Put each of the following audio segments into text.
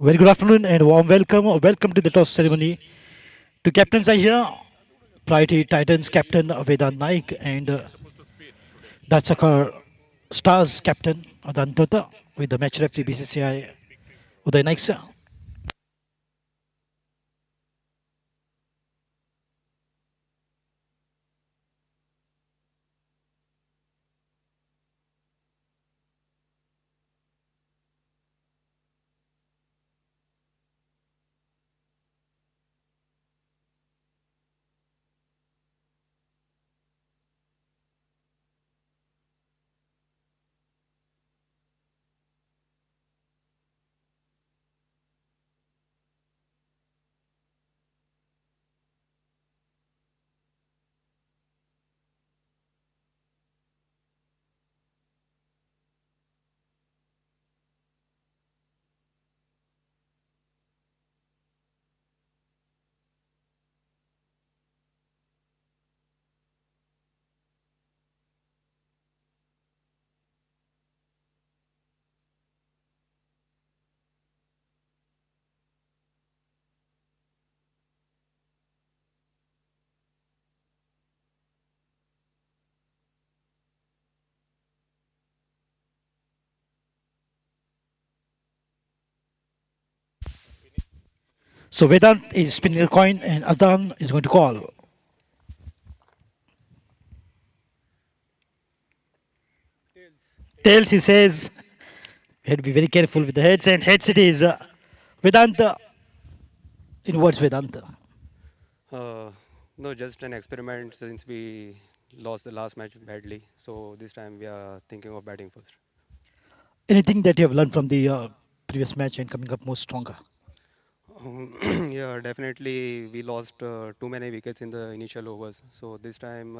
Very good afternoon and warm welcome. Welcome to the toss ceremony. Two captains are here. Priority Titans captain Vedant Naik and Dhadsakhal Stars captain Adan Tota with the match referee BCCI Uday Naik sir. So Vedant is spinning a coin and Adan is going to call. Tails he says. We have to be very careful with the heads and heads it is Vedanta in words Vedanta. Uh, no, just an experiment since we lost the last match badly. So this time we are thinking of batting first. Anything that you have learned from the previous match and coming up more stronger? Yeah, definitely we lost too many wickets in the initial overs. So this time,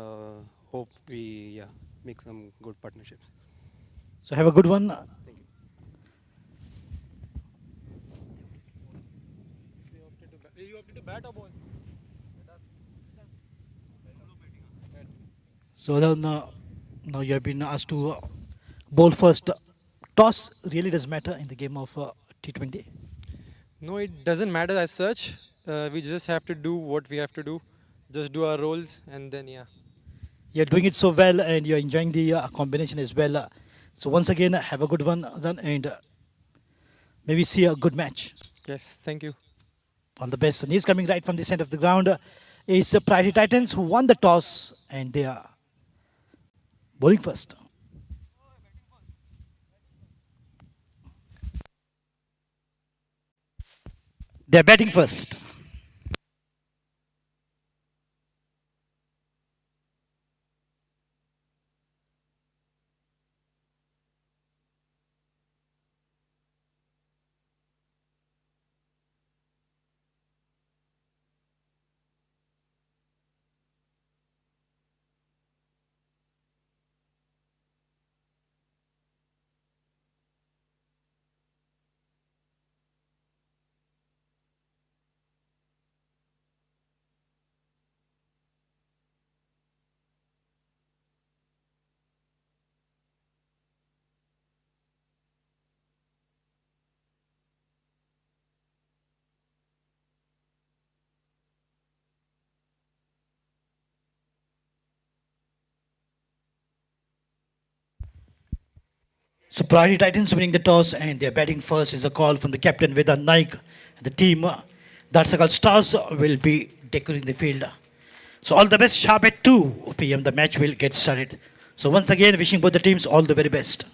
hope we make some good partnerships. So have a good one. So then, now you have been asked to bowl first. Toss really does matter in the game of T20. No, it doesn't matter as such. We just have to do what we have to do. Just do our roles and then, yeah. You're doing it so well and you're enjoying the combination as well. So once again, have a good one, Azan, and maybe see a good match. Yes, thank you. All the best. And he's coming right from the center of the ground. Is Priority Titans who won the toss and they are bowling first. They're batting first. So Priority Titans winning the toss and they're batting first is a call from the captain Vedant Naik. The team Dhadsakhal Stars will be decorating the field. So all the best. Sharp at 2 p.m. the match will get started. So once again, wishing both the teams all the very best.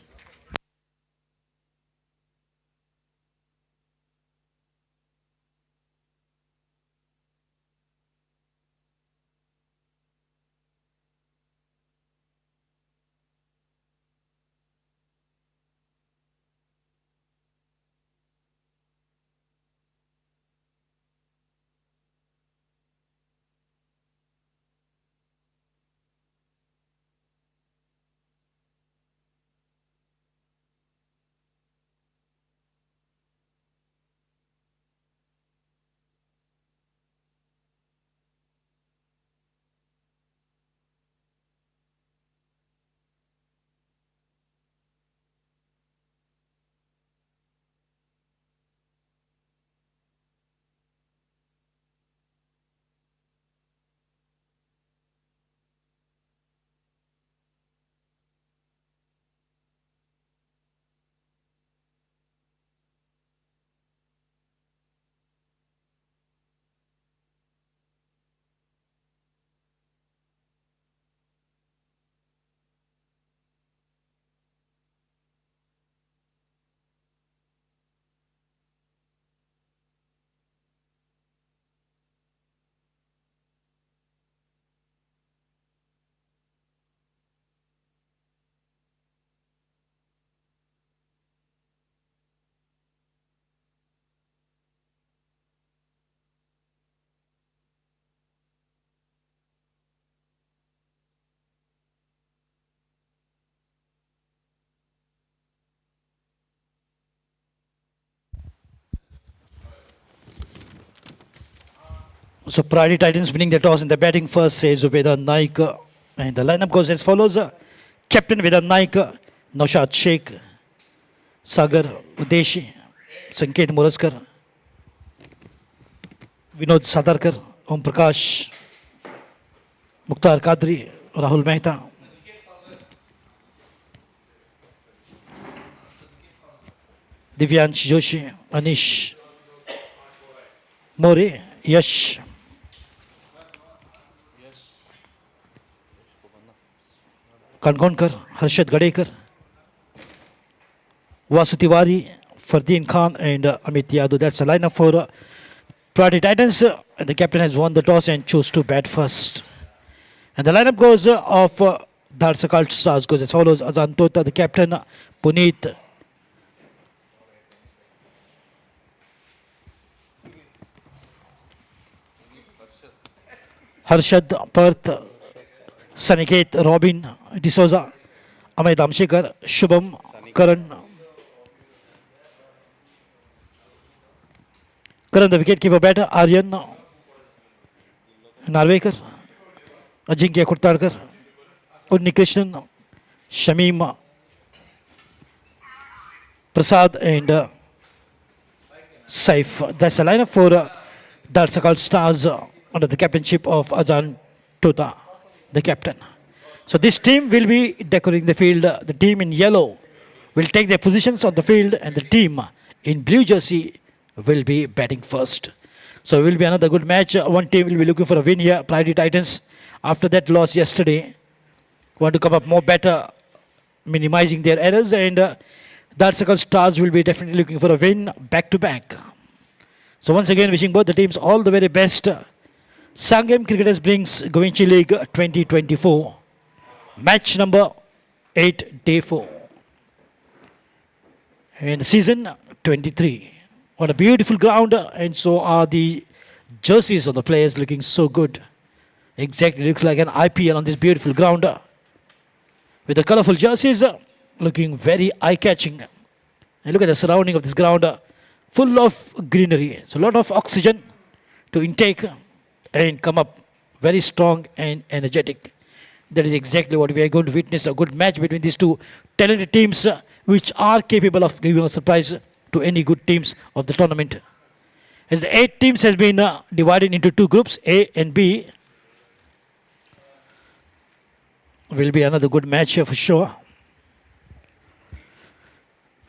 So Priority Titans winning the toss in the batting first says Vedan Naik. And the lineup goes as follows. Captain Vedan Naik, Naushad Sheikh, Sagar Udeshi, Sanket Muraskar, Vinod Sadarkar, Om Prakash, Mukhtar Kadri, Rahul Mehta. Divyansh Joshi, Anish More, Yash, Kankonkar, Harshad Gadekar, Vasu Tiwari, Fardeen Khan and Amit Yadav. That's the lineup for Priority Titans. The captain has won the toss and chose to bat first. And the lineup goes of Dhadsakhal Stars goes as follows. Azan Tota, the captain, Puneet, Harshad Parth, Saniket Robin D'Souza, Amit Amshekar, Shubham Karan. Karan, the wicketkeeper batter, Aryan Narvekar, Ajinkya Kurtarkar, Unnikrishnan, Shamim Prasad and Saif. That's the lineup for Dhadsakhal Stars under the captainship of Azan Tota, the captain. So this team will be decorating the field. The team in yellow will take their positions on the field and the team in blue jersey will be batting first. So it will be another good match. One team will be looking for a win here, Priority Titans. After that loss yesterday, want to come up more better, minimizing their errors, and Dhadsakhal Stars will be definitely looking for a win back to back. So once again, wishing both the teams all the very best. Sanguem Cricketers brings Goichi League 2024, match number 8, day 4, and season 23. What a beautiful ground, and so are the jerseys of the players looking so good. Exactly, looks like an IPL on this beautiful ground. With the colorful jerseys looking very eye-catching. And look at the surrounding of this ground, full of greenery. So a lot of oxygen to intake and come up very strong and energetic. That is exactly what we are going to witness, a good match between these two talented teams which are capable of giving a surprise to any good teams of the tournament. As the 8 teams has been divided into 2 groups, A and B. Will be another good match here for sure.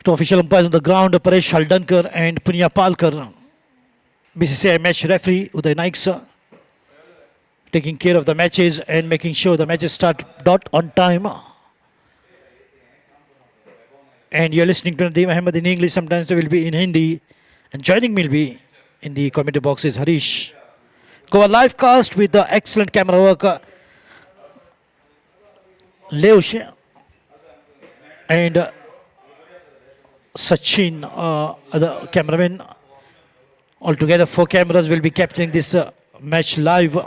2 official umpires on the ground, Paresh Haldankar and Punya Palkar. BCCI match referee Uday Naik sir, taking care of the matches and making sure the matches start dot on time. And you're listening to Nadeem Ahmed in English, sometimes they will be in Hindi. And joining me will be in the commentary box is Harish. Go a live cast with the excellent camera work, Leush and Sachin, the cameraman. Altogether 4 cameras will be capturing this match live.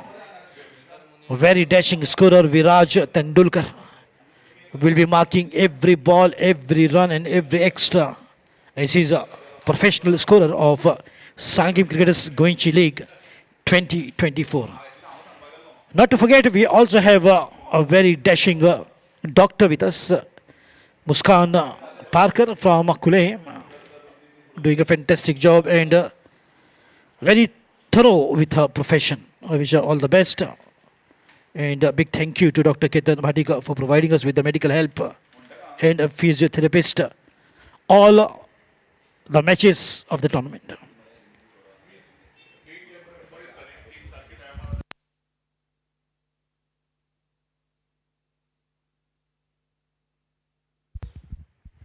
Very dashing scorer Viraj Tendulkar will be marking every ball, every run and every extra, as he's a professional scorer of Sanguem Cricketers Goichi League 2024. Not to forget, we also have a very dashing doctor with us, Muskan Parker from Kule, doing a fantastic job and very thorough with her profession. I wish her all the best. And a big thank you to Dr. Ketan Bhatika for providing us with the medical help and a physiotherapist. All the matches of the tournament.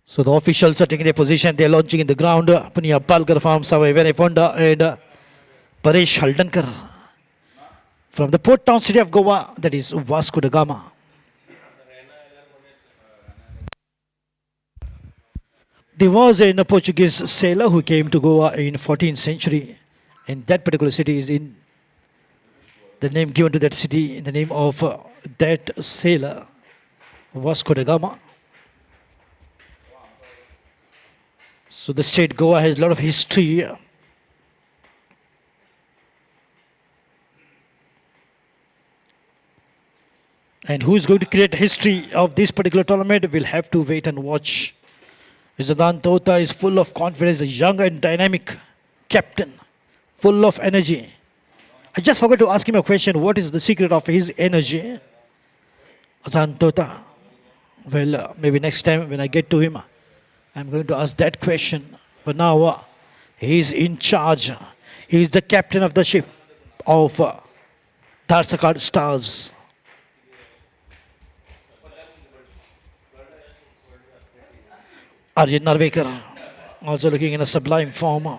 So the officials are taking their position. They are launching in the ground. Punya Palkar from Savai Venefonda and Paresh Haldankar from the port town city of Goa, that is Vasco da Gama. There was a Portuguese sailor who came to Goa in 14th century, and that particular city is in the name given to that city in the name of that sailor, Vasco da Gama. So the state Goa has a lot of history. And who is going to create history of this particular tournament? We'll have to wait and watch. Zadan Tota is full of confidence, a young and dynamic captain, full of energy. I just forgot to ask him a question. What is the secret of his energy? Zadan Tota. Well, maybe next time when I get to him, I'm going to ask that question. But now he's in charge. He's the captain of the ship of Dhadsakhal Stars. Aryan Narvekar also looking in a sublime form.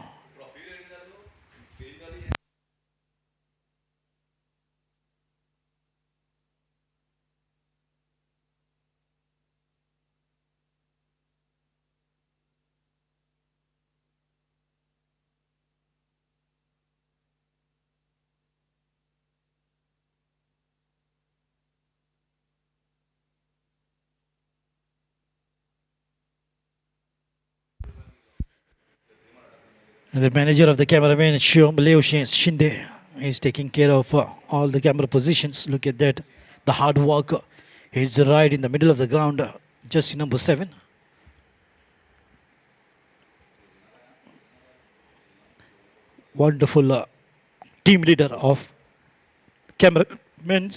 And the manager of the cameraman, Leo Shinde, is taking care of all the camera positions. Look at that. The hard work. He's right in the middle of the ground, just number 7. Wonderful team leader of cameramen.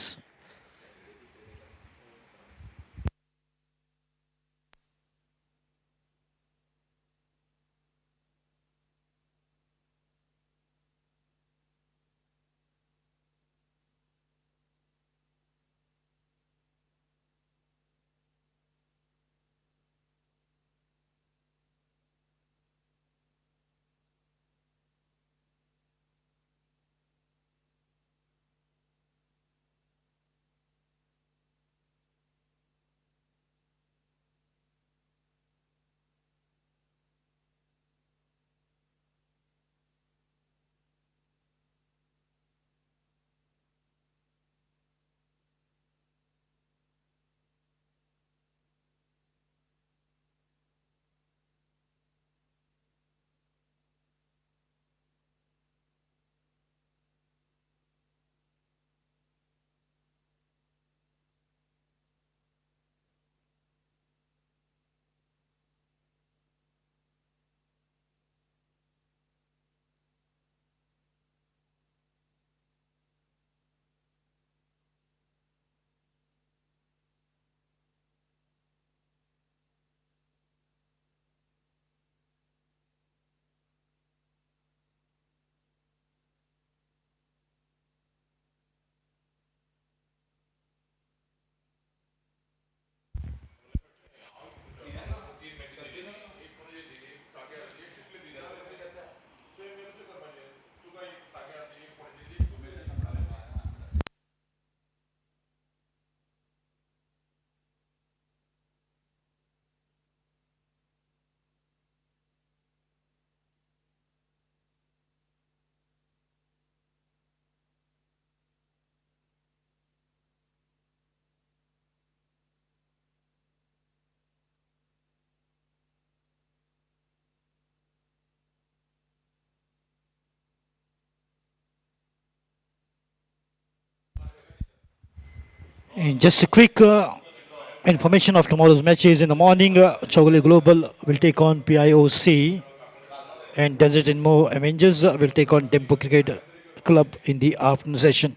And just a quick information of tomorrow's matches. In the morning, Chogole Global will take on PIOC, and Desert and Mo Avengers will take on Tempo Cricket Club in the afternoon session.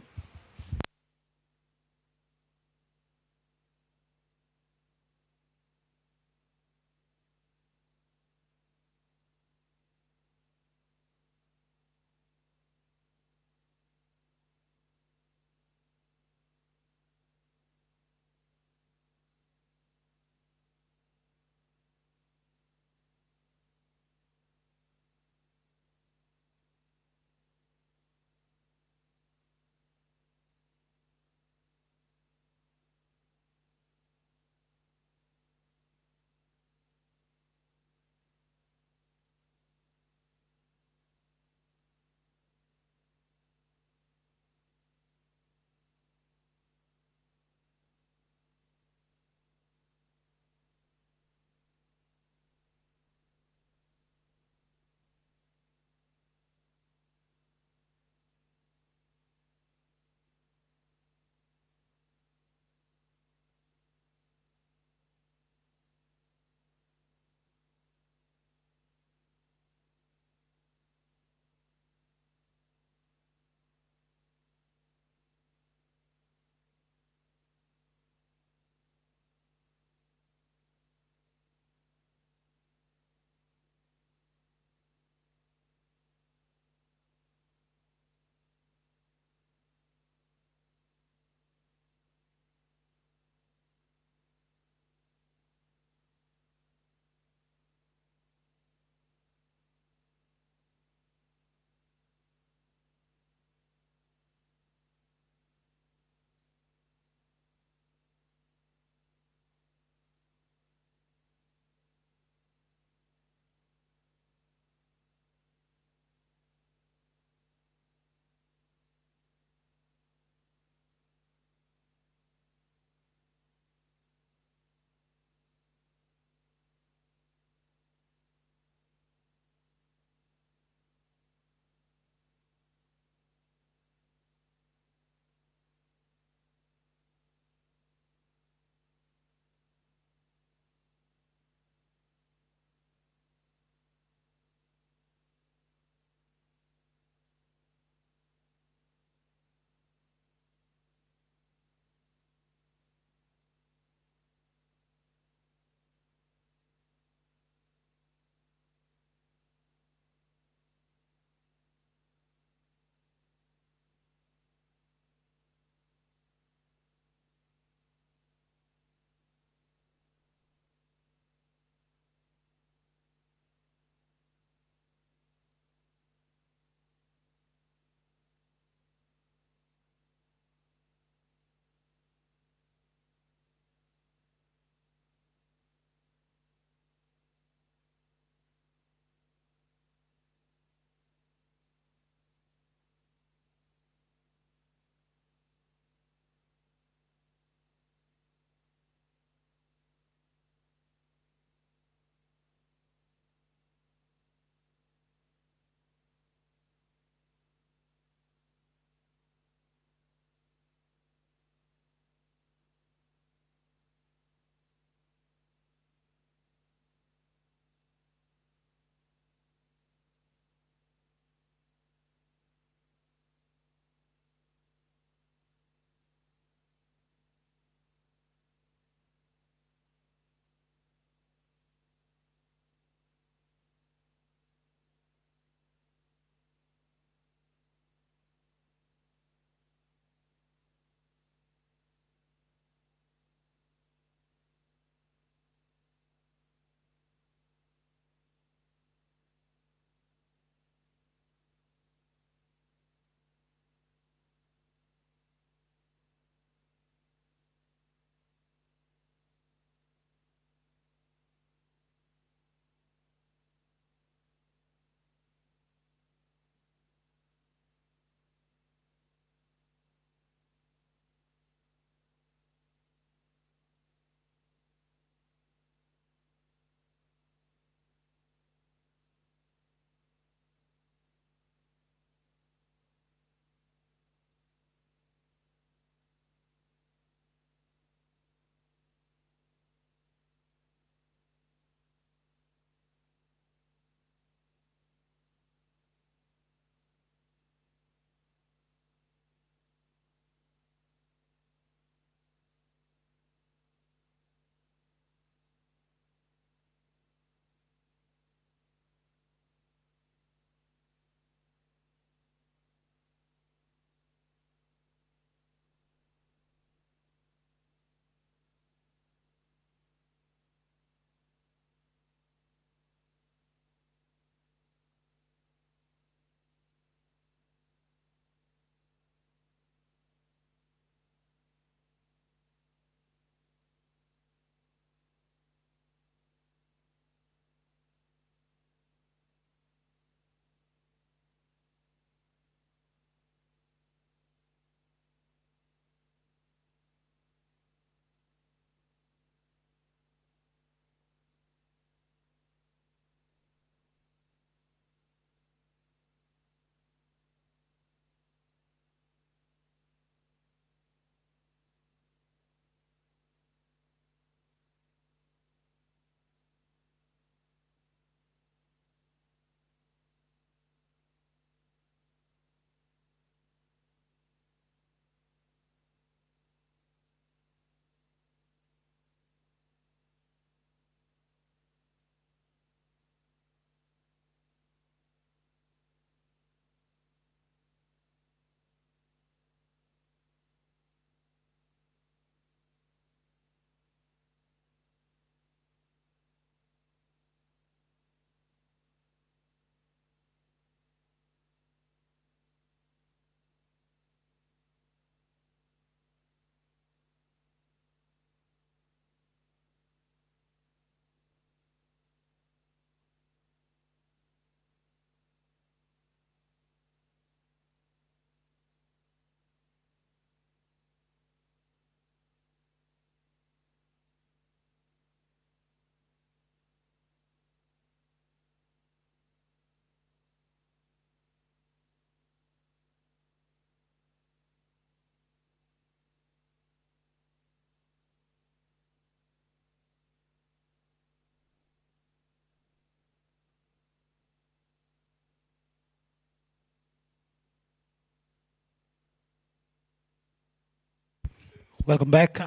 Welcome back.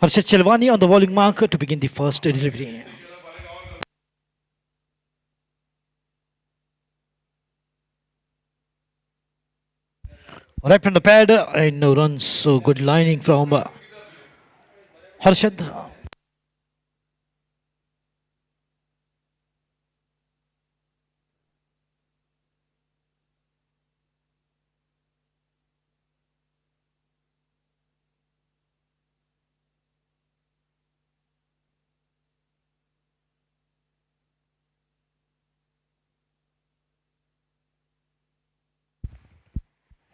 Harshad Chelwani on the bowling mark to begin the first delivery. Right from the pad and no runs. So good lining from Harshad.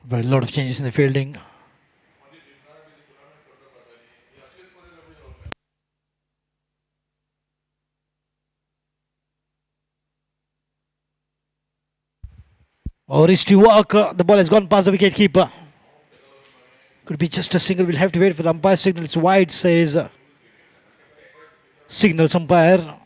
Well, a lot of changes in the fielding. Or is to walk. The ball has gone past the wicket keeper. Could be just a single. We'll have to wait for the umpire signal. It's wide, says signals umpire.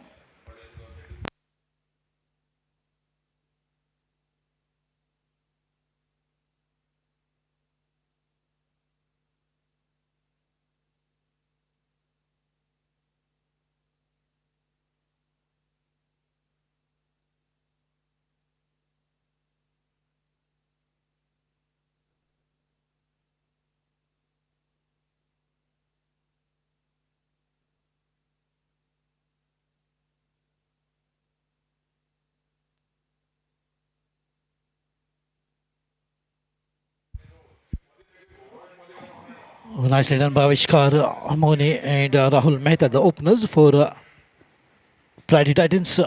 Nicely done by Avishkar Mone and Rahul Mehta, the openers for Pride Titans.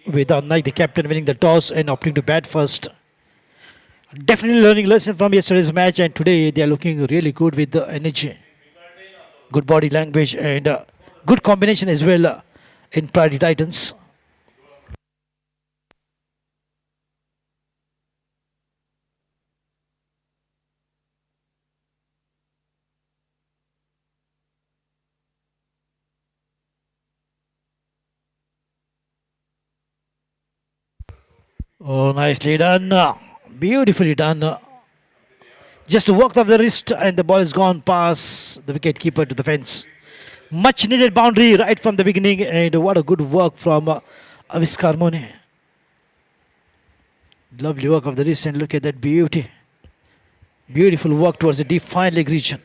With Naik, the captain, winning the toss and opting to bat first. Definitely learning lesson from yesterday's match, and today they are looking really good with the energy, good body language, and good combination as well in Pride Titans. Oh, nicely done. Beautifully done. Just walked off the wrist and the ball has gone past the wicket keeper to the fence. Much needed boundary right from the beginning, and what a good work from Aviskar Mone. Lovely work of the wrist, and look at that beauty. Beautiful work towards the deep fine leg region.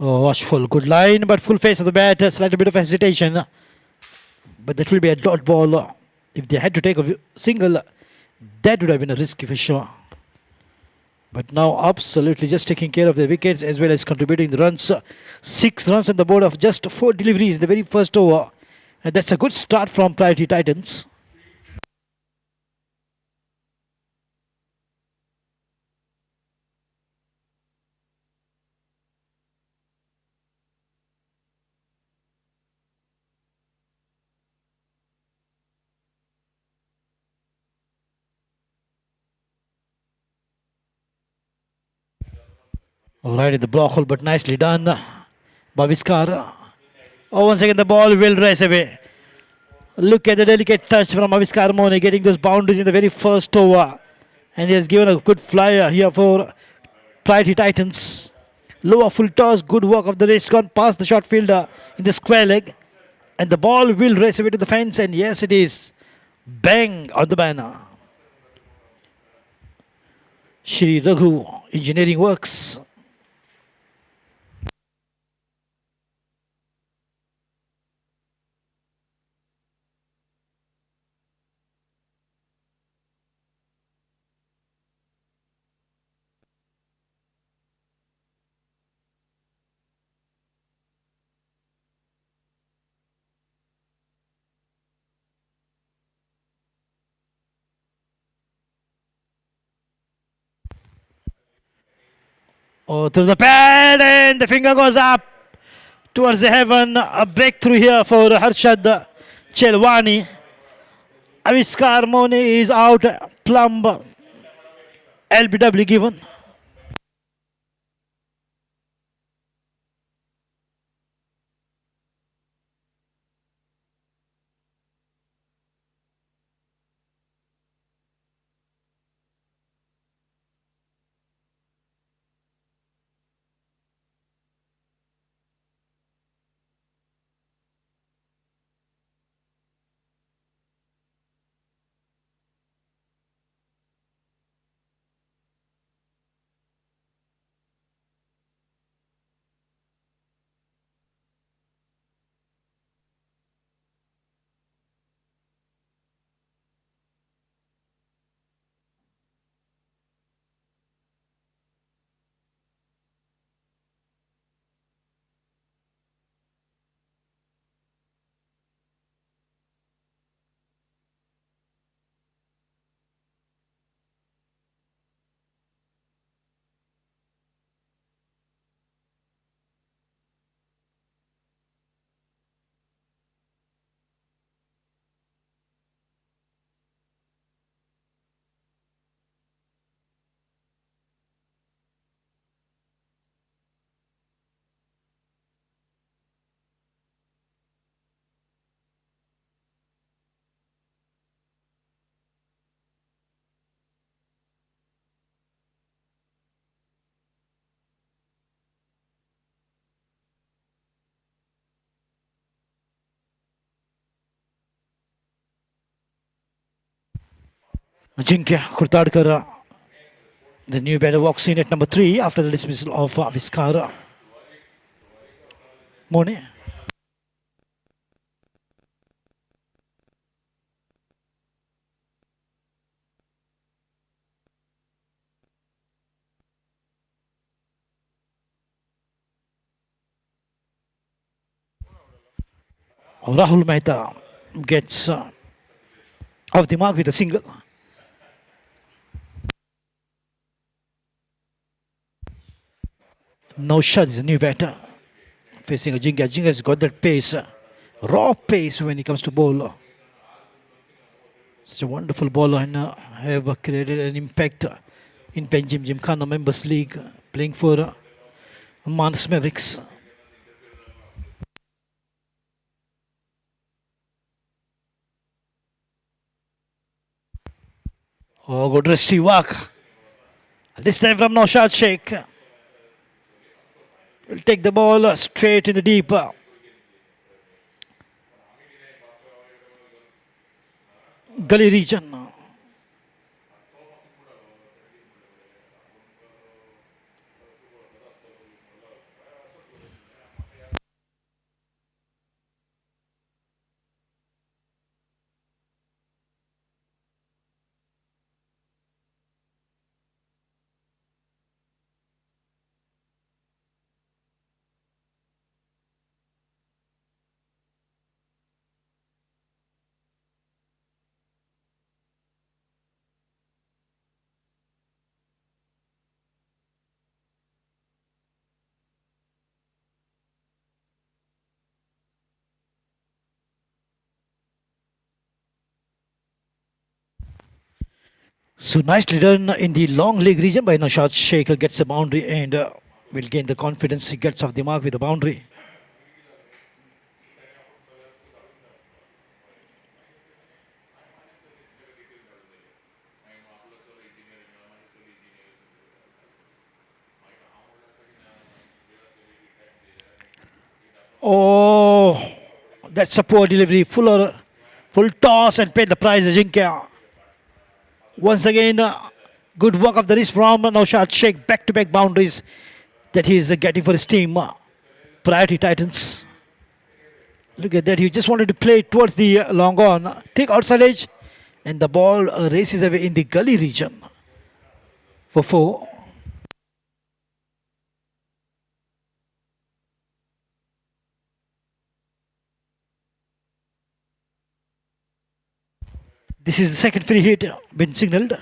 Oh, watchful, good line, but full face of the bat, a slight bit of hesitation. But that will be a dot ball. If they had to take a single, that would have been a risky for sure. But now absolutely just taking care of the wickets as well as contributing the runs. 6 runs on the board of just 4 deliveries in the very first over. And that's a good start from Priority Titans. Alright in the block hole, but nicely done by Viskar. Oh, once again the ball will race away. Look at the delicate touch from Aviskar Mone getting those boundaries in the very first over. And he has given a good flyer here for Priority Titans. Lower full toss, good work of the wrist, gone past the short fielder in the square leg. And the ball will race away to the fence, and yes it is. Bang on the banner. Shri Raghu Engineering Works. Oh, through the pad and the finger goes up towards the heaven. A breakthrough here for Harshad Chelwani. Aviskar Mone is out. Plumb LBW given. Ajinkya Kurtadkar, the new batter, walks in at number 3 after the dismissal of Aviskar Mone. Rahul Mehta gets off the mark with a single. Naushad is a new batter facing Ajinkya. Ajinkya has got that pace, raw pace when he comes to bowl. Such a wonderful bowler and have created an impact in Benjim Gymkhana Members League, playing for Mans Mavericks. Oh, good rusty walk. This time from Naushad Sheikh. Will take the ball straight in the deep. Gully region. So nicely done in the long leg region by Naushad Sheikh. Gets a boundary and will gain the confidence. He gets off the mark with a boundary. Oh, that's a poor delivery. Full toss and paid the prize, Ajinkya. Once again, good work of the wrist from Naushad Sheikh. Back-to-back boundaries that he is getting for his team. Priority Titans. Look at that. He just wanted to play towards the long on. Thick outside edge. And the ball races away in the gully region for 4. This is the second free hit been signaled.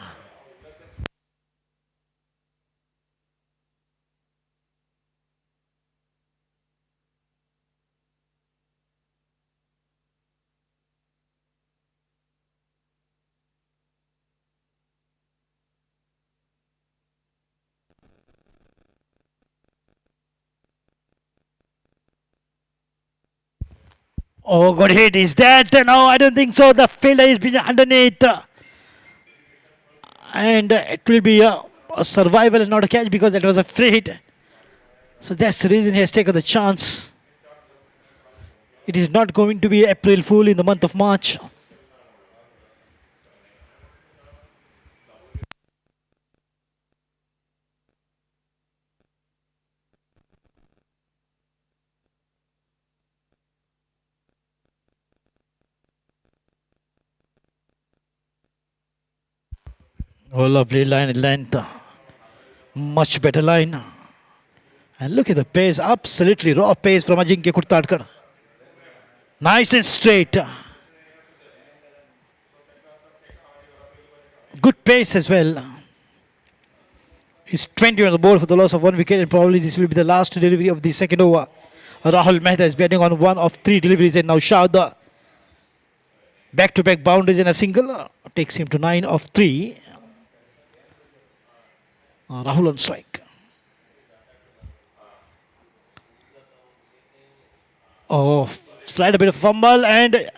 Oh, good hit. Is that? No, I don't think so. The fielder is been underneath. And it will be a survival and not a catch because it was a free hit. So that's the reason he has taken the chance. It is not going to be April Fool in the month of March. Oh, lovely line and length. Much better line. And look at the pace. Absolutely raw pace from Ajinkya Kurtadkar. Nice and straight. Good pace as well. He's 20 on the board for the loss of 1 wicket, and probably this will be the last delivery of the second over. Rahul Mehta is batting on 1 of 3 deliveries, and now Shahid back-to-back boundaries and a single takes him to 9 of 3. Rahul on strike. Oh, slide a bit of fumble, and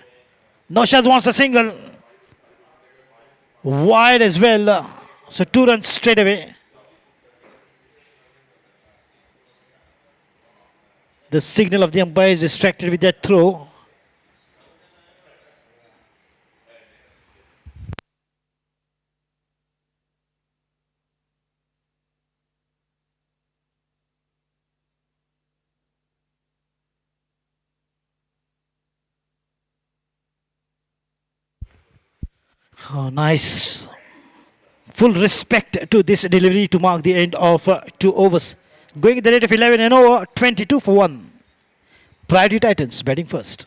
Naushad wants a single. Wide as well. So 2 runs straight away. The signal of the umpire is distracted with that throw. Oh, nice. Full respect to this delivery to mark the end of 2 overs. Going at the rate of 11 and over, 22 for 1. Priority Titans batting first.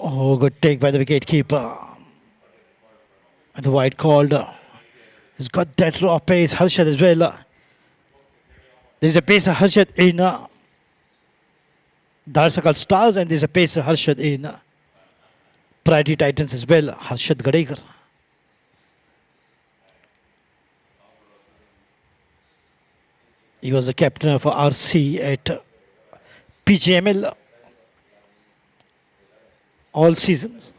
Oh, good take by the wicket keeper. And the wide called. He's got that raw pace. Harshad as well. There's a pace of Harshad in Dhadsakhal Stars, and there's a pace of Harshad in Priority Titans as well. Harshad Gadekar. He was the captain of RC at PGML all seasons.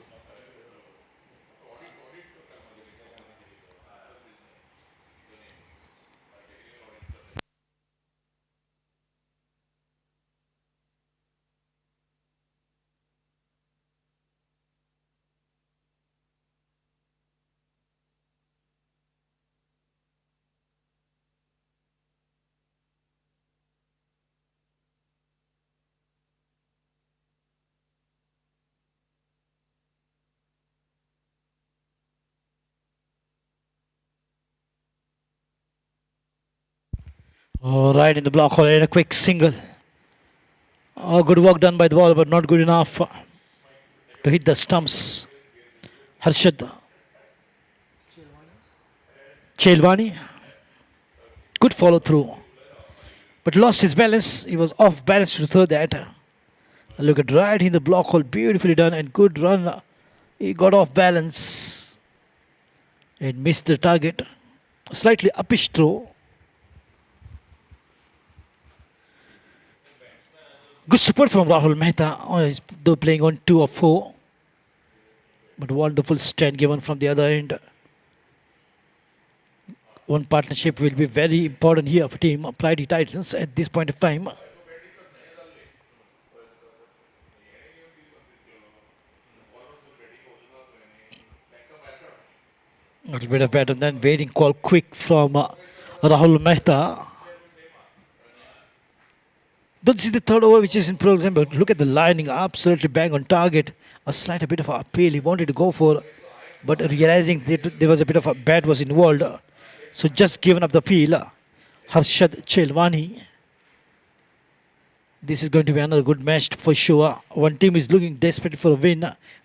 Oh, right in the block hole and a quick single. Oh, good work done by the ball, but not good enough to hit the stumps. Harshad Chelwani, good follow through, but lost his balance. He was off balance to throw that. Look at right in the block hole, beautifully done and good run. He got off balance and missed the target. Slightly uppish throw. Good support from Rahul Mehta. Oh, he's though playing on 2 of 4. But wonderful stand given from the other end. One partnership will be very important here for team Priority Titans at this point of time. A little bit of better than waiting call quick from Rahul Mehta. Don't see the third over which is in progress, but look at the lining, absolutely bang on target. A slight a bit of a appeal he wanted to go for, but realizing that there was a bit of a bat was involved, so just given up the appeal. Harshad Chelwani. This is going to be another good match for sure. One team is looking desperate for a win,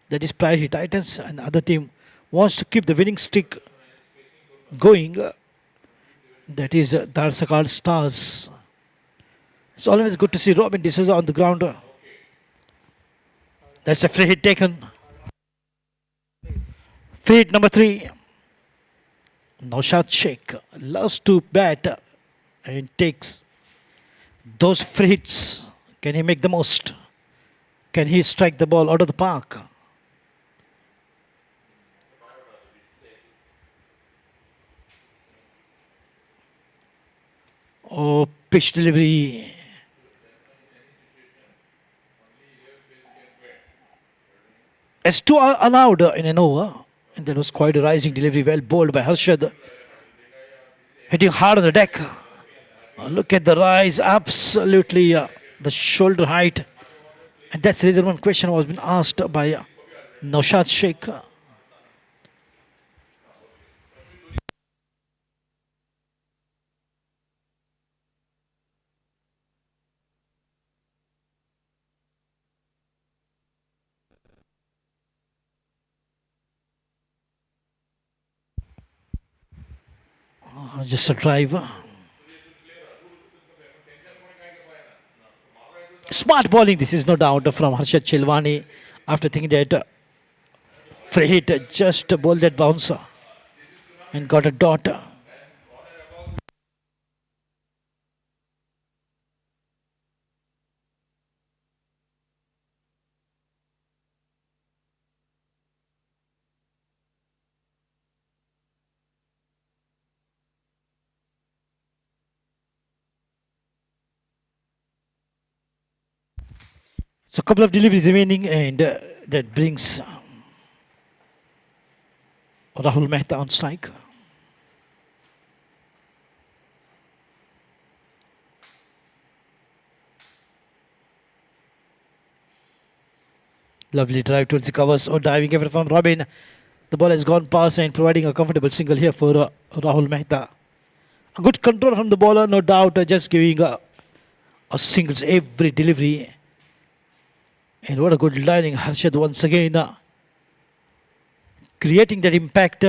that is Priority Titans, and the other team wants to keep the winning streak going, that is Dhadsakhal Stars. It's always good to see Robin D'Souza on the ground. That's a free hit taken. Free hit number 3. Naushad Sheikh loves to bat and takes those free hits. Can he make the most? Can he strike the ball out of the park? Oh, pitch delivery. As two are allowed in an over, and that was quite a rising delivery, well bowled by Harshad. Hitting hard on the deck. Look at the rise, absolutely the shoulder height. And that's the reason one question was been asked by Naushad Sheikh. Just a driver. Smart bowling, this is no doubt from Harshad Chelwani. After thinking that free hit, just bowled that bouncer and got a dot. So a couple of deliveries remaining, and that brings Rahul Mehta on strike. Lovely drive towards the covers, or diving effort from Robin. The ball has gone past and providing a comfortable single here for Rahul Mehta. A good control from the bowler, no doubt, just giving a singles every delivery. And what a good lining, Harshad once again, creating that impact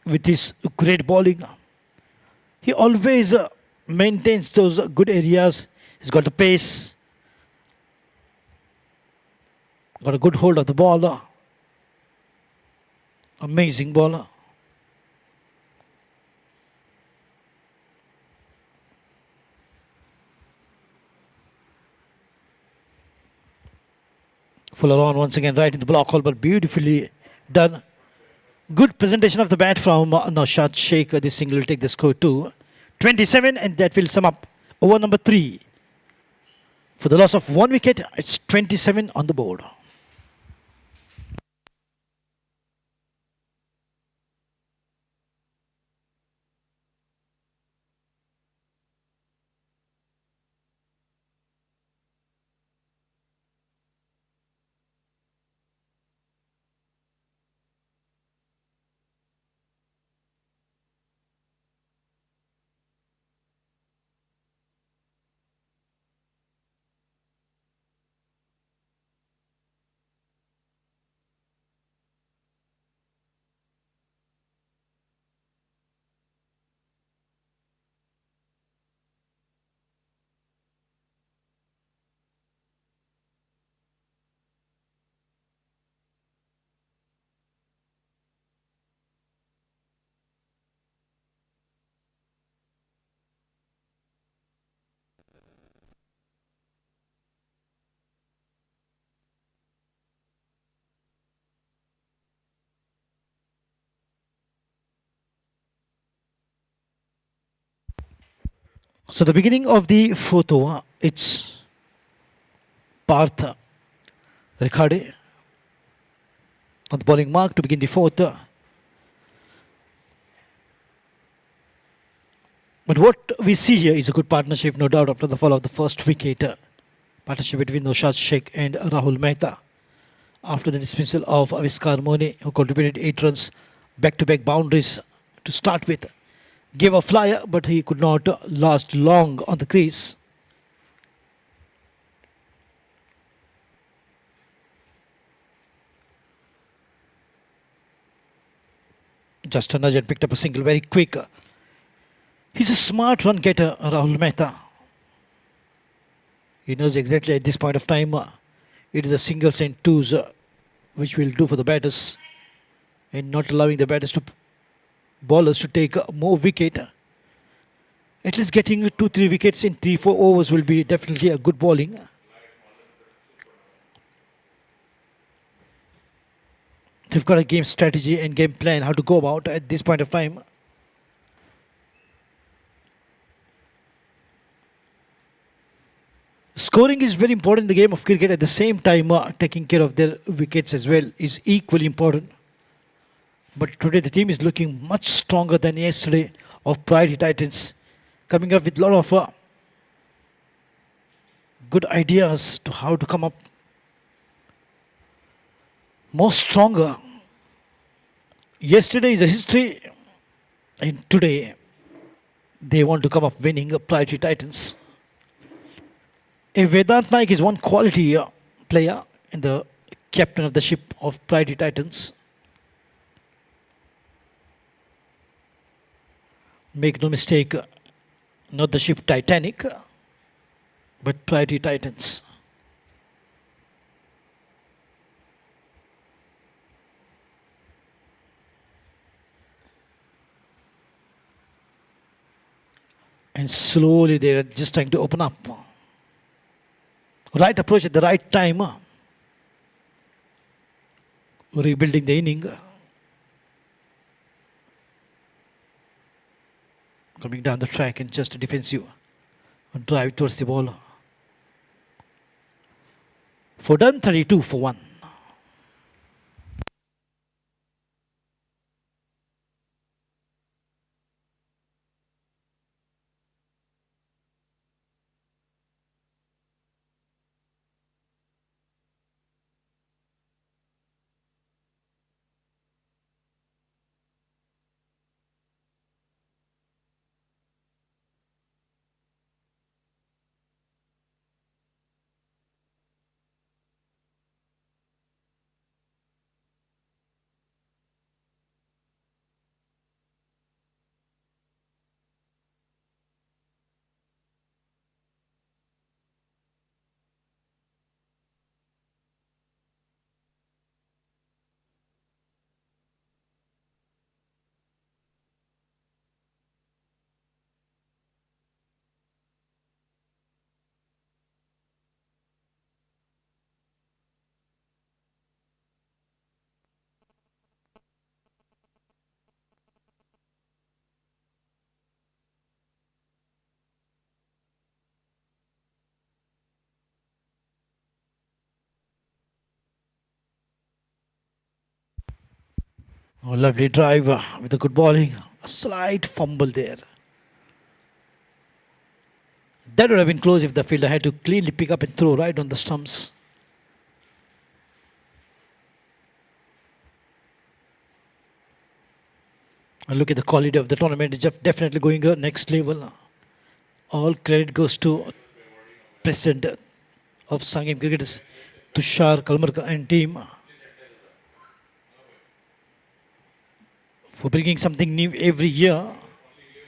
with his great bowling. He always maintains those good areas. He's got the pace, got a good hold of the ball. Amazing bowler. Fuller on once again, right in the block hole, but beautifully done. Good presentation of the bat from Naushad Sheikh. This single will take the score to 27, and that will sum up over number 3. For the loss of 1 wicket, it's 27 on the board. So the beginning of the 4th over, it's Partha Rikhade on the bowling mark to begin the 4th. But what we see here is a good partnership, no doubt, after the fall of the first wicket. Partnership between Noshad Sheikh and Rahul Mehta. After the dismissal of Aviskar Mone, who contributed 8 runs, back-to-back boundaries to start with. Gave a flyer, but he could not last long on the crease. Just a nudge and picked up a single very quick. He's a smart run getter, Rahul Mehta. He knows exactly at this point of time it is a singles and twos which will do for the batters, and not allowing the bowlers to take more wicket. At least getting 2-3 wickets in 3-4 overs will be definitely a good bowling. They've got a game strategy and game plan how to go about at this point of time. Scoring is very important in the game of cricket. At the same time, taking care of their wickets as well is equally important. But today the team is looking much stronger than yesterday of Priority Titans, coming up with a lot of good ideas to how to come up more stronger. Yesterday is a history, and today they want to come up winning Priority Titans. Vedant Naik is one quality player and the captain of the ship of Priority Titans. Make no mistake, not the ship Titanic, but Priority Titans. And slowly they are just trying to open up. Right approach at the right time. Rebuilding the inning. Coming down the track and just a defensive drive towards the ball. For done 32 for 1. Oh, lovely drive with a good bowling. A slight fumble there. That would have been close if the fielder had to cleanly pick up and throw right on the stumps. And look at the quality of the tournament. It's definitely going next level. All credit goes to President of Sanguem Cricketers, Tushar Kalmarkar and team, for bringing something new every year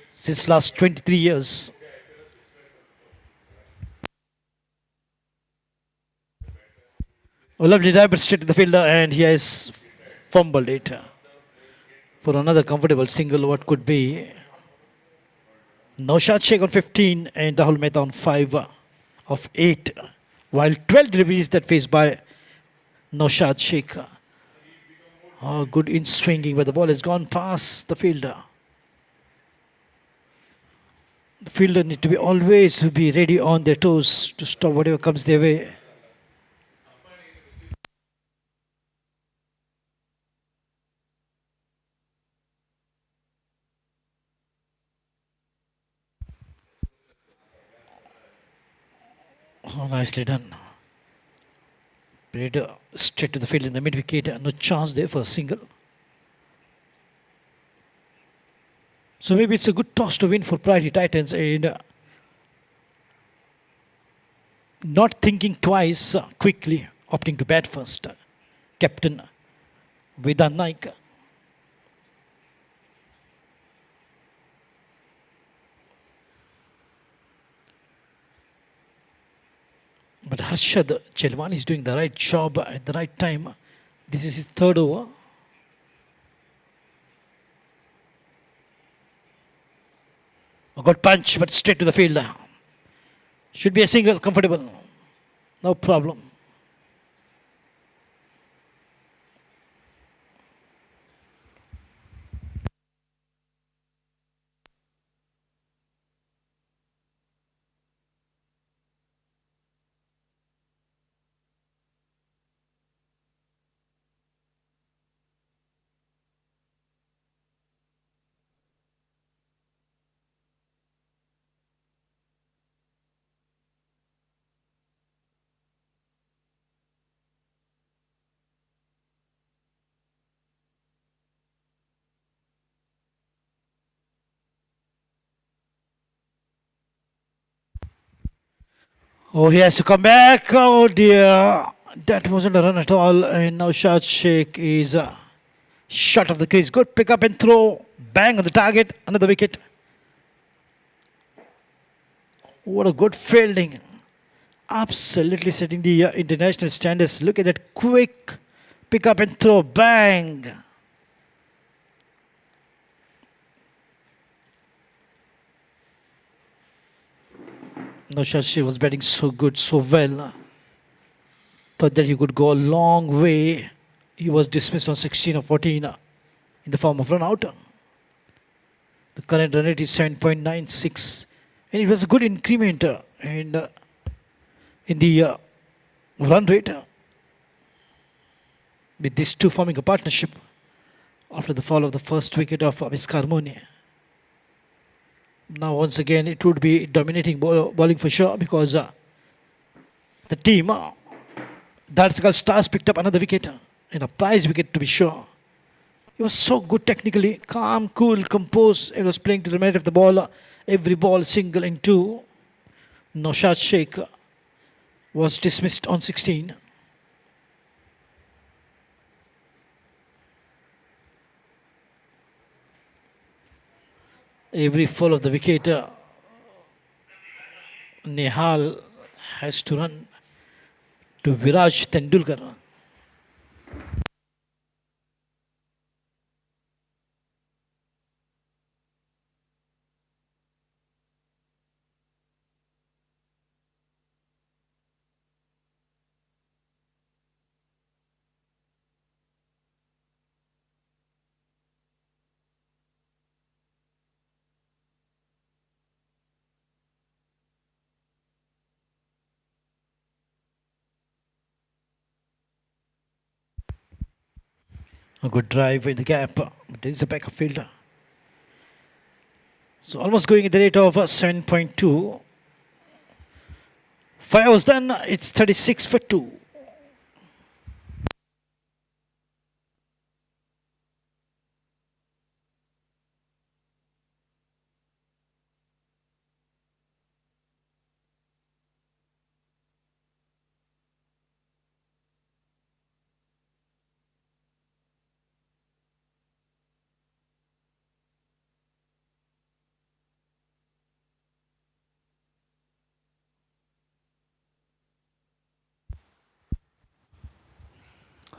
since last 23 years. A lovely drive, but straight to the fielder, and he has fumbled it for another comfortable single. What could be Noshad Sheikh on 15 and Rahul Mehta on 5 of 8, while 12 deliveries that faced by Noshad Sheikh. Oh, good in swinging, but the ball has gone past the fielder. The fielder need to be always be ready on their toes to stop whatever comes their way. Oh, nicely done. Played straight to the field in the mid wicket. No chance there for a single. So maybe it's a good toss to win for Priority Titans, and not thinking twice, quickly opting to bat first. Captain Vedan Naik. But Harshad Chelwani is doing the right job at the right time. This is his third over. A good punch, but straight to the field. Should be a single, comfortable. No problem. Oh, he has to come back. Oh dear. That wasn't a run at all. And now Shad Sheikh is shot of the crease. Good pick up and throw. Bang on the target. Another wicket. What a good fielding. Absolutely setting the international standards. Look at that quick pick up and throw. Bang. No, Shashi was batting so good, so well. Thought that he could go a long way. He was dismissed on 16 or 14 in the form of run out. The current run rate is 7.96. And it was a good increment in the run rate with these two forming a partnership after the fall of the first wicket of Aviskar Mone. Now once again it would be dominating bowling for sure, because the team Dhadsakhal Stars picked up another wicket, and a prize wicket to be sure. He was so good technically, calm, cool, composed. He was playing to the merit of the ball. Every ball single in two. Naushad Sheikh was dismissed on 16. Every fall of the wicket, Nehal has to run to Viraj Tendulkar. A good drive in the gap, but there is a backup fielder. So almost going at the rate of 7.2. 5 was done, it's 36 for 2.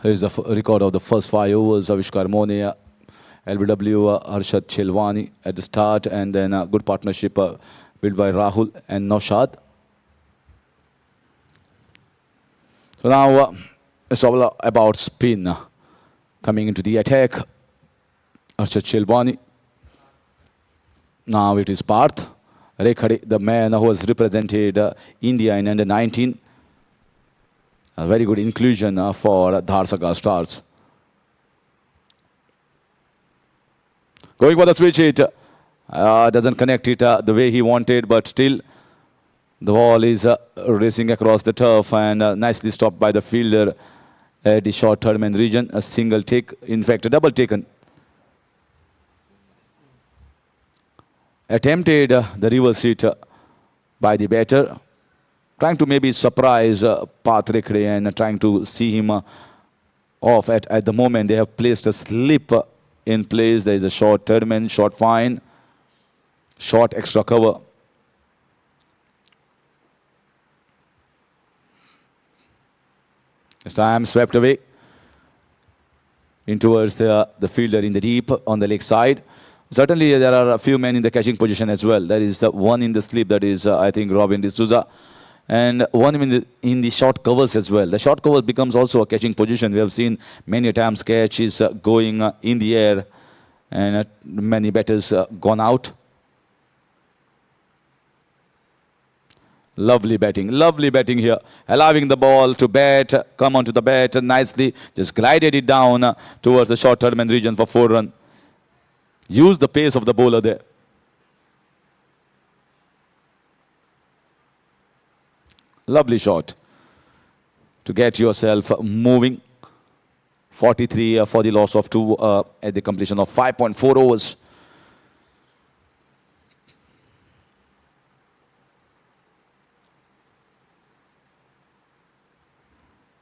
Here's the record of the first 5 overs. Avishkar Mone, LBW, Harshad Chelwani at the start, and then a good partnership built by Rahul and Naushad. So now it's all about spin. Coming into the attack, Harshad Chelwani. Now it is Parth Rekhade, the man who has represented India in under 19. A very good inclusion for Dhadsakhal Stars. Going for the switch hit. Doesn't connect it the way he wanted, but still The ball is racing across the turf and nicely stopped by the fielder at the short third man region. A single take, in fact a double taken. Attempted the reverse hit by the batter, trying to maybe surprise Patrick Ray and trying to see him off. At the moment they have placed a slip in place. There is a short third man, short fine, short extra cover. This time swept away in towards the fielder in the deep on the leg side. Certainly there are a few men in the catching position as well. There is one in the slip, that is I think Robin D'Souza, and one in the short covers as well. The short cover becomes also a catching position. We have seen many times catch is going in the air and many batters gone out. Lovely batting here, allowing the ball to bat, come onto the bat nicely, just glided it down towards the short third man region for 4 runs. Use the pace of the bowler there. Lovely shot to get yourself moving. 43 for the loss of 2 at the completion of 5.4 overs.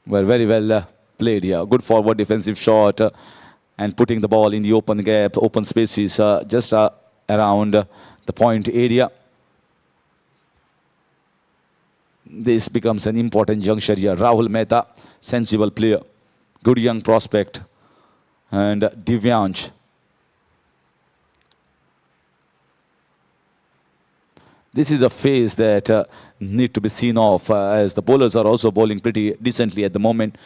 Well, very well played here. Good forward defensive shot and putting the ball in the open gap, open spaces just around the point area. This becomes an important juncture here. Rahul Mehta, sensible player, good young prospect, and Divyansh. This is a phase that need to be seen off as the bowlers are also bowling pretty decently at the moment.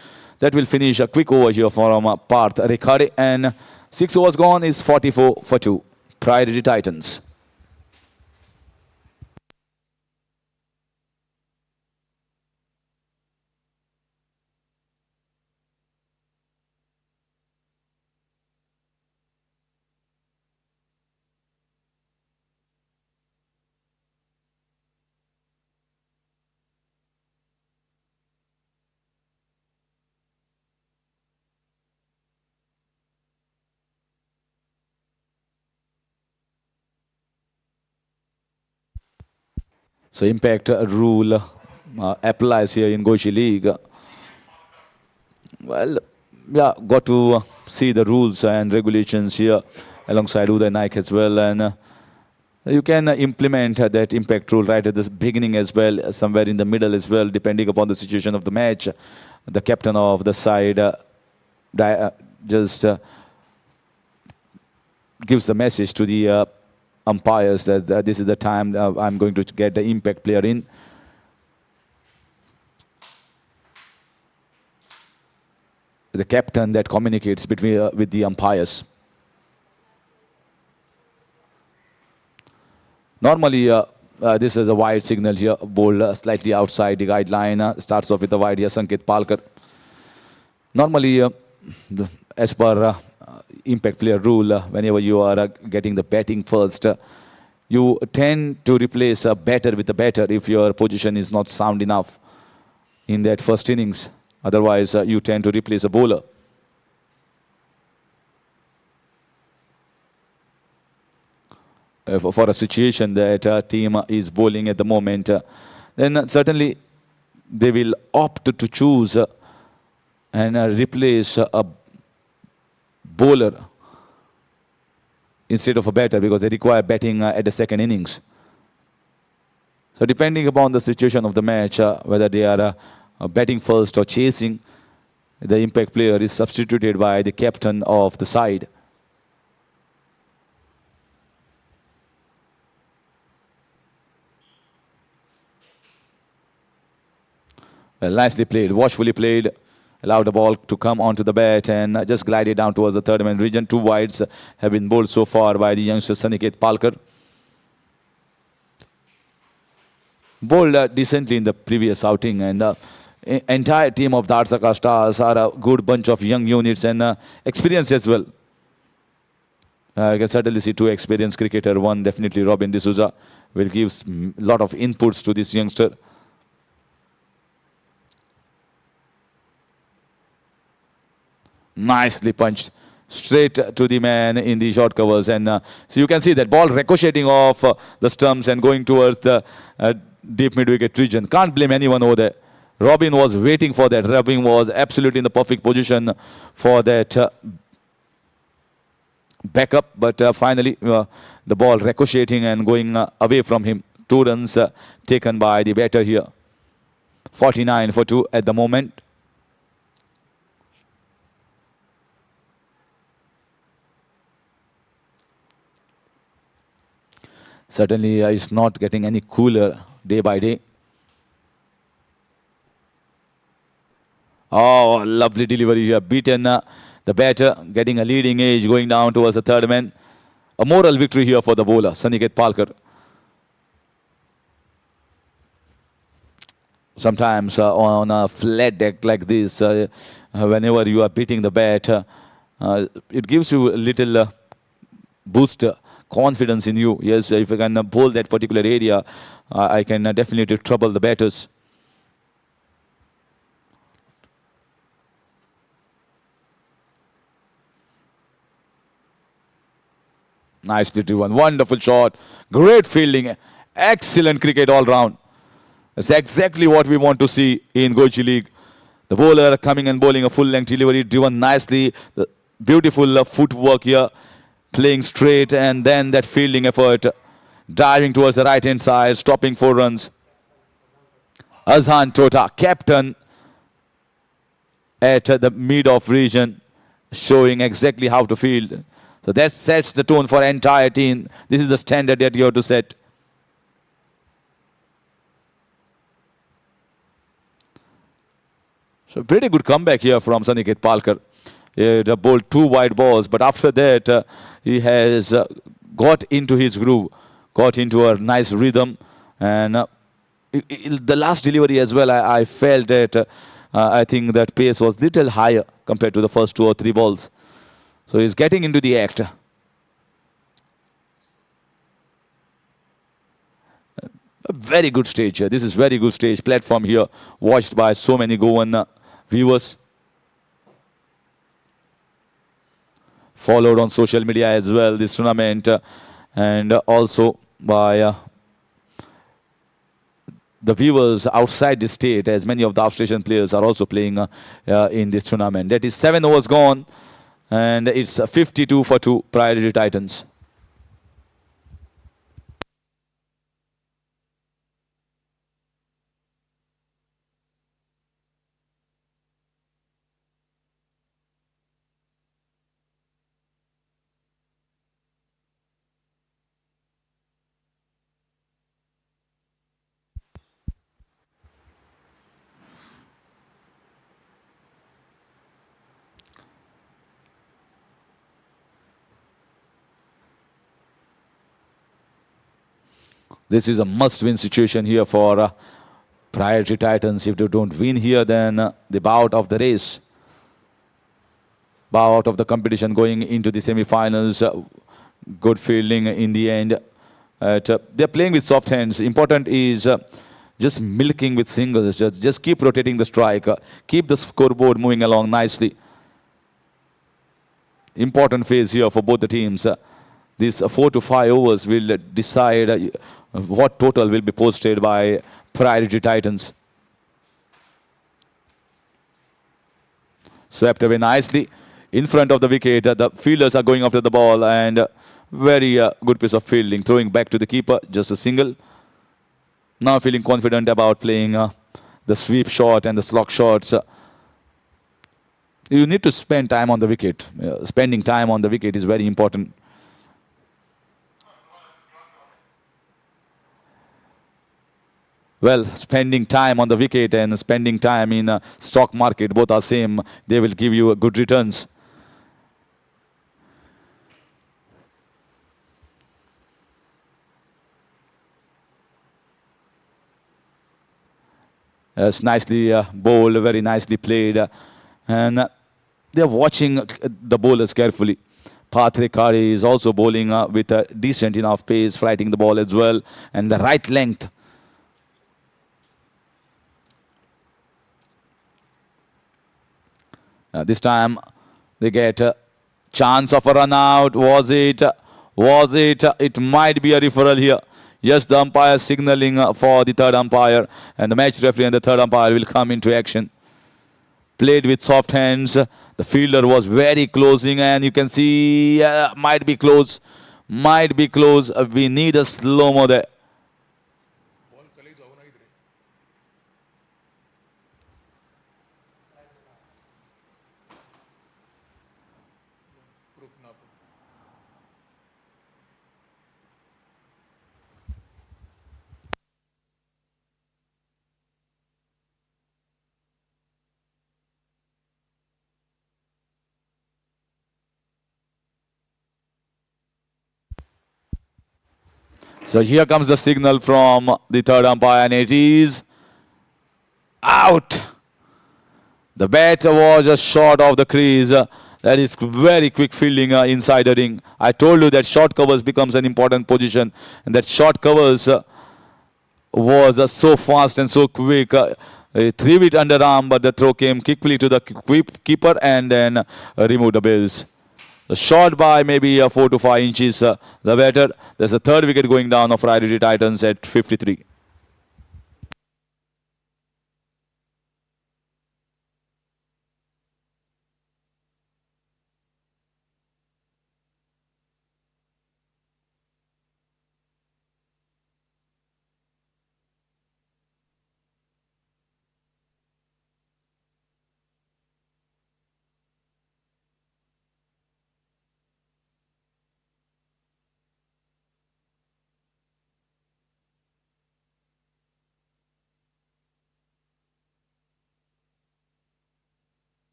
That will finish a quick over here from Parth Rekhade, and 6 overs gone is 44 for 2. Priority Titans. So impact rule applies here in Goichi League. Well, yeah, got to see the rules and regulations here alongside Uday Naik as well, and you can implement that impact rule right at the beginning as well, somewhere in the middle as well, depending upon the situation of the match. The captain of the side just gives the message to the umpires that this is the time I'm going to get the impact player in. The captain that communicates between with the umpires. Normally, this is a wide signal here, bowled slightly outside the guideline. Starts off with the wide here, Sanket Palkar. Normally, as per impact player rule, whenever you are getting the batting first, you tend to replace a batter with a batter if your position is not sound enough in that first innings. Otherwise, you tend to replace a bowler. For a situation that a team is bowling at the moment, then certainly they will opt to choose and replace a bowler instead of a batter, because they require batting at the second innings. So depending upon the situation of the match, whether they are batting first or chasing, the impact player is substituted by the captain of the side. Well, nicely played, watchfully played. Allowed the ball to come onto the bat and just glided down towards the third man region. 2 wides have been bowled so far by the youngster Sanket Palkar. Bowled decently in the previous outing, and the entire team of Dhadsakhal Stars are a good bunch of young units and experience as well. I can certainly see two experienced cricketer. One definitely Robin D'Souza will give a lot of inputs to this youngster. Nicely punched straight to the man in the short covers, and so you can see that ball ricocheting off the stumps and going towards the deep mid-wicket region. Can't blame anyone over there. Robin was waiting for that. Robin was absolutely in the perfect position for that backup, but finally the ball ricocheting and going away from him. 2 runs taken by the batter here. 49 for 2 at the moment. Certainly it's not getting any cooler day by day. Oh, lovely delivery here. Beaten the batter, getting a leading edge, going down towards the third man. A moral victory here for the bowler, Sanguem Cricketers. Sometimes on a flat deck like this, whenever you are beating the bat, it gives you a little boost, confidence in you. Yes, if I can bowl that particular area, I can definitely trouble the batters. Nicely driven, wonderful shot, great fielding, excellent cricket all round. That's exactly what we want to see in Goichi League. The bowler coming and bowling a full-length delivery, driven nicely, the beautiful footwork here, playing straight, and then that fielding effort, diving towards the right-hand side, stopping 4 runs. Azhan Tota, captain at the mid-off region, showing exactly how to field. So that sets the tone for entire team. This is the standard that you have to set. So pretty good comeback here from Sanguem Cricketers. He had bowled 2 wide balls, but after that he has got into his groove, got into a nice rhythm, and the last delivery as well, I felt that I think that pace was little higher compared to the first 2 or 3 balls. So he's getting into the act. A very good stage here. This is very good stage platform here, watched by so many Goan viewers. Followed on social media as well, this tournament, and also by the viewers outside the state, as many of the outstation players are also playing in this tournament. That is 7 overs gone, and it's 52 for 2, Priority Titans. This is a must-win situation here for Priority Titans. If they don't win here, then they bow out of the race, bow out of the competition going into the semi-finals. Good fielding in the end. They're playing with soft hands. Important is just milking with singles. Just keep rotating the strike. Keep the scoreboard moving along nicely. Important phase here for both the teams. These 4 to 5 overs will decide what total will be posted by Priority Titans. Swept away nicely in front of the wicket. The fielders are going after the ball, and very good piece of fielding. Throwing back to the keeper, just a single. Now feeling confident about playing the sweep shot and the slog shots. You need to spend time on the wicket. Spending time on the wicket is very important. Well, spending time on the wicket and spending time in a stock market, both are same. They will give you good returns. It's nicely bowled, very nicely played. And they're watching the bowlers carefully. Patrikari is also bowling with a decent enough pace, flighting the ball as well, and the right length. This time they get a chance of a run out. Was it? Was it? It might be a referral here. Yes, the umpire signaling for the third umpire, and the match referee and the third umpire will come into action. Played with soft hands. The fielder was very closing, and you can see might be close. Might be close. We need a slow-mo there. So here comes the signal from the third umpire, and it is out. The bat was just short of the crease. That is very quick fielding inside the ring. I told you that short covers becomes an important position, and that short covers was so fast and so quick. A 3-bit underarm, but the throw came quickly to the keeper and then removed the bails. The shot by maybe 4 to 5 inches, the better. There's a third wicket going down of Priority Titans at 53.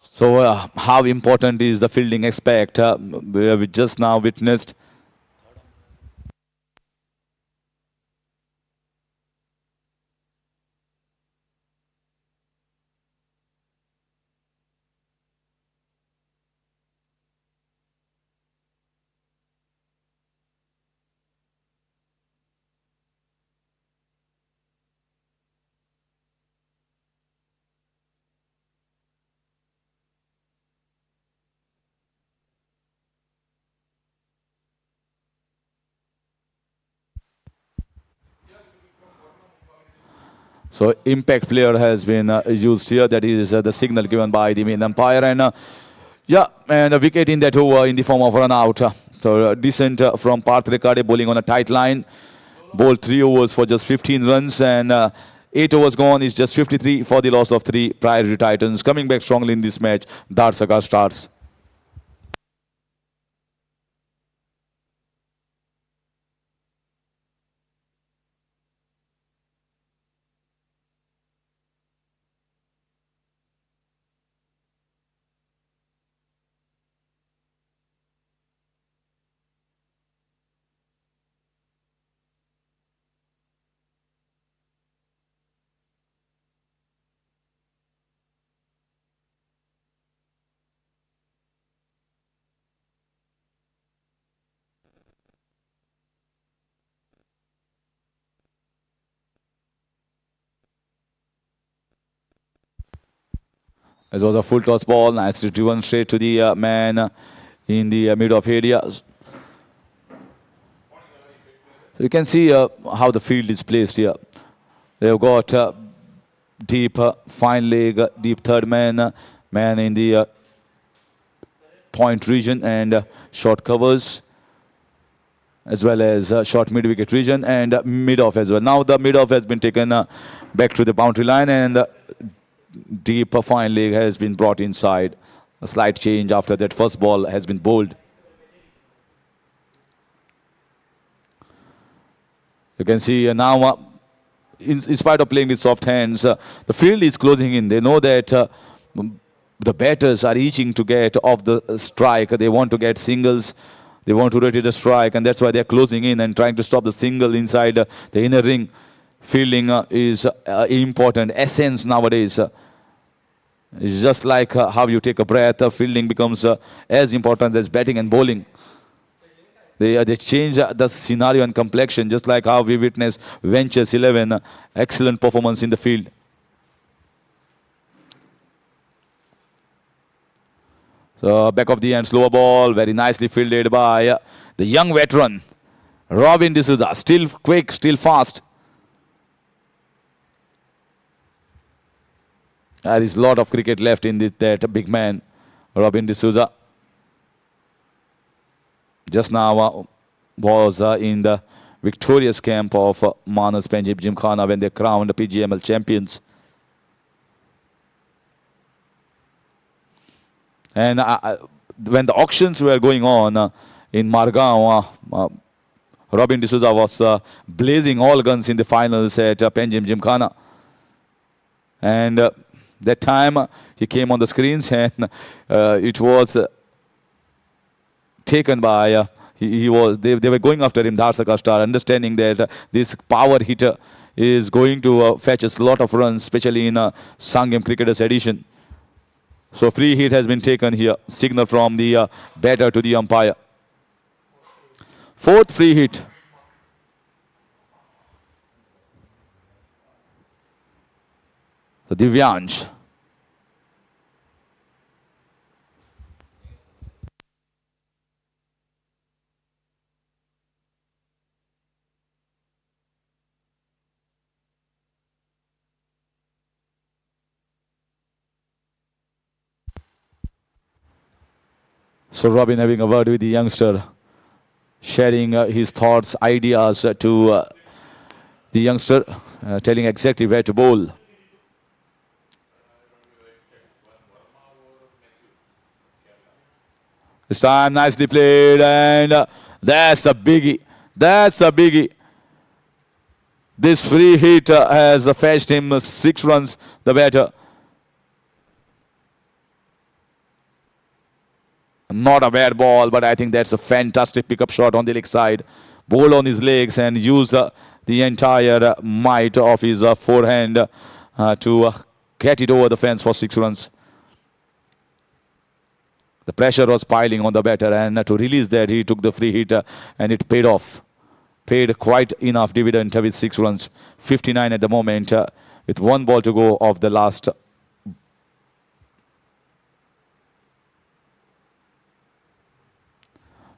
So how important is the fielding aspect? We just now witnessed. So impact player has been used here. That is the signal given by the main umpire. And yeah, and a wicket in that over in the form of run out. So decent from Parth Rekade, bowling on a tight line. Bowled 3 overs for just 15 runs, and 8 overs gone is just 53 for the loss of 3. Priority Titans coming back strongly in this match. Dhadsakhal starts. This was a full toss ball, nicely driven straight to the man in the mid-off area. So you can see how the field is placed here. They've got deep fine leg, deep third man, man in the point region, and short covers, as well as short mid-wicket region and mid-off as well. Now the mid-off has been taken back to the boundary line, and deep fine leg has been brought inside. A slight change after that first ball has been bowled. You can see now, in spite of playing with soft hands, the field is closing in. They know that the batters are itching to get off the strike. They want to get singles. They want to rotate a strike, and that's why they're closing in and trying to stop the single inside the inner ring. Fielding is important. Essence nowadays. It's just like how you take a breath. Fielding becomes as important as batting and bowling. They change the scenario and complexion, just like how we witnessed Ventures 11. Excellent performance in the field. So back of the end, slower ball, very nicely fielded by the young veteran, Robin D'Souza. Still quick, still fast. There is a lot of cricket left in that big man, Robin D'Souza. Just now was in the victorious camp of Manas Panjib Gymkhana when they crowned PGML champions. And when the auctions were going on in Margao, Robin D'Souza was blazing all guns in the finals at Panjim Gymkhana. And that time he came on the screens, and it was taken by they were going after him, Dhadsakhal star, understanding that this power hitter is going to fetch us a lot of runs, especially in Sanguem Cricketers edition. So free hit has been taken here. Signal from the batter to the umpire. Fourth free hit. So Divyansh. So Robin having a word with the youngster, sharing his thoughts, ideas to the youngster, telling exactly where to bowl. This time nicely played, and that's a biggie. That's a biggie. This free hit has fetched him 6 runs, the batter. Not a bad ball, but I think that's a fantastic pickup shot on the leg side. Bowl on his legs and use the entire might of his forehand to get it over the fence for 6 runs. The pressure was piling on the batter, and to release that, he took the free hit and it paid off. Paid quite enough dividend with 6 runs. 59 at the moment with 1 ball to go of the last.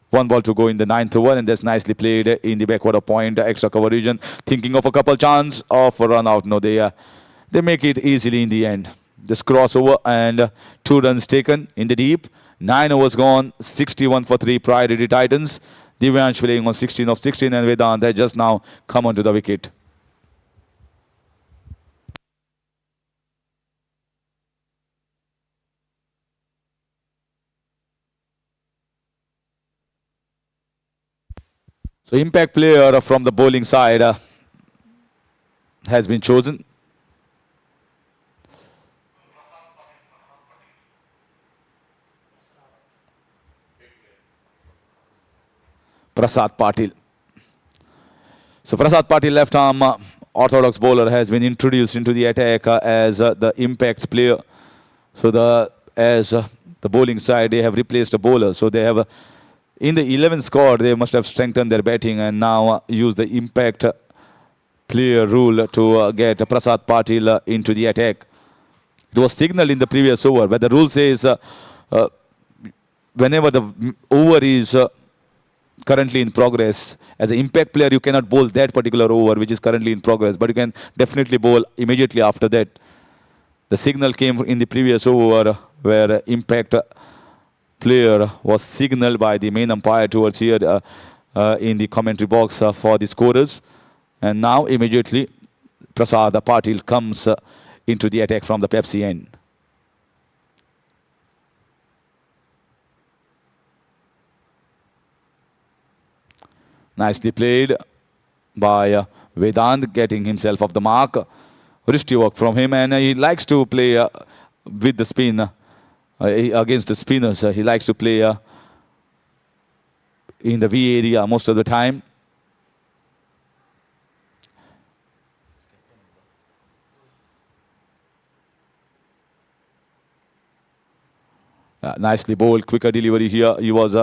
One ball to go in the 9th over, and that's nicely played in the backward point, extra cover region. Thinking of a couple chance of a run out. No, they make it easily in the end. Just crossover and 2 runs taken in the deep. 9 overs gone, 61 for 3 priority Titans. Divyansh playing on 16 of 16, and Vedant has just now come onto the wicket. So impact player from the bowling side has been chosen. Prasad Patil. So Prasad Patil, left arm orthodox bowler, has been introduced into the attack as the impact player. So as the bowling side, they have replaced a bowler. So they have in the 11th squad, they must have strengthened their batting and now use the impact player rule to get Prasad Patil into the attack. It was signaled in the previous over, but the rule says whenever the over is currently in progress, as an impact player, you cannot bowl that particular over which is currently in progress, but you can definitely bowl immediately after that. The signal came in the previous over where impact player was signaled by the main umpire towards here in the commentary box for the scorers. And now immediately Prasad Patil comes into the attack from the Pepsi end. Nicely played by Vedant, getting himself off the mark. Wristy work from him, and he likes to play with the spin against the spinners. He likes to play in the V area most of the time. Nicely bowled, quicker delivery here. He was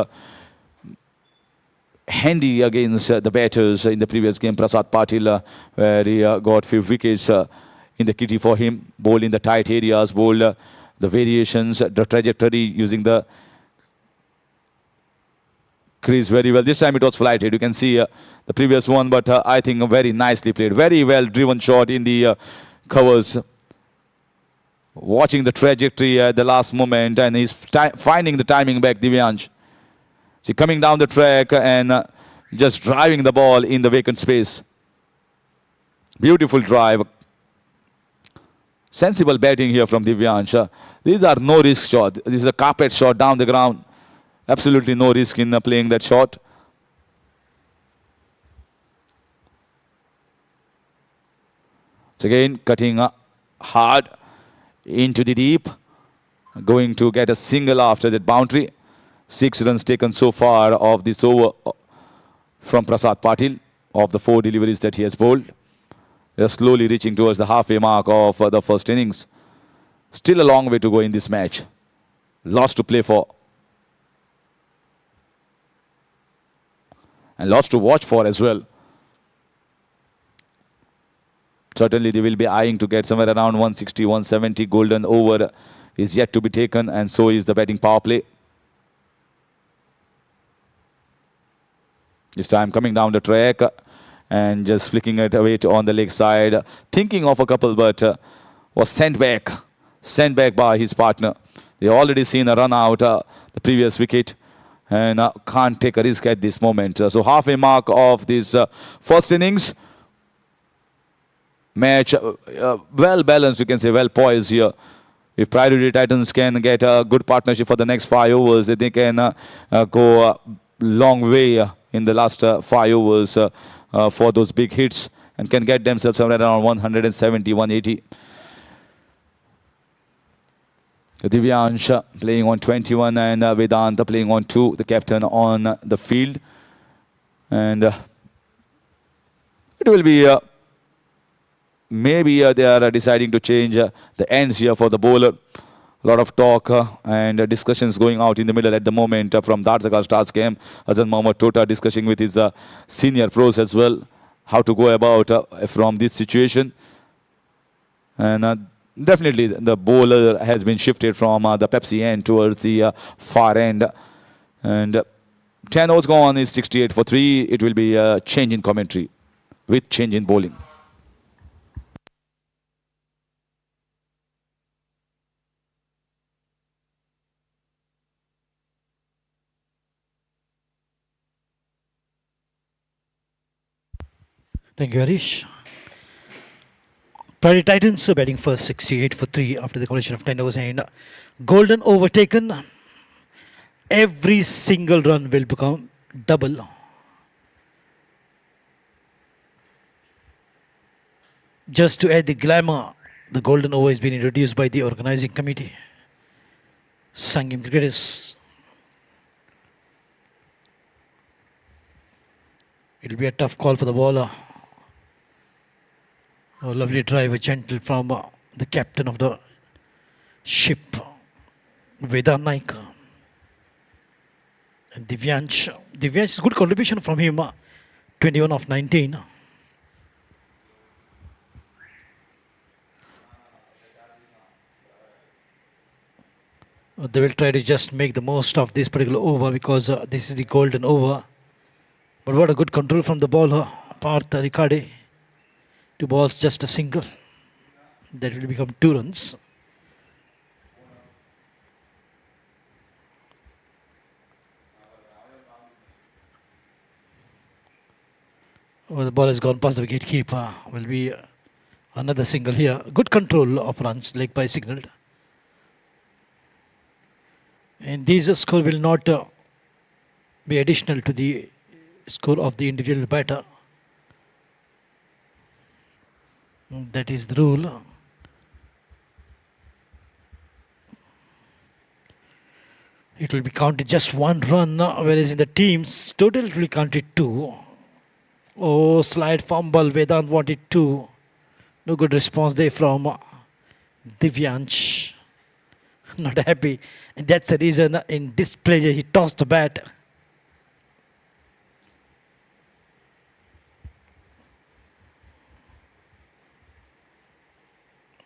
handy against the batters in the previous game, Prasad Patil, where he got 5 wickets in the kitty for him. Bowled in the tight areas, bowled the variations, the trajectory using the crease very well. This time it was flighted. You can see the previous one, but I think very nicely played. Very well driven shot in the covers. Watching the trajectory at the last moment, and he's finding the timing back, Divyansh. See, coming down the track and just driving the ball in the vacant space. Beautiful drive. Sensible batting here from Divyansh. These are no risk shot. This is a carpet shot down the ground. Absolutely no risk in playing that shot. It's again cutting hard into the deep. Going to get a single after that boundary. 6 runs taken so far of this over from Prasad Patil of the 4 deliveries that he has bowled. They are slowly reaching towards the halfway mark of the first innings. Still a long way to go in this match. Lots to play for. And lots to watch for as well. Certainly they will be eyeing to get somewhere around 160, 170. Golden over is yet to be taken, and so is the batting power play. This time coming down the track and just flicking it away on the leg side. Thinking of a couple, but was sent back by his partner. They already seen a run out the previous wicket and can't take a risk at this moment. So halfway mark of this first innings. Match well balanced, you can say, well poised here. If Priority Titans can get a good partnership for the next 5 overs, they can go a long way in the last 5 overs for those big hits and can get themselves somewhere around 170, 180. Divyansh playing on 21 and Vedanta playing on 2, the captain on the field. And it will be maybe they are deciding to change the ends here for the bowler. A lot of talk and discussions going out in the middle at the moment from Dhadsakhal Stars camp. Hazan Mohammad Tota discussing with his senior pros as well how to go about from this situation. And definitely the bowler has been shifted from the Pepsi end towards the far end. And 10 overs gone is 68 for 3. It will be a change in commentary with change in bowling. Thank you, Harish. Priority Titans batting first, 68 for 3 after the completion of 10 overs, and Golden overtaken. Every single run will become double. Just to add the glamour, the Golden over has been introduced by the organizing committee. Sanguem Cricketers. It'll be a tough call for the bowler. A lovely drive, a gentle from the captain of the ship, Vedant Naik. And Divyansh. Divyansh is good contribution from him, 21 of 19. They will try to just make the most of this particular over because this is the golden over. But what a good control from the bowler, Parth Riccardi. 2 balls, just a single. That will become 2 runs. Oh, the ball has gone past the wicket keeper. Will be another single here. Good control of runs, leg by signaled. And this score will not be additional to the score of the individual batter. That is the rule. It will be counted just 1 run, whereas in the teams, total it will be counted 2. Oh, slide fumble. Vedant wanted 2. No good response there from Divyansh. Not happy. And that's the reason in this play he tossed the bat.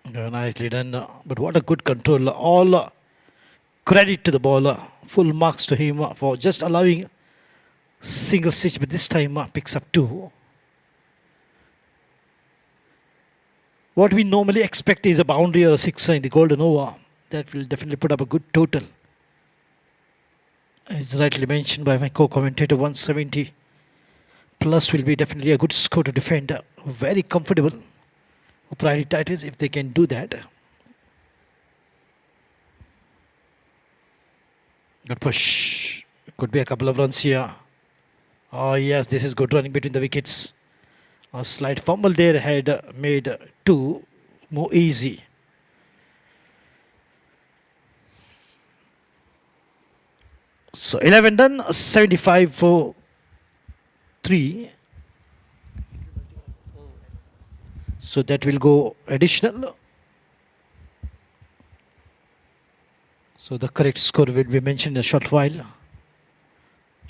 Nicely done. But what a good control. All credit to the bowler. Full marks to him for just allowing single stitch. But this time picks up 2. What we normally expect is a boundary or a sixer in the golden over. That will definitely put up a good total. As rightly mentioned by my co-commentator, 170 plus will be definitely a good score to defend. Very comfortable for Priority Titans if they can do that. Good push. Could be a couple of runs here. Oh yes, this is good running between the wickets. A slight fumble there had made 2 more easy. So 11 done, 75 for 3. So that will go additional. So the correct score will be mentioned in a short while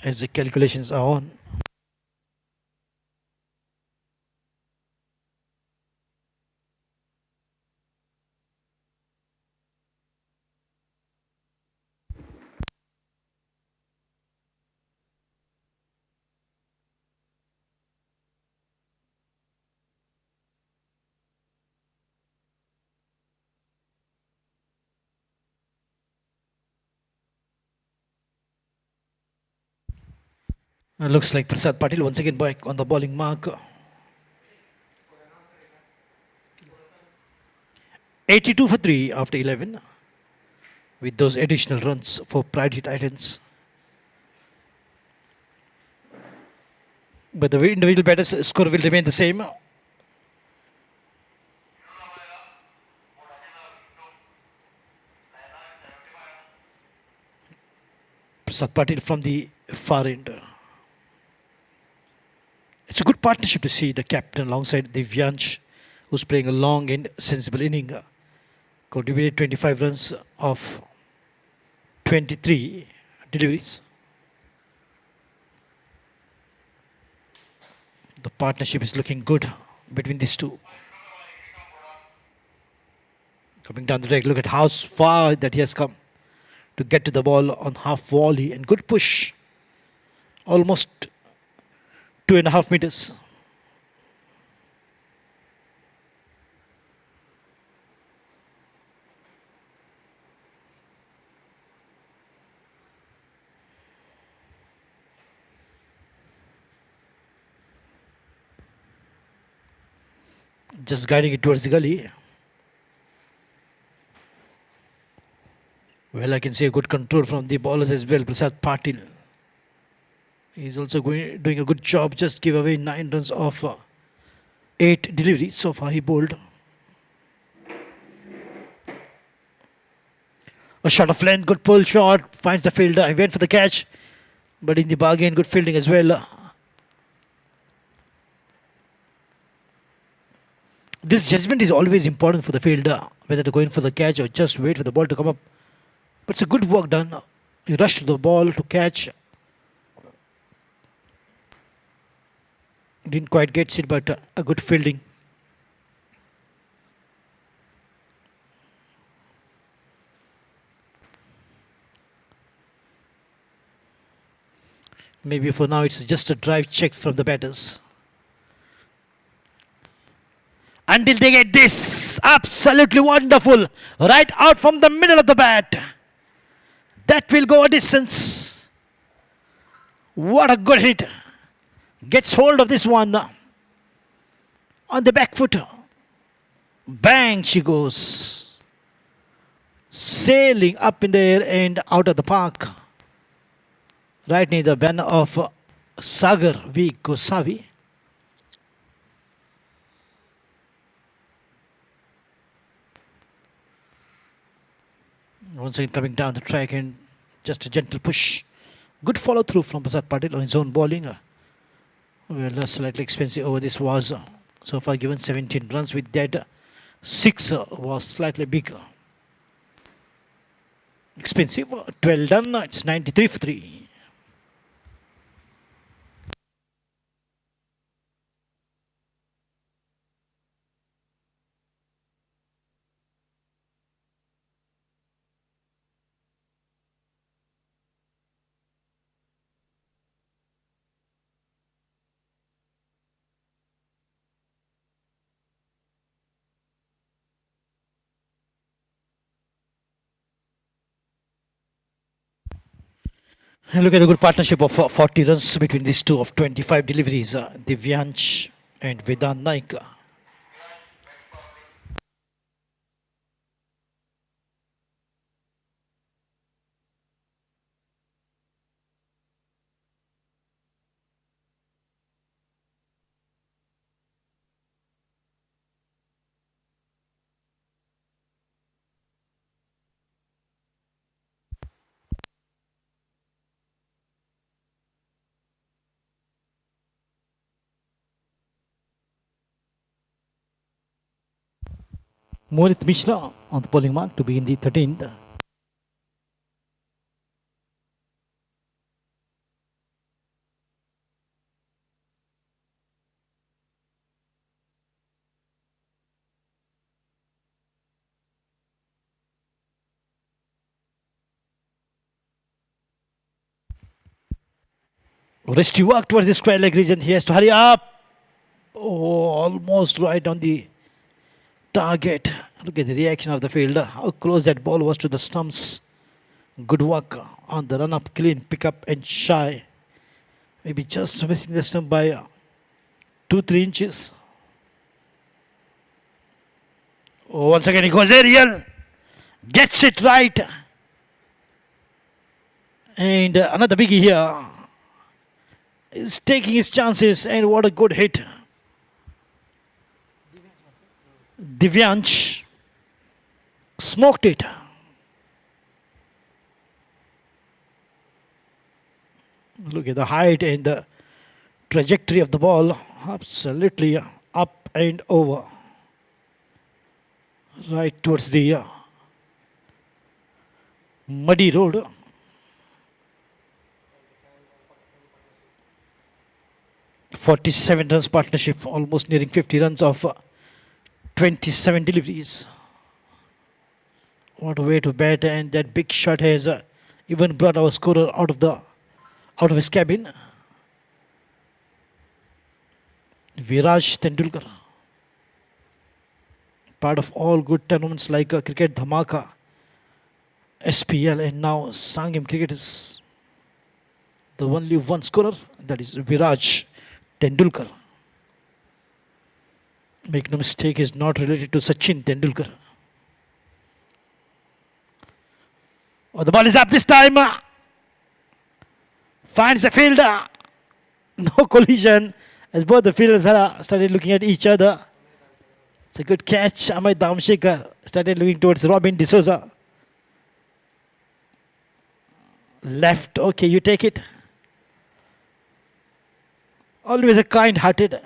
as the calculations are on. Looks like Prasad Patil once again back on the bowling mark. 82 for 3 after 11 with those additional runs for Priority Titans. But the individual batters' score will remain the same. Prasad Patil from the far end. It's a good partnership to see the captain alongside Divyansh, who's playing a long and sensible inning. Contributed 25 runs of 23 deliveries. The partnership is looking good between these two. Coming down the deck, look at how far that he has come to get to the ball on half volley and good push. Almost 2.5 meters. Just guiding it towards the gully. Well, I can see a good control from the bowlers as well. Prasad Patil. He's also doing a good job. Just give away 9 runs of 8 deliveries. So far he bowled. A shot of length, good pull shot. Finds the fielder. I went for the catch. But in the bargain, good fielding as well. This judgment is always important for the fielder. Whether to go in for the catch or just wait for the ball to come up. But it's a good work done. He rushed to the ball to catch. Didn't quite get it, but a good fielding. Maybe for now it's just a drive check from the batters. Until they get this. Absolutely wonderful. Right out from the middle of the bat. That will go a distance. What a good hit. Gets hold of this one on the back foot. Bang, she goes. Sailing up in the air and out of the park. Right near the banner of Sagar V. Gosavi. Once again coming down the track and Just a gentle push. Good follow through from Prasad Patil on his own bowling. Well, slightly expensive over this was so far given 17 runs. With that, 6 was slightly big. Expensive. 12 done. It's 93 for 3. And look at the good partnership of 40 runs between these two of 25 deliveries. Divyansh and Vedant Naik. Mohit Mishra on the bowling mark to be in the 13th. Risky work towards the square leg region. He has to hurry up. Oh, almost right on the target. Look at the reaction of the fielder. How close that ball was to the stumps. Good work on the run up, clean pick up and shy. Maybe just missing the stump by 2-3 inches. Oh, once again he goes aerial. Gets it right. And another biggie here. Is taking his chances, and what a good hit. Divyansh smoked it. Look at the height and the trajectory of the ball. Absolutely up and over. Right towards the muddy road. .47 runs partnership, almost nearing 50 runs of 27 deliveries. What a way to bat, and that big shot has even brought our scorer out of his cabin. Viraj Tendulkar, part of all good tournaments like Cricket Dhamaka, SPL, and now Sanguem Cricketers. The only one scorer, that is Viraj Tendulkar. Make no mistake, is not related to Sachin Tendulkar. Oh, the ball is up this time. Finds the fielder. No collision as both the fielders started looking at each other. It's a good catch. Amit Damshekar started looking towards Robin D'Souza. Left. Okay, you take it. Always a kind-hearted,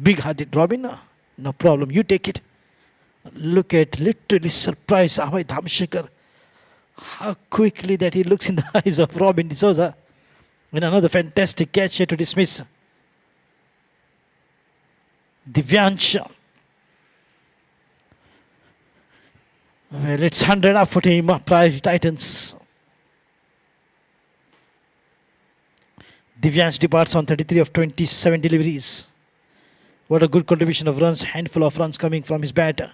big-hearted Robin. No problem, you take it. Look at, literally surprised Amit Damshekar. How quickly that he looks in the eyes of Robin D'Souza. And another fantastic catch here to dismiss. Divyansh. Well, it's 100 up for team, Priority Titans. Divyansh departs on 33 of 27 deliveries. What a good contribution of runs, handful of runs coming from his bat.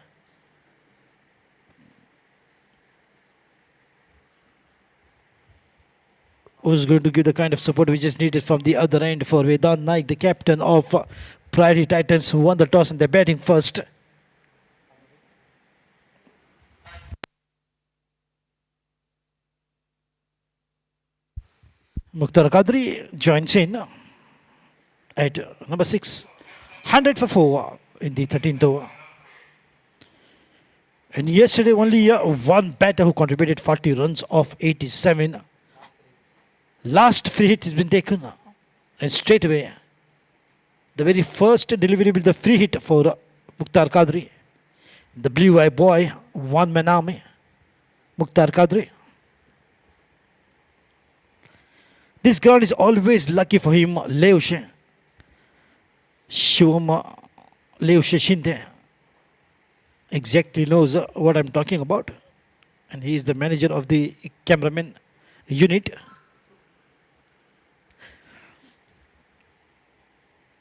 Who's going to give the kind of support which is needed from the other end for Vedant Naik, the captain of Priority Titans, who won the toss and they're batting first. Mukhtar Qadri joins in at number 6. 100 for 4 in the 13th over. And yesterday only one batter who contributed 40 runs of 87. Last free hit has been taken. And straight away, the very first delivery with the free hit for Mukhtar Qadri. The blue-eye boy, one-man army, Mukhtar Qadri. This ground is always lucky for him, Leushe. Shivam Leushe Shinde exactly knows what I'm talking about. And he is the manager of the cameraman unit.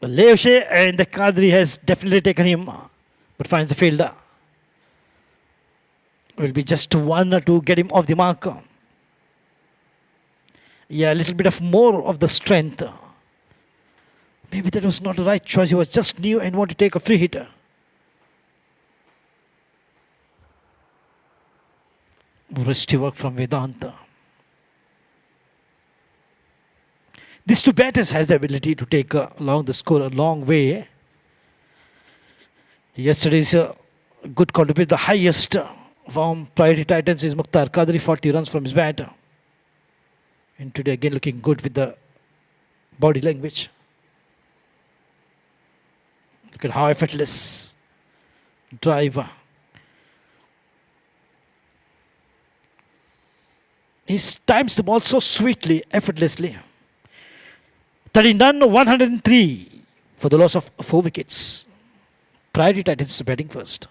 Leushe and the Qadri has definitely taken him, but finds the fielder. Will be just one to get him off the mark. Yeah, a little bit of more of the strength. Maybe that was not the right choice. He was just new and wanted to take a free hitter. Wristy work from Vedanta. These two batters has the ability to take along the score a long way. Yesterday's good contribute, the highest from Priority Titans is Mukhtar Qadri, 40 runs from his bat. And today again looking good with the body language. Look at how effortless drive. He times the ball so sweetly, effortlessly. 13 done, 103 for the loss of 4 wickets. Priority Titans batting first.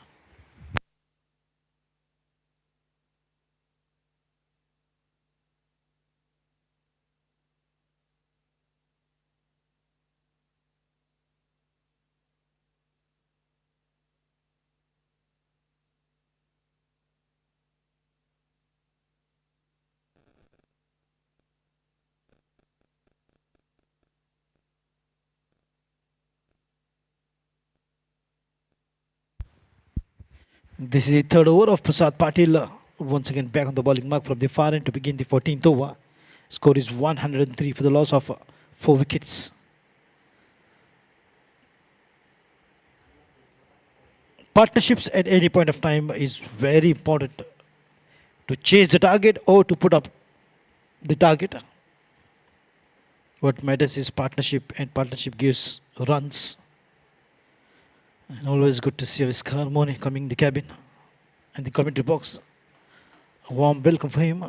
This is the third over of Prasad Patil. Once again back on the bowling mark from the far end to begin the 14th over. Score is 103 for the loss of 4 wickets. Partnerships at any point of time is very important. To chase the target or to put up the target. What matters is partnership, and partnership gives runs. And always good to see Viskar Harmony coming in the cabin and the commentary box. A warm welcome for him.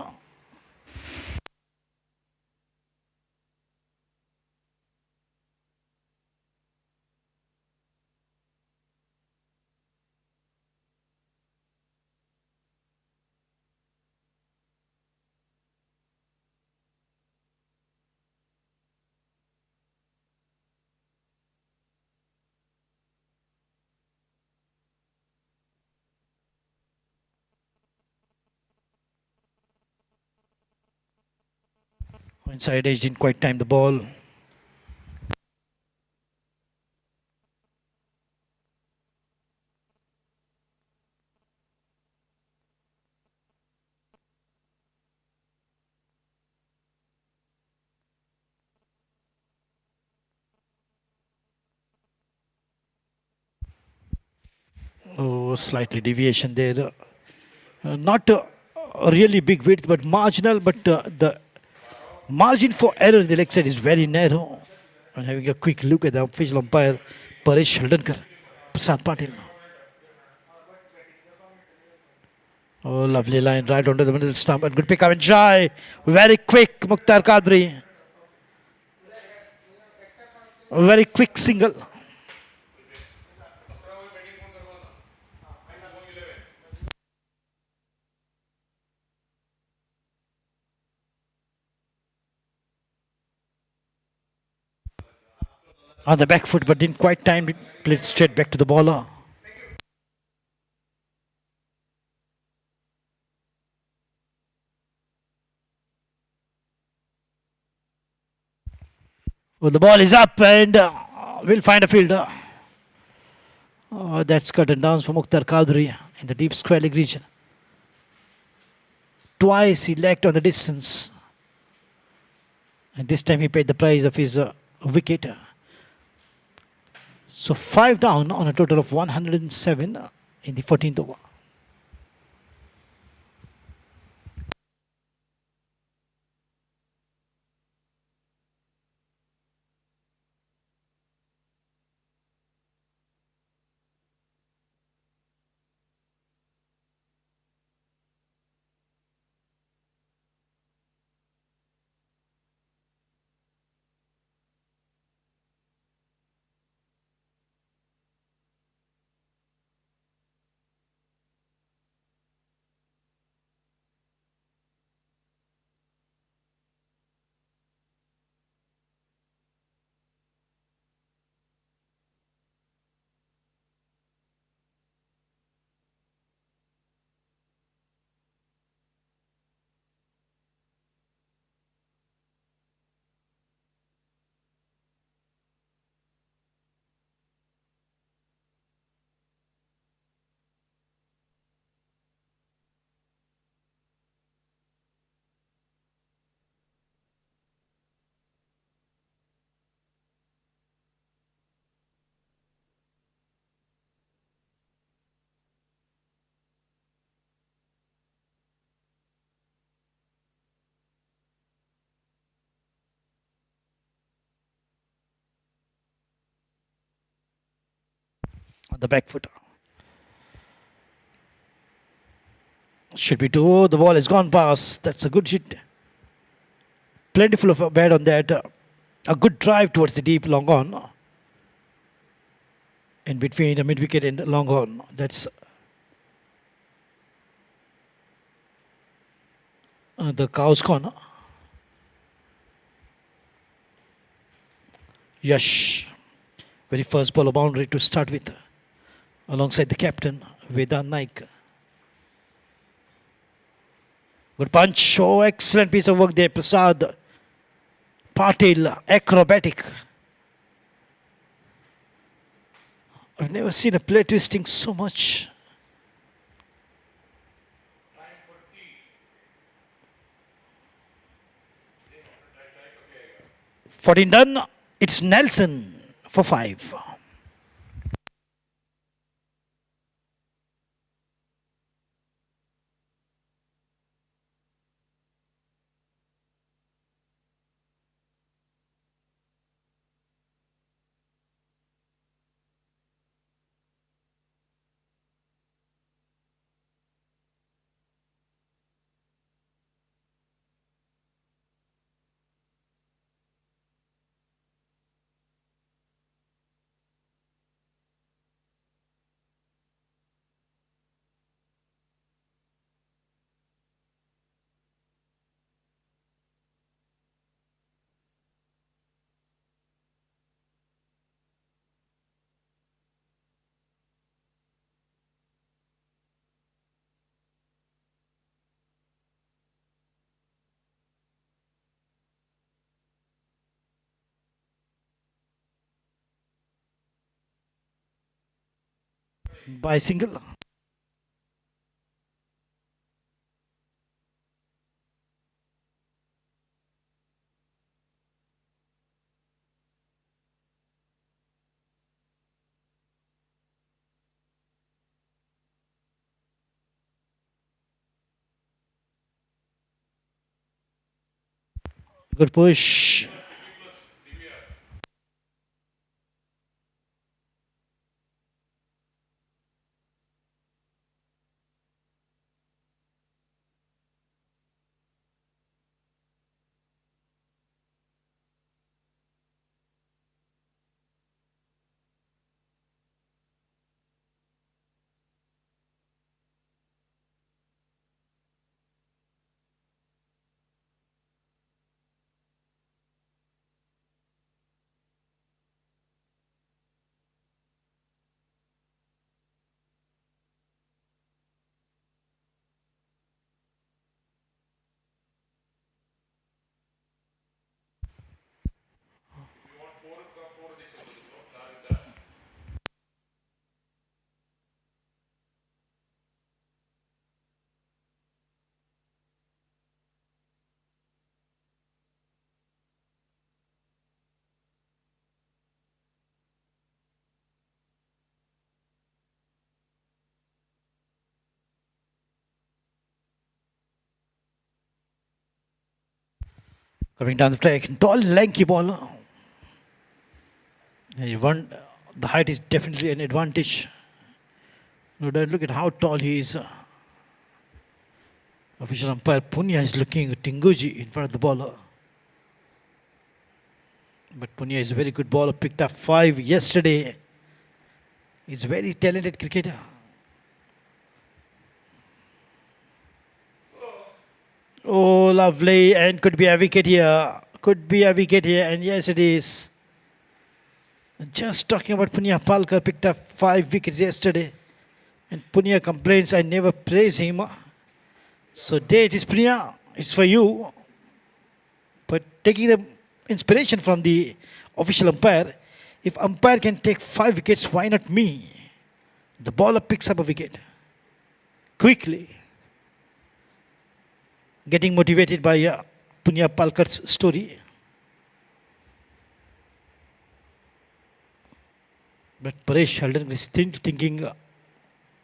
Inside edge didn't quite time the ball. Oh, slightly deviation there. Not a really big width, but marginal. But the margin for error in the leg side is very narrow. And having a quick look at the official umpire, Paresh Haldankar, Prasad Patil. Oh, lovely line right onto the middle stump. And good pick up and try. Very quick, Mukhtar Qadri. A very quick single. On the back foot, but didn't quite time it. Played straight back to the bowler. Well, the ball is up and we'll find a fielder. Oh, that's cut and down for Mukhtar Qadri in the deep square leg region. Twice he lacked on the distance. And this time he paid the price of his wicket. So 5 down on a total of 107 in the 14th over. on the back foot. Should be two. The ball has gone past. That's a good hit. Plentiful of a bat on that. A good drive towards the deep long on. In between the mid wicket and long on. That's the cow's corner. Yash. Very first ball of boundary to start with. Alongside the captain, Vedan Naik. Good punch. Oh, excellent piece of work there. Prasad Patil, acrobatic. I've never seen a player twisting so much. 14 done. It's Nelson for 5. By single. Good push. Coming down the track, tall, lanky ball. The height is definitely an advantage. No doubt, look at how tall he is. Official umpire Punya is looking at Tinguji in front of the bowler. But Punya is a very good bowler, picked up 5 yesterday. He's a very talented cricketer. Oh, lovely. And could be a wicket here. Could be a wicket here. And yes, it is. Just talking about Punya, Palkar picked up 5 wickets yesterday. And Punya complains, I never praise him. So there it is, Punya. It's for you. But taking the inspiration from the official umpire, if umpire can take 5 wickets, why not me? The bowler picks up a wicket. Quickly. Getting motivated by Punya Palkar's story. But Paresh Haldan is thinking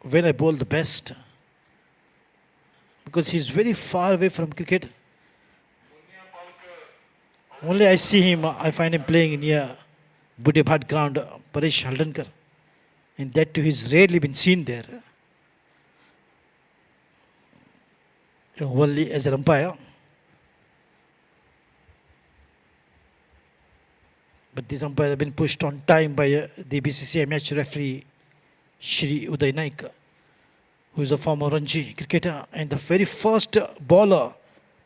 when I bowl the best. Because he's very far away from cricket. Only I see him, I find him playing near Budebhat ground, Paresh Haldankar. And that too has rarely been seen there. Only as an umpire. But these umpires have been pushed on time by the BCCI match referee Shri Uday Naik, who is a former Ranji cricketer and the very first bowler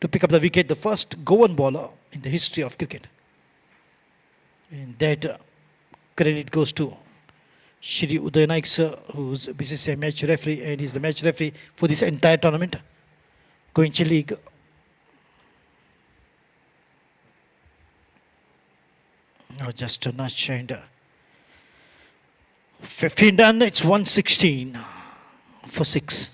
to pick up the wicket, the first Goan bowler in the history of cricket. And that credit goes to Shri Uday Naik sir, who's BCCI match referee and is the match referee for this entire tournament, Goichi League. Now just a notch and 15 done. It's 116 for 6.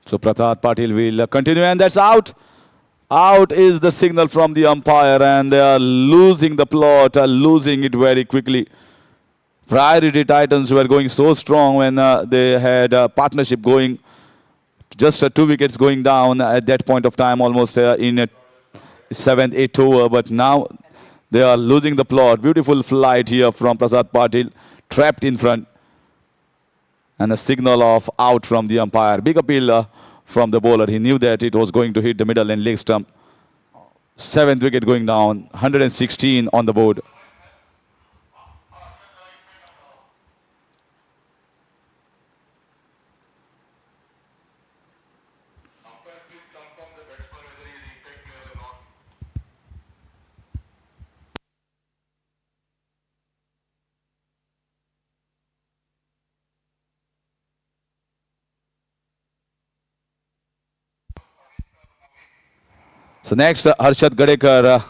So Prathad Patil will continue, and that's out. Out is the signal from the umpire, and they are losing the plot, losing it very quickly. Priority Titans were going so strong when they had a partnership going. Just 2 wickets going down at that point of time, almost in a 7th, 8th over. But now they are losing the plot. Beautiful flight here from Prasad Patil, trapped in front. And a signal of out from the umpire. Big appeal from the bowler. He knew that it was going to hit the middle and leg stump. 7th wicket going down, 116 on the board. So next, Harshad Gadekar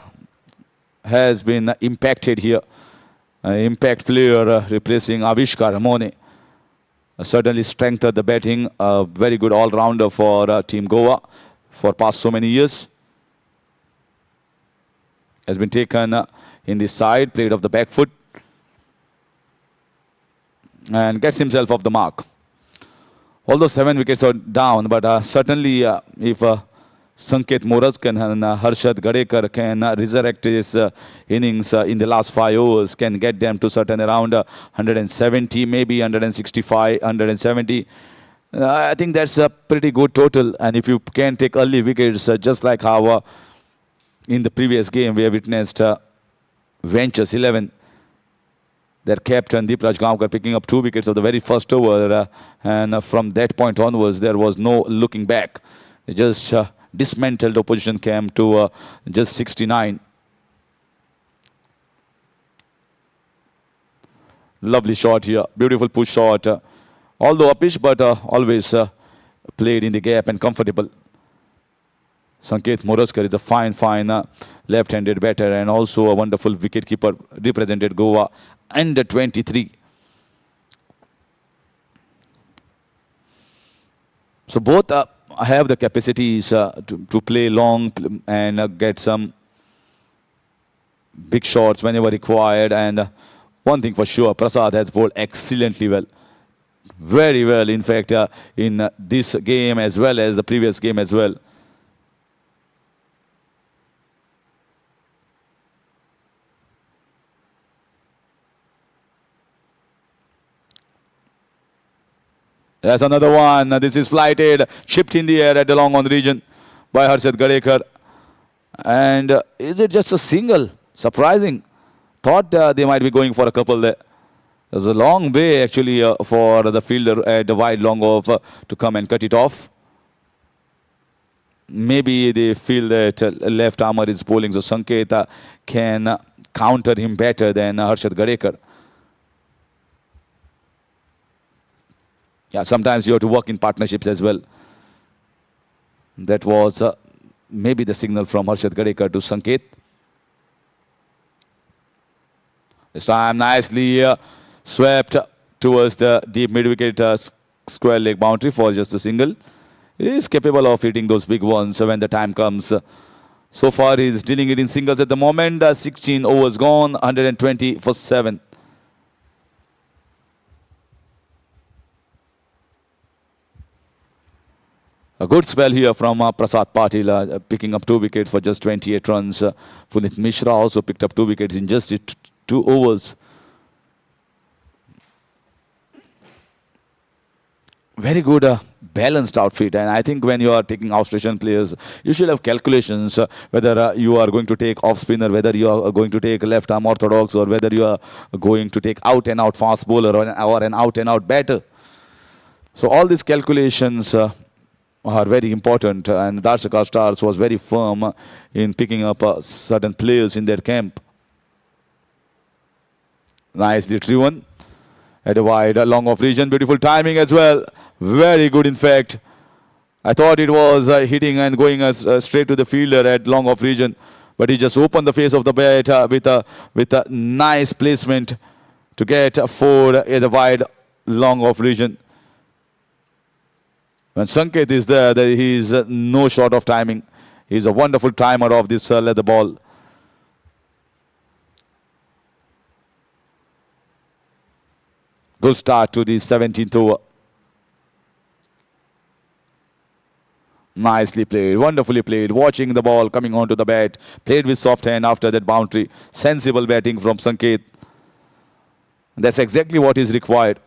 has been impacted here. Impact player replacing Avishkar Mone. Certainly strengthened the batting. A very good all-rounder for Team Goa for past so many years. Has been taken in the side, played off the back foot. And gets himself off the mark. Although 7 wickets are down, but certainly if Sanket Moraskan and Harshad Gadekar can resurrect his innings in the last 5 overs, can get them to certain around 170, maybe 165, 170. I think that's a pretty good total. And if you can take early wickets, just like how in the previous game we have witnessed Ventures 11, their captain Deepraj Gamkar picking up 2 wickets of the very first over. And from that point onwards, there was no looking back. They just dismantled opposition camp to just 69. Lovely shot here. Beautiful push shot. Although uppish, but always played in the gap and comfortable. Sanket Moraskar is a fine left-handed batter and also a wonderful wicket-keeper. Represented Goa under 23. So both have the capacities to play long and get some big shots whenever required. And one thing for sure, Prasad has bowled excellently well. Very well, in fact, in this game as well as the previous game as well. There's another one. This is flighted, chipped in the air at the long on region by Harshad Gadekar. And is it just a single? Surprising. Thought they might be going for a couple there. There's a long way actually for the fielder at the wide long off to come and cut it off. Maybe they feel that left armour is bowling, so Sanket can counter him better than Harshad Gadekar. Yeah, sometimes you have to work in partnerships as well. That was maybe the signal from Harshad Gadekar to Sanket. This time nicely swept towards the deep mid-wicket square leg boundary for just a single. He is capable of hitting those big ones when the time comes. So far, he is dealing it in singles at the moment. 16 overs gone, 120 for 7. A good spell here from Prasad Patil, picking up 2 wickets for just 28 runs. Punit Mishra also picked up 2 wickets in just 2 overs. Very good balanced outfit, and I think when you are taking outstation players, you should have calculations whether you are going to take off spinner, whether you are going to take left arm orthodox, or whether you are going to take out and out fast bowler or an out and out batter. So all these calculations are very important, and Dhadsakhal Stars was very firm in picking up certain players in their camp. Nicely driven at a wide, long off region. Beautiful timing as well. Very good, in fact. I thought it was hitting and going straight to the fielder at long off region, but he just opened the face of the bat with a nice placement to get 4 at the wide, long off region. When Sanket is there, he is no short of timing. He is a wonderful timer of this leather ball. Good start to the 17th over. Nicely played, wonderfully played. Watching the ball coming onto the bat. Played with soft hand after that boundary. Sensible batting from Sanket. That's exactly what is required.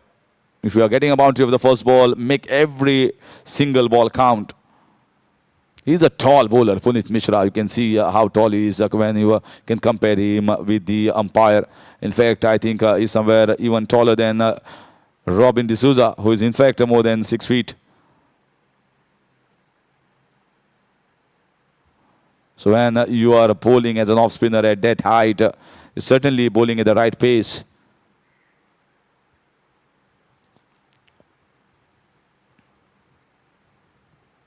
If you are getting a boundary of the first ball, make every single ball count. He's a tall bowler, Punit Mishra. You can see how tall he is when you can compare him with the umpire. In fact, I think he's somewhere even taller than Robin D'Souza, who is in fact more than 6 feet. So when you are bowling as an off spinner at that height, you're certainly bowling at the right pace.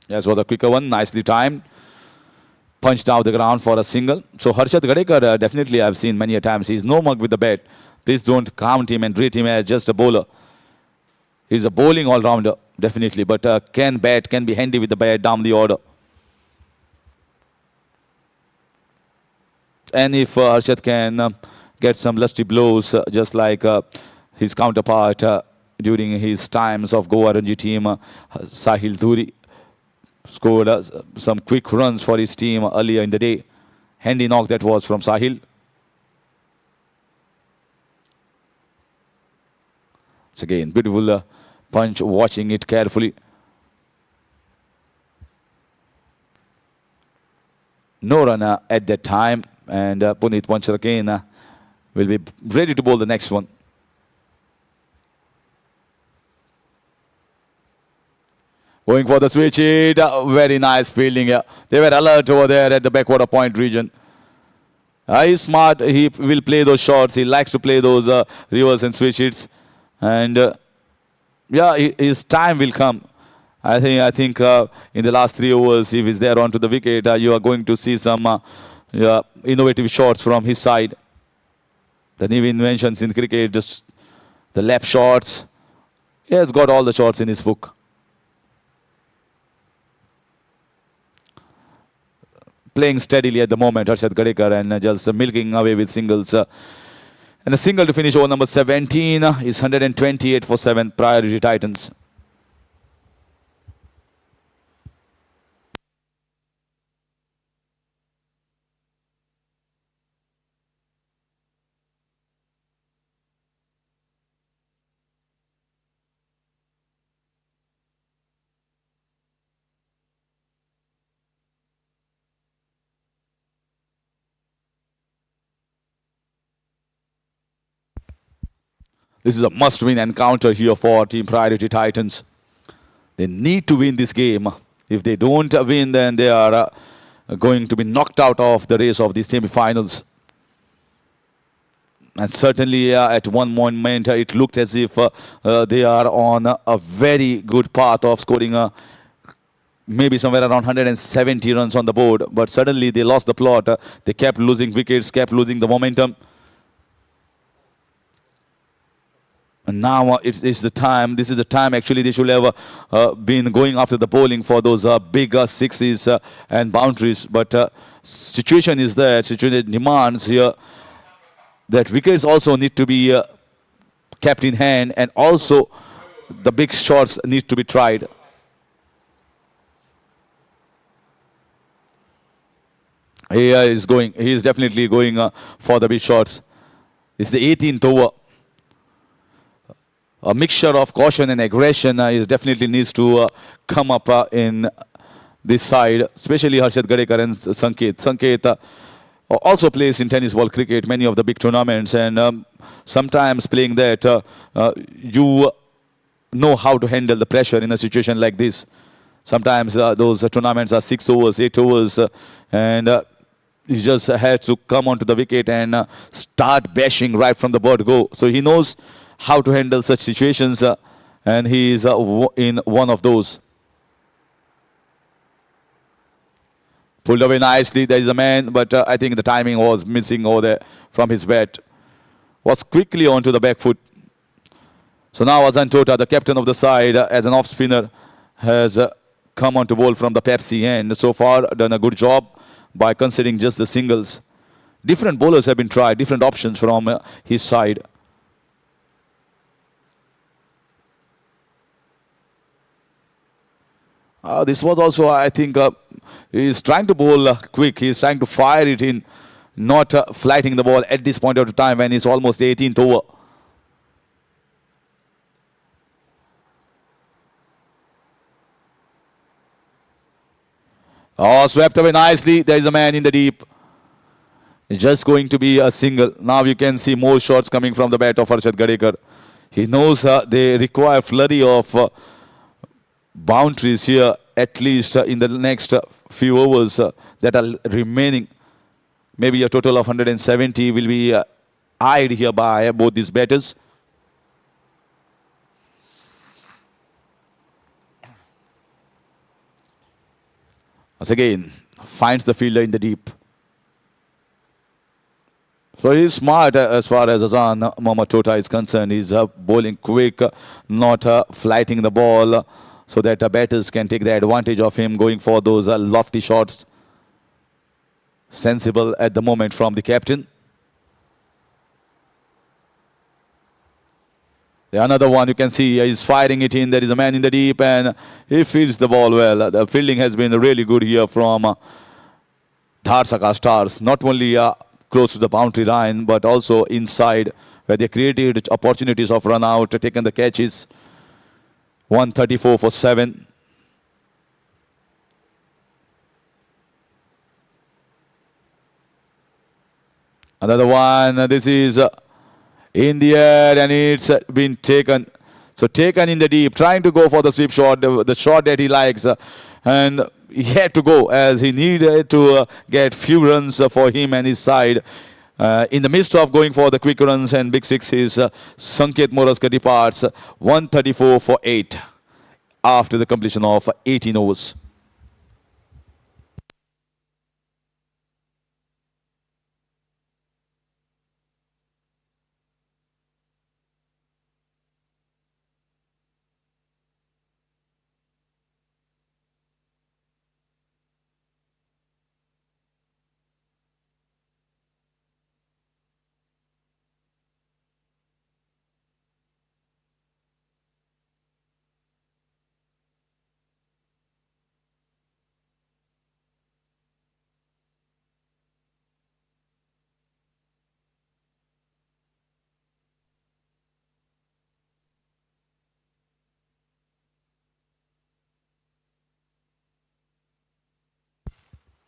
Yes, was a quicker one, nicely timed. Punched out the ground for a single. So Harshad Gadekar, definitely I've seen many a times. He's no mug with the bat. Please don't count him and rate him as just a bowler. He's a bowling all-rounder, definitely. But can be handy with the bat down the order. And if Harshad can get some lusty blows, just like his counterpart during his times of Goa Ranji team, Sahil Dhuri, scored some quick runs for his team earlier in the day. Handy knock that was from Sahil. It's again beautiful punch, watching it carefully. No run at that time, and Punit once again will be ready to bowl the next one. Going for the switch hit. Very nice fielding. They were alert over there at the backwater point region. He's smart. He will play those shots. He likes to play those reverse and switch hits. And yeah, his time will come. I think in the last 3 overs, if he's there onto the wicket, you are going to see some innovative shots from his side. The new inventions in cricket, just the left shots. He has got all the shots in his book. Playing steadily at the moment, Harshad Gadekar, and just milking away with singles. And a single to finish over number 17 is 128 for 7, Priority Titans. This is a must-win encounter here for Team Priority Titans. They need to win this game. If they don't win, then they are going to be knocked out of the race of the semi-finals. And certainly at one moment it looked as if they are on a very good path of scoring maybe somewhere around 170 runs on the board. But suddenly they lost the plot. They kept losing wickets, kept losing the momentum. And now it's the time. This is the time actually they should have been going after the bowling for those big sixes and boundaries. But situation is there. Situation demands here that wickets also need to be kept in hand, and also the big shots need to be tried. He is definitely going for the big shots. It's the 18th over. A mixture of caution and aggression is definitely needs to come up in this side, especially Harshad Gadekar and Sanket. Sanket also plays in tennis ball cricket, many of the big tournaments, and sometimes playing that, you know how to handle the pressure in a situation like this. Sometimes those tournaments are 6 overs, 8 overs, and he just had to come onto the wicket and start bashing right from the bird go. So he knows how to handle such situations, and he is in one of those. Pulled away nicely. There is a man, but I think the timing was missing over there from his bat. Was quickly onto the back foot. So now Azan Tota, the captain of the side, as an off spinner, has come on to bowl from the Pepsi end. So far, done a good job by considering just the singles. Different bowlers have been tried, different options from his side. This was also, I think, he's trying to bowl quick. He's trying to fire it in, not flighting the ball at this point of the time when it's almost 18th over. Oh, swept away nicely. There is a man in the deep. It's just going to be a single. Now you can see more shots coming from the bat of Harshad Gadekar. He knows they require flurry of boundaries here, at least in the next few overs that are remaining. Maybe a total of 170 will be eyed here by both these batters. Once again, finds the fielder in the deep. So he's smart as far as Azan Mohammad Tota is concerned. He's bowling quick, not flighting the ball, so that batters can take the advantage of him going for those lofty shots. Sensible at the moment from the captain. Another one you can see he's firing it in. There is a man in the deep and he fields the ball well. The fielding has been really good here from Dhadsakhal Stars. Not only close to the boundary line but also inside, where they created opportunities of run out, taken the catches. 134 for 7. Another one. This is in the air and it's been taken. So taken in the deep, trying to go for the sweep shot, the shot that he likes. And he had to go as he needed to get few runs for him and his side. In the midst of going for the quick runs and big sixes, Sanket Moraska departs 134 for 8 after the completion of 18 overs.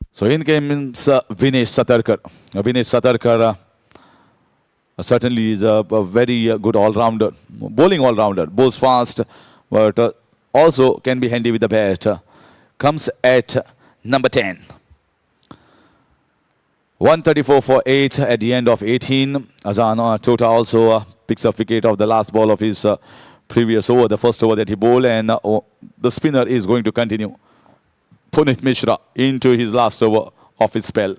So in comes Vinesh Satarkar. Vinesh Satarkar certainly is a very good all-rounder, bowling all-rounder. Bowls fast, but also can be handy with the bat. Comes at number 10. 134 for 8 at the end of 18. Azan Tota also picks up wicket of the last ball of his previous over, the first over that he bowled, and the spinner is going to continue. Punit Mishra into his last over of his spell.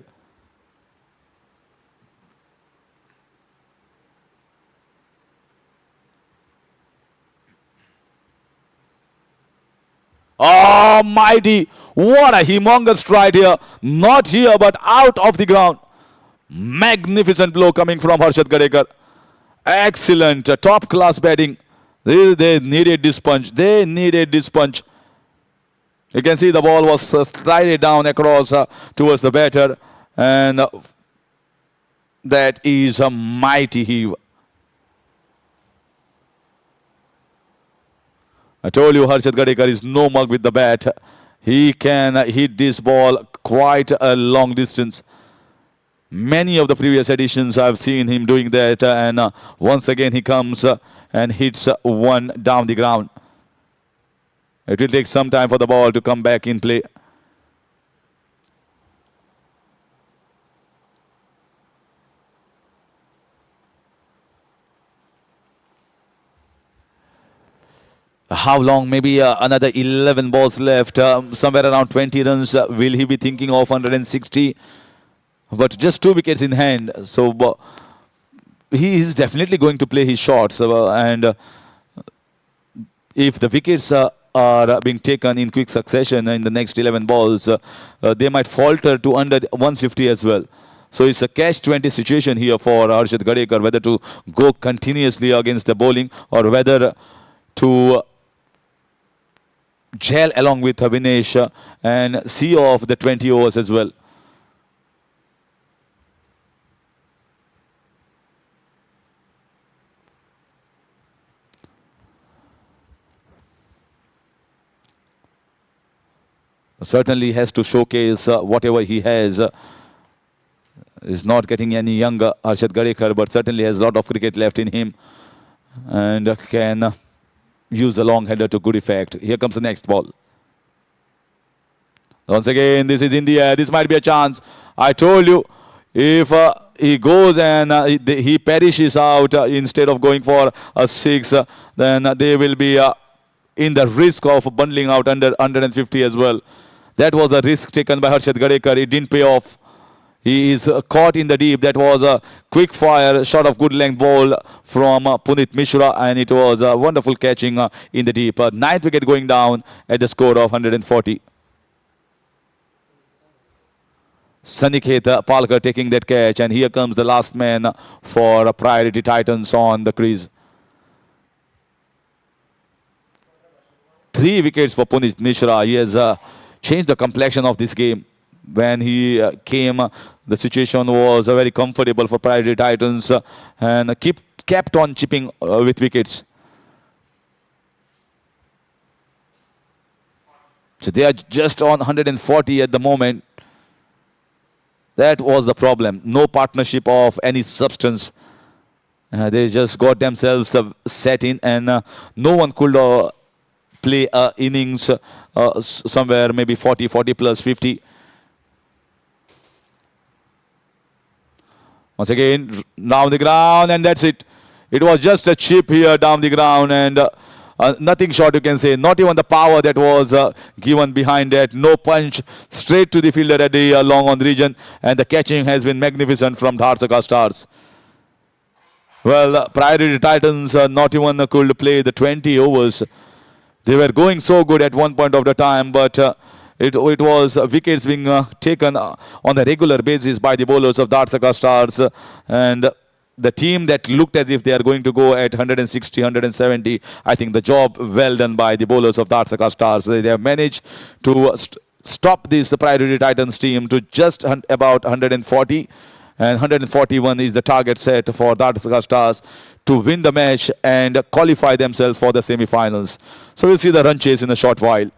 Oh, mighty. What a humongous stride here. Not here, but out of the ground. Magnificent blow coming from Harshad Gadekar. Excellent. Top class batting. They needed this punch. They needed this punch. You can see the ball was slided down across towards the batter. And that is a mighty heave. I told you Harshad Gadekar is no mug with the bat. He can hit this ball quite a long distance. Many of the previous editions I've seen him doing that, and once again he comes and hits one down the ground. It will take some time for the ball to come back in play. How long? Maybe another 11 balls left. Somewhere around 20 runs. Will he be thinking of 160? But just 2 wickets in hand. So he is definitely going to play his shots. And if the wickets are being taken in quick succession in the next 11 balls, they might falter to under 150 as well. So it's a catch-20 situation here for Harshad Gadekar, whether to go continuously against the bowling or whether to gel along with Vinesh and see off the 20 overs as well. Certainly has to showcase whatever he has. Is not getting any younger, Harshad Gadekar, but certainly has a lot of cricket left in him and can use a long header to good effect. Here comes the next ball. Once again, this is in the air. This might be a chance. I told you, if he goes and he perishes out instead of going for a 6, then they will be in the risk of bundling out under 150 as well. That was a risk taken by Harshad Gadekar. It didn't pay off. He is caught in the deep. That was a quick fire shot of good length ball from Punit Mishra, and it was a wonderful catching in the deep. 9th wicket going down at the score of 140. Sanikhet Palkar taking that catch, and here comes the last man for Priority Titans on the crease. 3 wickets for Punit Mishra. He has changed the complexion of this game. When he came, the situation was very comfortable for Priority Titans and kept on chipping with wickets. So they are just on 140 at the moment. That was the problem. No partnership of any substance. They just got themselves set in, and no one could play innings somewhere maybe 40 plus 50. Once again, down the ground, and that's it. It was just a chip here down the ground, and nothing short, you can say. Not even the power that was given behind that. No punch, straight to the fielder at the long on region, and the catching has been magnificent from Dhadsakhal Stars. Well, Priority Titans not even could play the 20 overs. They were going so good at one point of the time, but it was wickets being taken on a regular basis by the bowlers of Dhadsakhal Stars, and the team that looked as if they are going to go at 160, 170, I think the job well done by the bowlers of Dhadsakhal Stars. They have managed to stop this Priority Titans team to just about 140, and 141 is the target set for Dhadsakhal Stars to win the match and qualify themselves for the semi-finals. So we'll see the run chase in a short while.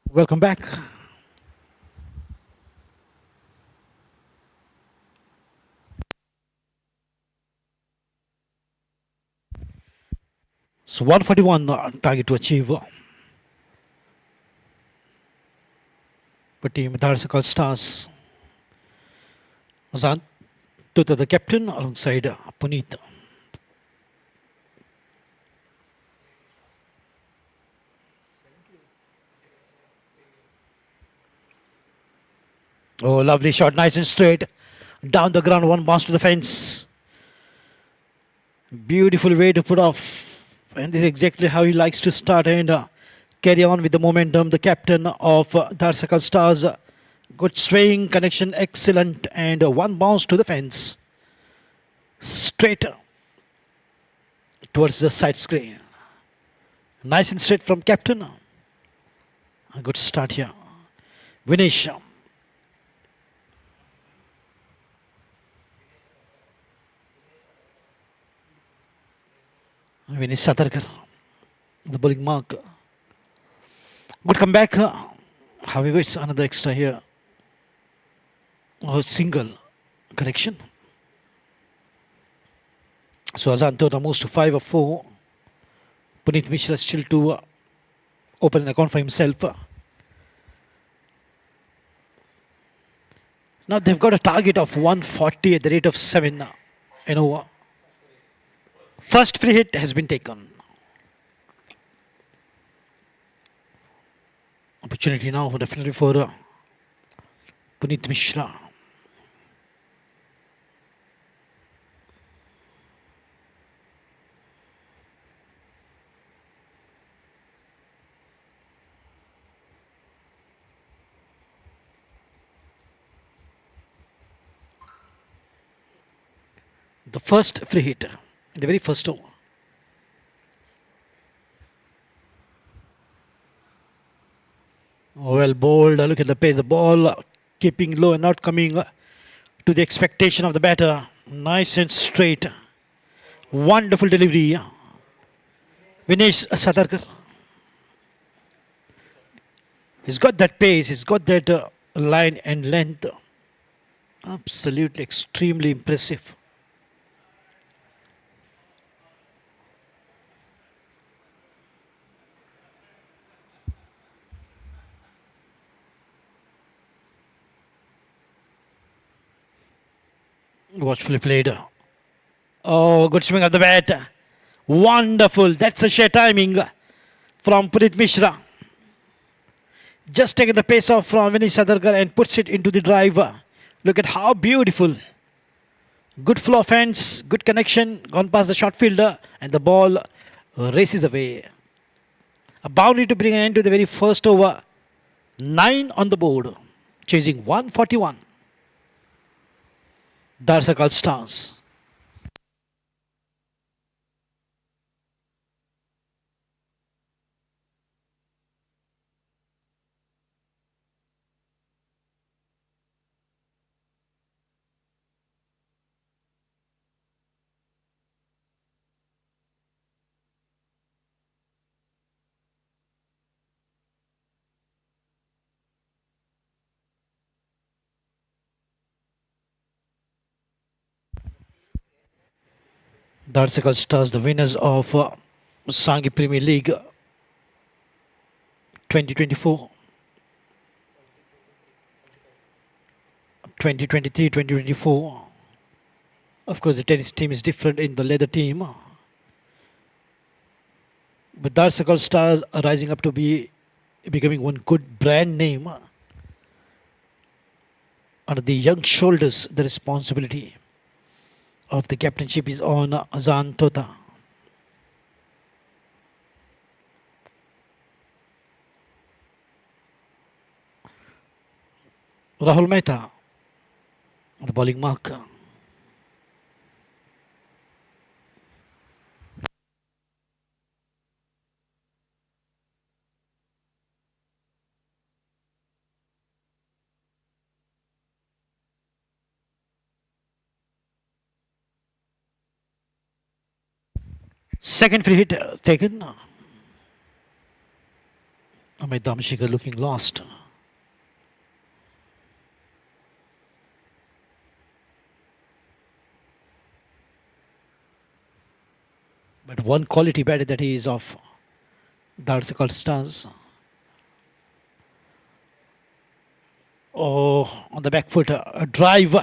Welcome back. So 141 target to achieve for team Dhadsakhal Stars. Azan Tuta, the captain, alongside Puneet. Oh, lovely shot, nice and straight. Down the ground, one bounce to the fence. Beautiful way to put off. And this is exactly how he likes to start and carry on with the momentum. The captain of Dhadsakhal Stars. Good swing, connection excellent, and one bounce to the fence. Straight towards the side screen. Nice and straight from captain. A good start here. Vinesh. Vinesh Satarkar. The bowling mark. Good comeback. However, it's another extra here. Oh, single. Correction. So Azan Tota moves to 5 of 4. Puneet Mishra still to open an account for himself. Now they've got a target of 140 at the rate of 7 an over. First free hit has been taken. Opportunity now definitely for Puneet Mishra. The first free hit in the very first over. Well bowled. Look at the pace. The ball keeping low and not coming to the expectation of the batter. Nice and straight. Wonderful delivery. Vinesh Satarkar. He's got that pace. He's got that line and length. Absolutely extremely impressive. Watchfully played. Oh, good swing of the bat. Wonderful. That's a sheer timing from Puneet Mishra. Just taking the pace off from Vinesh Sadarkar and puts it into the drive. Look at how beautiful. Good flow of hands, good connection, gone past the short fielder, and the ball races away. A boundary to bring an end to the very first over. 9 on the board, chasing 141. Dhadsakhal Stars. Dhadsakhal Stars, the winners of Sanguem Premier League 2024, 2023, 2024. Of course, the tennis team is different in the leather team. But Dhadsakhal Stars are rising up to be becoming one good brand name. Under the young shoulders, the responsibility of the captainship is on Azan Tota. Rahul Mehta, the bowling mark. Second free hit taken. Amit Damshikar looking lost. But one quality batter that he is of Dhadsakhal Stars. Oh, on the back foot, a drive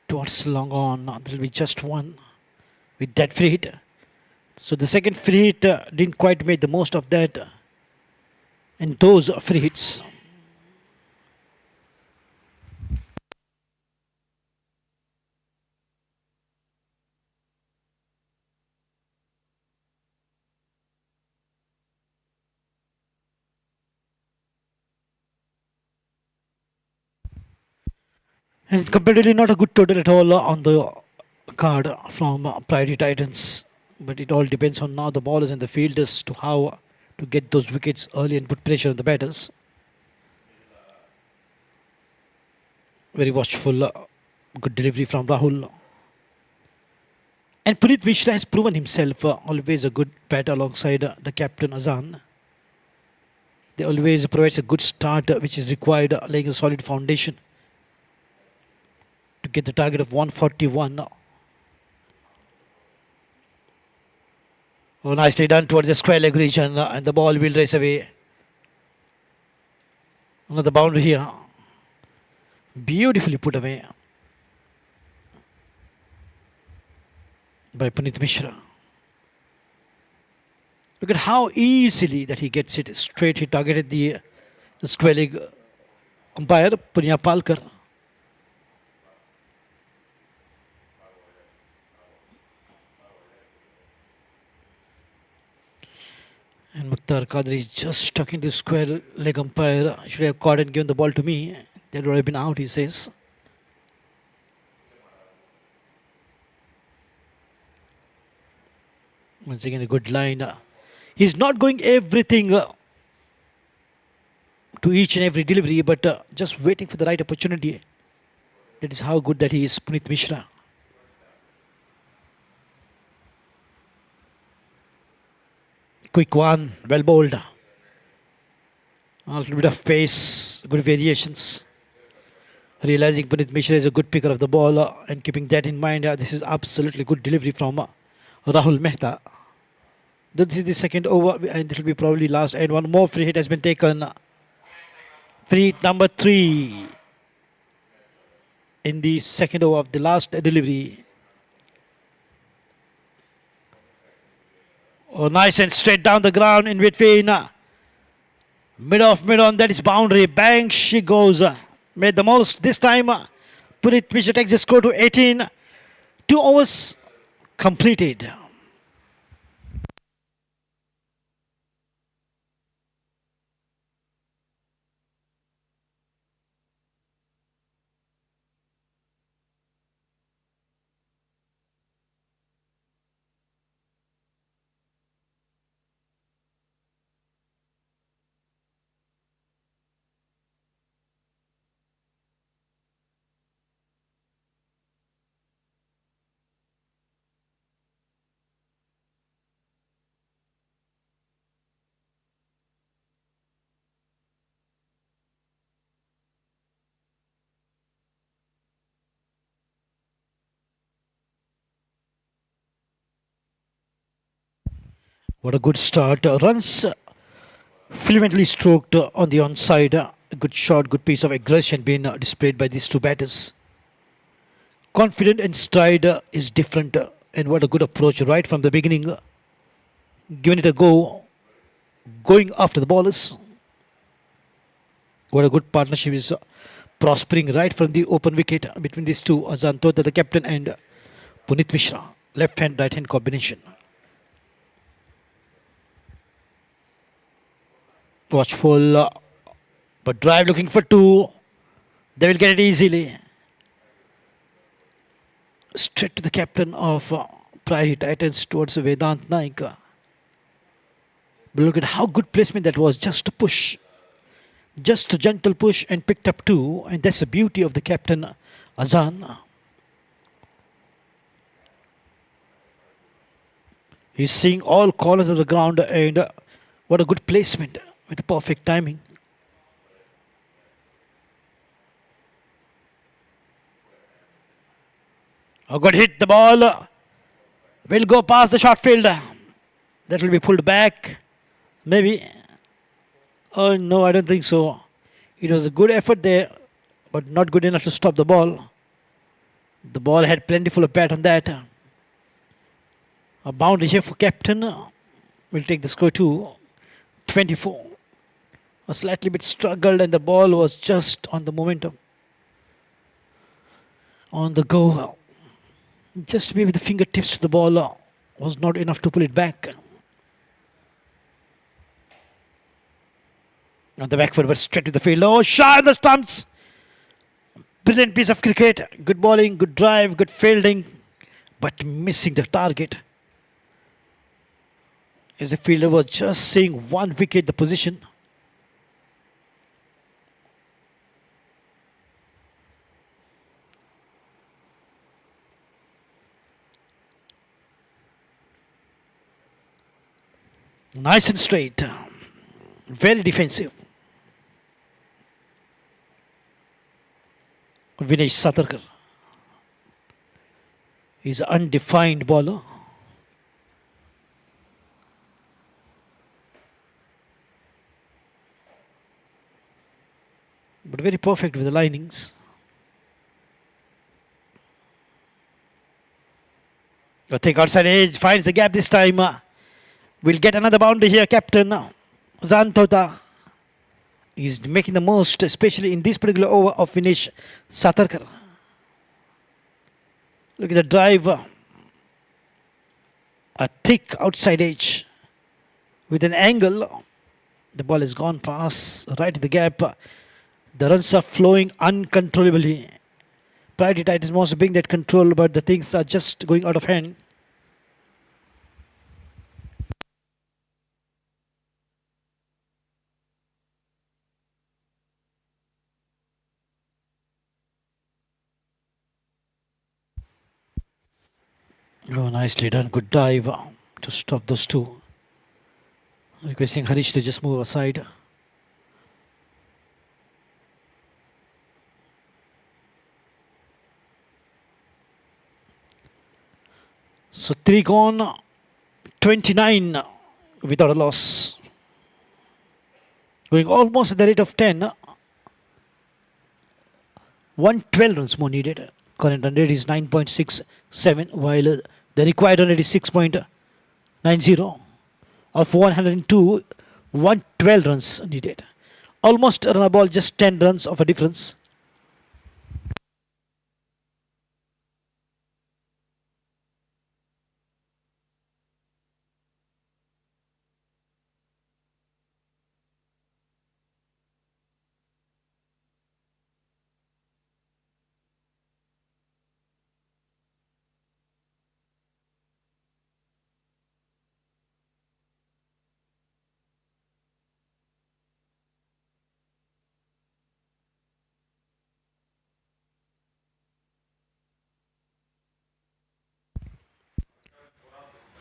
towards long on. There will be just one with that free hit. So the second free hit didn't quite make the most of that. And those free hits. And it's completely not a good total at all on the card from Priority Titans. But it all depends on now the ballers and the fielders to how to get those wickets early and put pressure on the batters. Very watchful, good delivery from Rahul. And Puneet Mishra has proven himself always a good batter alongside the captain Azan. They always provides a good start which is required, laying a solid foundation to get the target of 141. Oh, nicely done towards the square leg region, and the ball will race away. Another boundary here. Beautifully put away by Puneet Mishra. Look at how easily that he gets it straight. He targeted the square leg umpire, Punya Palkar. And Mukhtar Qadri is just stuck into square leg umpire. Should have caught and given the ball to me. That would have been out, he says. Once again, a good line. He's not going everything to each and every delivery, but just waiting for the right opportunity. That is how good that he is, Puneet Mishra. Quick one, well bowled. A little bit of pace, good variations. Realizing Puneet Mishra is a good picker of the ball and keeping that in mind, this is absolutely good delivery from Rahul Mehta. This is the second over and it will be probably last, and one more free hit has been taken. Free hit number 3 in the second over of the last delivery. Oh, nice and straight down the ground in between. Mid on, that is boundary. Bang, she goes. Made the most this time. Puneet Mishra takes the score to 18. 2 overs completed. What a good start. Runs fluently stroked on the onside. A good shot, good piece of aggression being displayed by these two batters. Confident and stride is different. And what a good approach right from the beginning. Giving it a go. Going after the ballers. What a good partnership is prospering right from the open wicket between these two. Azan Tota, the captain, and Puneet Mishra. Left hand, right hand combination. Watchful, but drive looking for 2. They will get it easily. Straight to the captain of Priority Titans towards Vedant Naik. But look at how good placement that was. Just a push. Just a gentle push and picked up 2. And that's the beauty of the captain Azan. He's seeing all corners of the ground and What a good placement with the perfect timing. Oh, good hit. The ball will go past the short field. That will be pulled back. Maybe. Oh, no, I don't think so. It was a good effort there, but not good enough to stop the ball. The ball had plentiful of bat on that. A boundary here for captain. Will take the score to 24. A slightly bit struggled and the ball was just on the momentum. On the go. Just maybe the fingertips to the ball was not enough to pull it back. On the back foot, but straight to the field. Oh, shot in the stumps. Brilliant piece of cricket. Good bowling, good drive, good fielding, but missing the target. As the fielder was just seeing one wicket the position. Nice and straight. Very defensive. Vinesh Satarkar is an undefined bowler. But very perfect with the linings. I think outside edge finds the gap this time. We'll get another boundary here, captain. Zantota is making the most, especially in this particular over of Vinesh Satarkar. Look at the drive. A thick outside edge with an angle. The ball has gone past, right to the gap. The runs are flowing uncontrollably. Priority Titans wants to bring that control, but the things are just going out of hand. Oh, nicely done. Good dive to stop those two. Requesting Harish to just move aside. So 3 gone, 29 without a loss. Going almost at the rate of 10. 112 runs more needed. Current run rate is 9.67, while the required run rate is 6.90. Of 102, 112 runs needed. Almost run a ball, just 10 runs of a difference.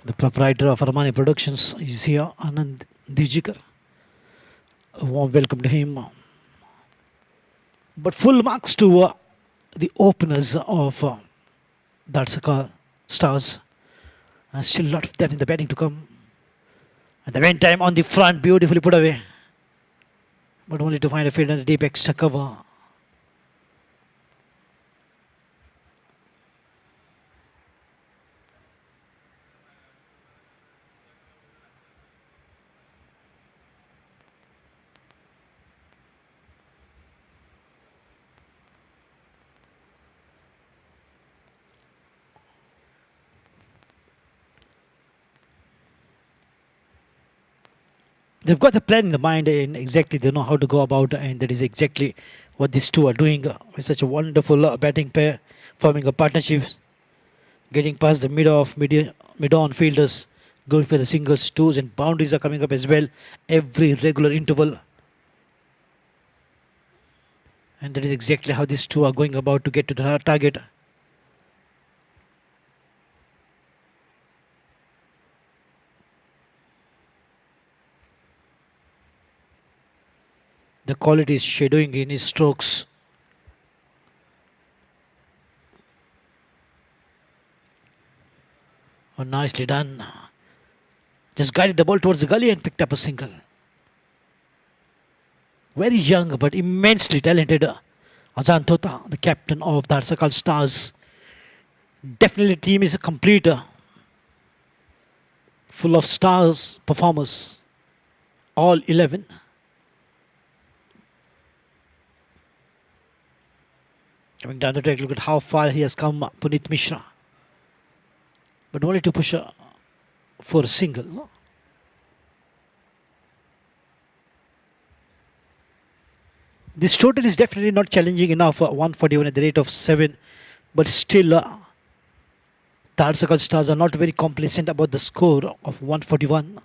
The proprietor of Armani Productions is here, Anand Dijikar. A warm welcome to him. But full marks to the openers of Dhadsakhal Stars. And still a lot of depth in the batting to come. At the meantime, on the front, beautifully put away. But only to find a field and a deep extra cover. They've got the plan in the mind and exactly they know how to go about, and that is exactly what these two are doing with such a wonderful batting pair, forming a partnership, getting past the mid-on fielders, going for the singles, twos, and boundaries are coming up as well every regular interval. And that is exactly how these two are going about to get to the target. The quality is shadowing in his strokes. Oh, nicely done. Just guided the ball towards the gully and picked up a single. Very young but immensely talented Azan Tota, the captain of the Dhadsakhal Stars. Definitely the team is a complete, full of stars, performers, all 11. Coming down the track, look at how far he has come, Punit Mishra. But only to push for a single. This total is definitely not challenging enough, 141 at the rate of 7. But still, the Dhadsakhal Stars are not very complacent about the score of 141.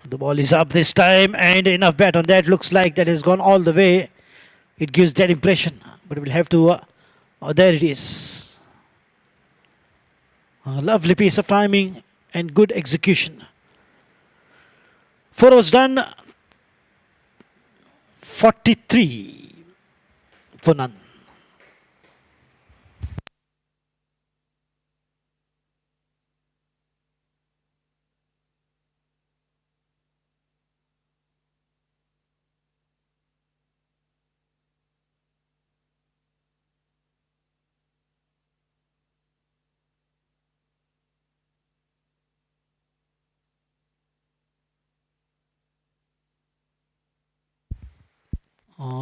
The ball is up this time and enough bat on that. Looks like that has gone all the way. It gives that impression. But we'll have to... there it is. A lovely piece of timing and good execution. 4 was done. 43 for none.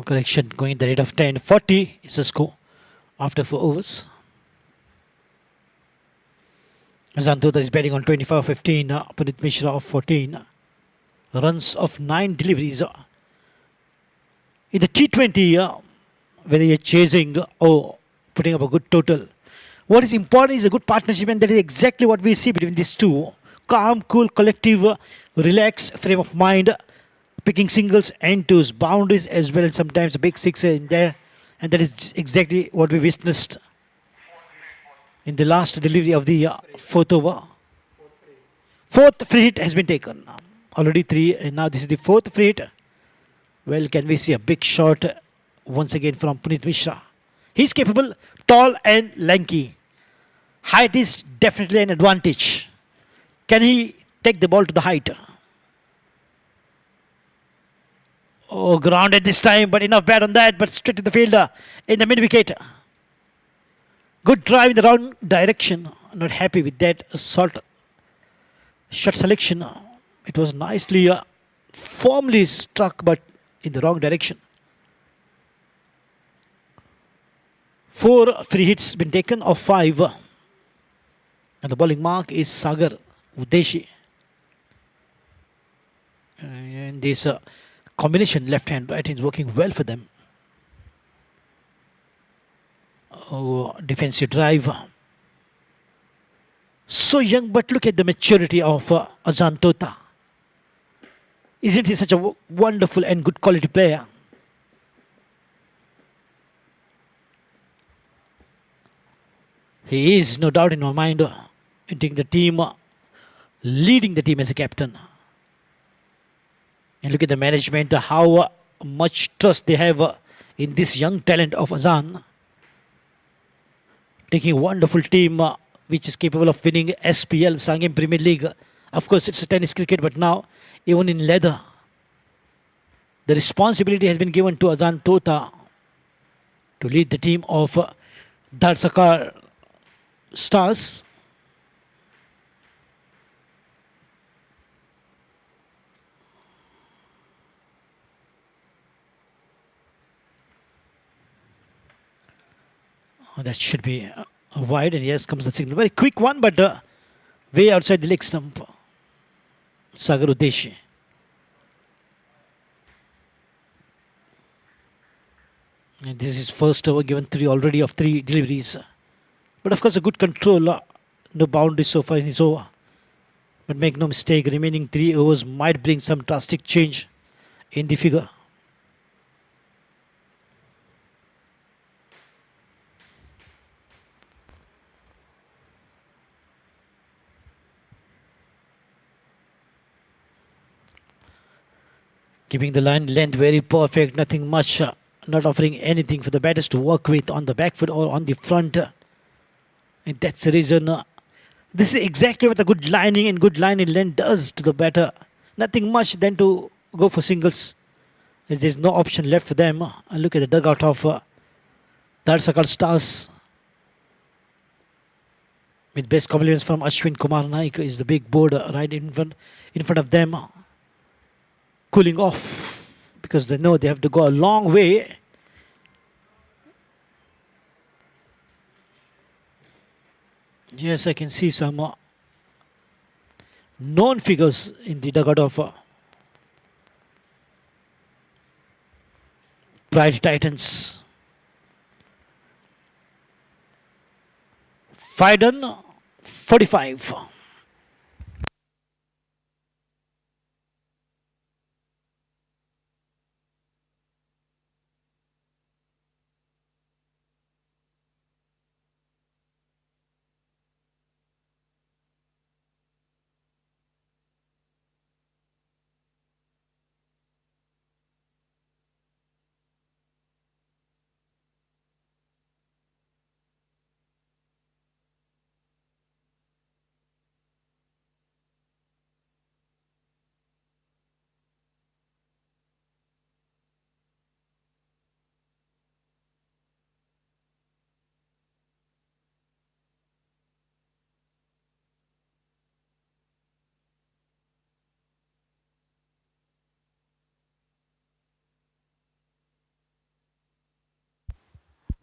Correction, going at the rate of 10. 40 is the score after 4 overs. Zantuta is batting on 25-15. Punit Mishra of 14. Runs of 9 deliveries. In the T20, whether you're chasing or putting up a good total, what is important is a good partnership, and that is exactly what we see between these two. Calm, cool, collective, relaxed frame of mind, picking singles and twos, boundaries as well, and sometimes a big sixer in there. And that is exactly what we witnessed in the last delivery of the 4th over. 4th free hit has been taken. Already 3, and now this is the 4th free hit. Well, can we see a big shot once again from Punit Mishra? He's capable, tall and lanky. Height is definitely an advantage. Can he take the ball to the height? Oh, grounded this time, but enough bat on that, but straight to the fielder in the mid-wicket. Good drive in the wrong direction. Not happy with that shot selection. It was nicely, firmly struck, but in the wrong direction. 4 free hits been taken of 5. And the bowling mark is Sagar Udeshi. And this combination left hand right hand is working well for them. Oh, defensive drive. So young, but look at the maturity of Azan Tota. Isn't he such a wonderful and good quality player? He is, no doubt in my mind, entering the team, leading the team as a captain. And look at the management, how much trust they have in this young talent of Azan. Taking a wonderful team which is capable of winning SPL, Sanguem Premier League. Of course, it's a tennis cricket, but now, even in leather, the responsibility has been given to Azan Tota to lead the team of Dhadsakhal Stars. Oh, that should be wide, and yes, comes the signal. Very quick one, but way outside the leg stump. Sagar Udeshi. And this is first over, given 3 already of 3 deliveries. But of course, a good control. No boundaries so far in his over. But make no mistake, remaining 3 overs might bring some drastic change in the figure. Keeping the line length very perfect, nothing much, not offering anything for the batters to work with on the back foot or on the front. And that's the reason this is exactly what a good lining and good line in length does to the batter. Nothing much than to go for singles, as there's no option left for them. And look at the dugout of Dhadsakhal Stars. With best compliments from Ashwin Kumar Naik is the big board right in front of them. Cooling off because they know they have to go a long way. Yes, I can see some known figures in the dugout of Pride Titans. 5 done, 45.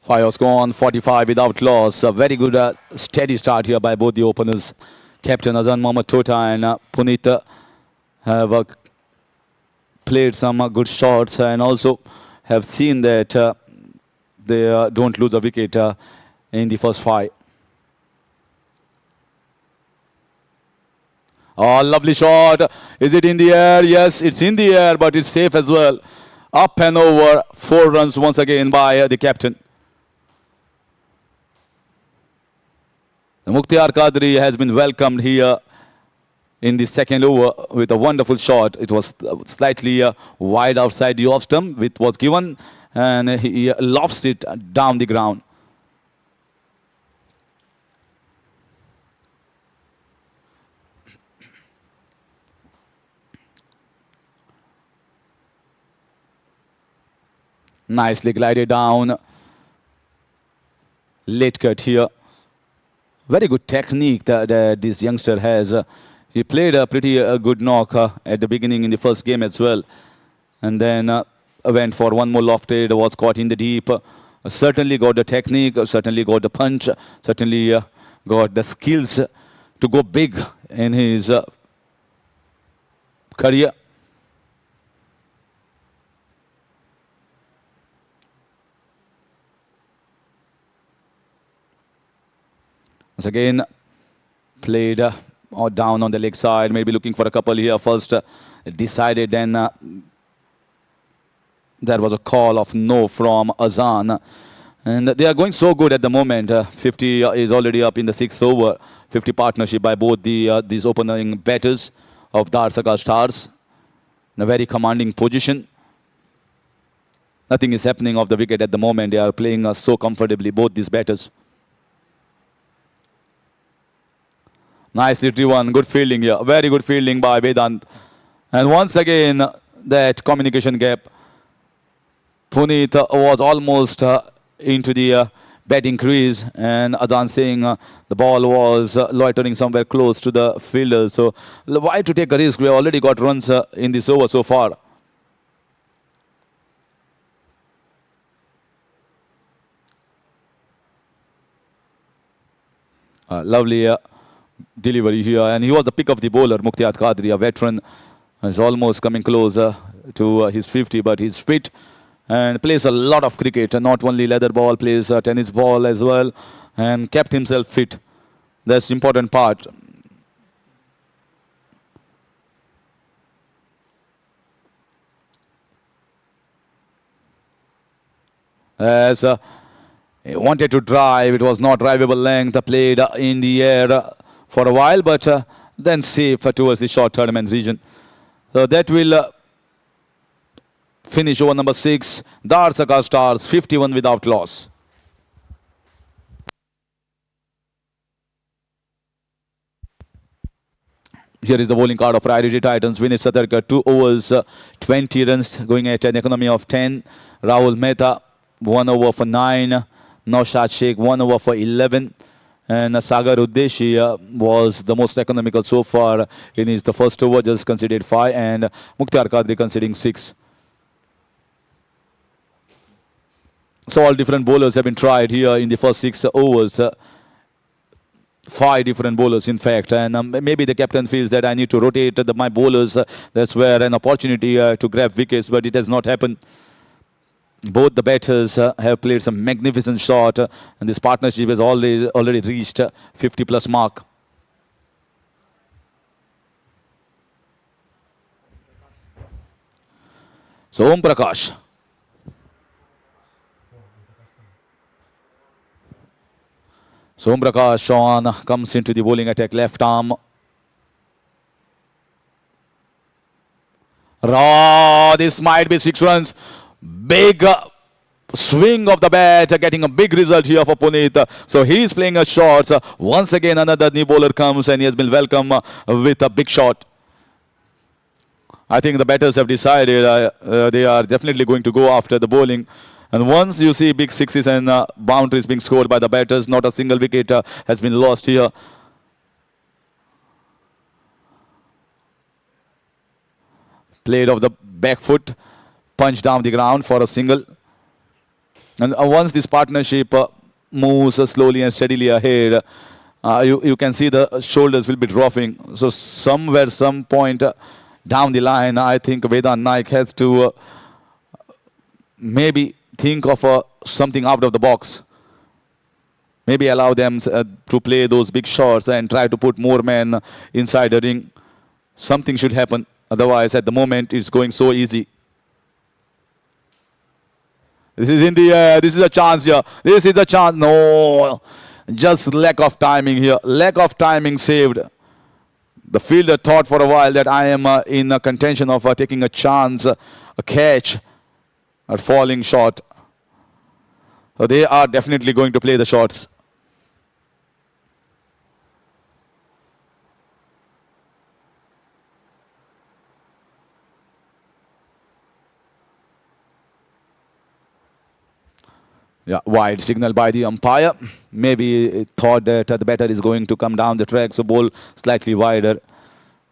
Fire's gone, 45 without loss. A very good steady start here by both the openers. Captain Azan Mohammad Tota and Puneet have played some good shots and also have seen that they don't lose a wicket in the first 5. Oh, lovely shot. Is it in the air? Yes, it's in the air, but it's safe as well. Up and over. 4 runs once again by the captain. Mukhtar Qadri has been welcomed here in the second over with a wonderful shot. It was slightly wide outside the off stump, which was given, and he lofts it down the ground. Nicely glided down. Late cut here. Very good technique that this youngster has. He played a pretty good knock at the beginning in the first game as well. And then went for one more lofted, was caught in the deep. Certainly got the technique, certainly got the punch, certainly got the skills to go big in his career. Once again, played down on the leg side, maybe looking for a couple here. First decided, then there was a call of no from Azan. And they are going so good at the moment. 50 is already up in the 6th over. 50 partnership by both these opening batters of Dhadsakhal Stars. In a very commanding position. Nothing is happening off the wicket at the moment. They are playing so comfortably, both these batters. Nicely driven, good fielding here. Very good fielding by Vedant. And once again, that communication gap. Puneet was almost into the batting crease, and Azan saying the ball was loitering somewhere close to the fielder. So why to take a risk? We already got runs in this over so far. Lovely delivery here, and he was the pick of the bowler. Mukhtar Qadri, a veteran, is almost coming closer to his 50, but he's fit and plays a lot of cricket. Not only leather ball, plays tennis ball as well, and kept himself fit. That's the important part. As he wanted to drive, it was not drivable length, played in the air for a while, but then safe towards the short tournament region. So that will Finish over number 6. Dhadsakhal Stars 51 without loss. Here is the bowling card of Priority Titans. Vinesh Satarkar, 2 overs, 20 runs, going at an economy of 10. Rahul Mehta, 1 over for 9. Naushad Sheikh, 1 over for 11. And Sagar Uddeshi was the most economical so far in his the first over, just conceded 5. And Mukhtar Qadri conceding 6. So all different bowlers have been tried here in the first 6 overs. 5 different bowlers, in fact, and maybe the captain feels that I need to rotate my bowlers. That's where an opportunity to grab wickets, but it has not happened. Both the batters have played some magnificent shot, and this partnership has already reached 50-plus mark. So Om Prakash. So Om Prakash Sean comes into the bowling attack, left arm. Raw, this might be 6 runs. Big swing of the bat, getting a big result here for Puneet. So he's playing a shot. Once again, another new bowler comes and he has been welcomed with a big shot. I think the batters have decided they are definitely going to go after the bowling. And once you see big sixes and boundaries being scored by the batters, not a single wicket has been lost here. Played off the back foot, punched down the ground for a single. And once this partnership moves slowly and steadily ahead, you can see the shoulders will be dropping. So somewhere, some point down the line, I think Vedant Naik has to maybe think of something out of the box. Maybe allow them to play those big shots and try to put more men inside the ring. Something should happen. Otherwise, at the moment, it's going so easy. This is in the air. This is a chance here. This is a chance. No. Just lack of timing here. Lack of timing saved. The fielder thought for a while that I am in a contention of taking a chance, a catch, a falling shot. So they are definitely going to play the shots. Yeah, wide signal by the umpire. Maybe thought that the batter is going to come down the track, so ball slightly wider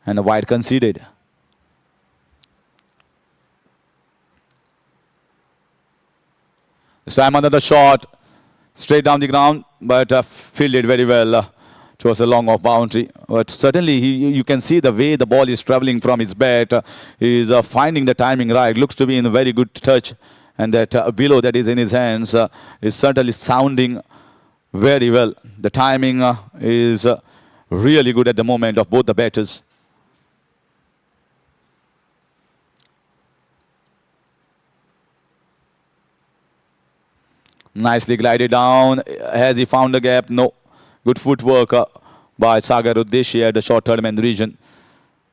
and a wide conceded. This time another shot, straight down the ground, but fielded very well towards a long off boundary. But certainly you can see the way the ball is traveling from his bat. He is finding the timing right. Looks to be in a very good touch. And that willow that is in his hands is certainly sounding very well. The timing is really good at the moment of both the batters. Nicely glided down. Has he found a gap? No. Good footwork by Sagar Uddeshi at the short third man region.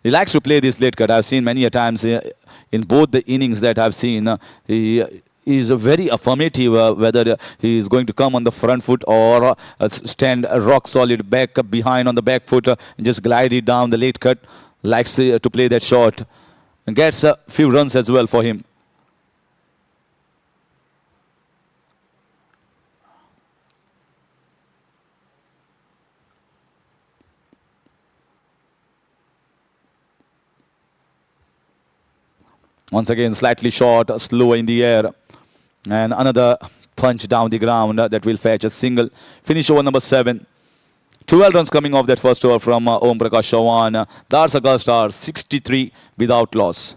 He likes to play this late cut. I've seen many a times in both the innings that I've seen. He is very affirmative whether he is going to come on the front foot or stand rock solid back behind on the back foot and just glide it down the late cut. Likes to play that shot and gets a few runs as well for him. Once again, slightly short, slower in the air. And another punch down the ground that will fetch a single. Finish over number 7. 12 runs coming off that first over from Om Prakash Chavan. Dhadsakhal Stars 63 without loss.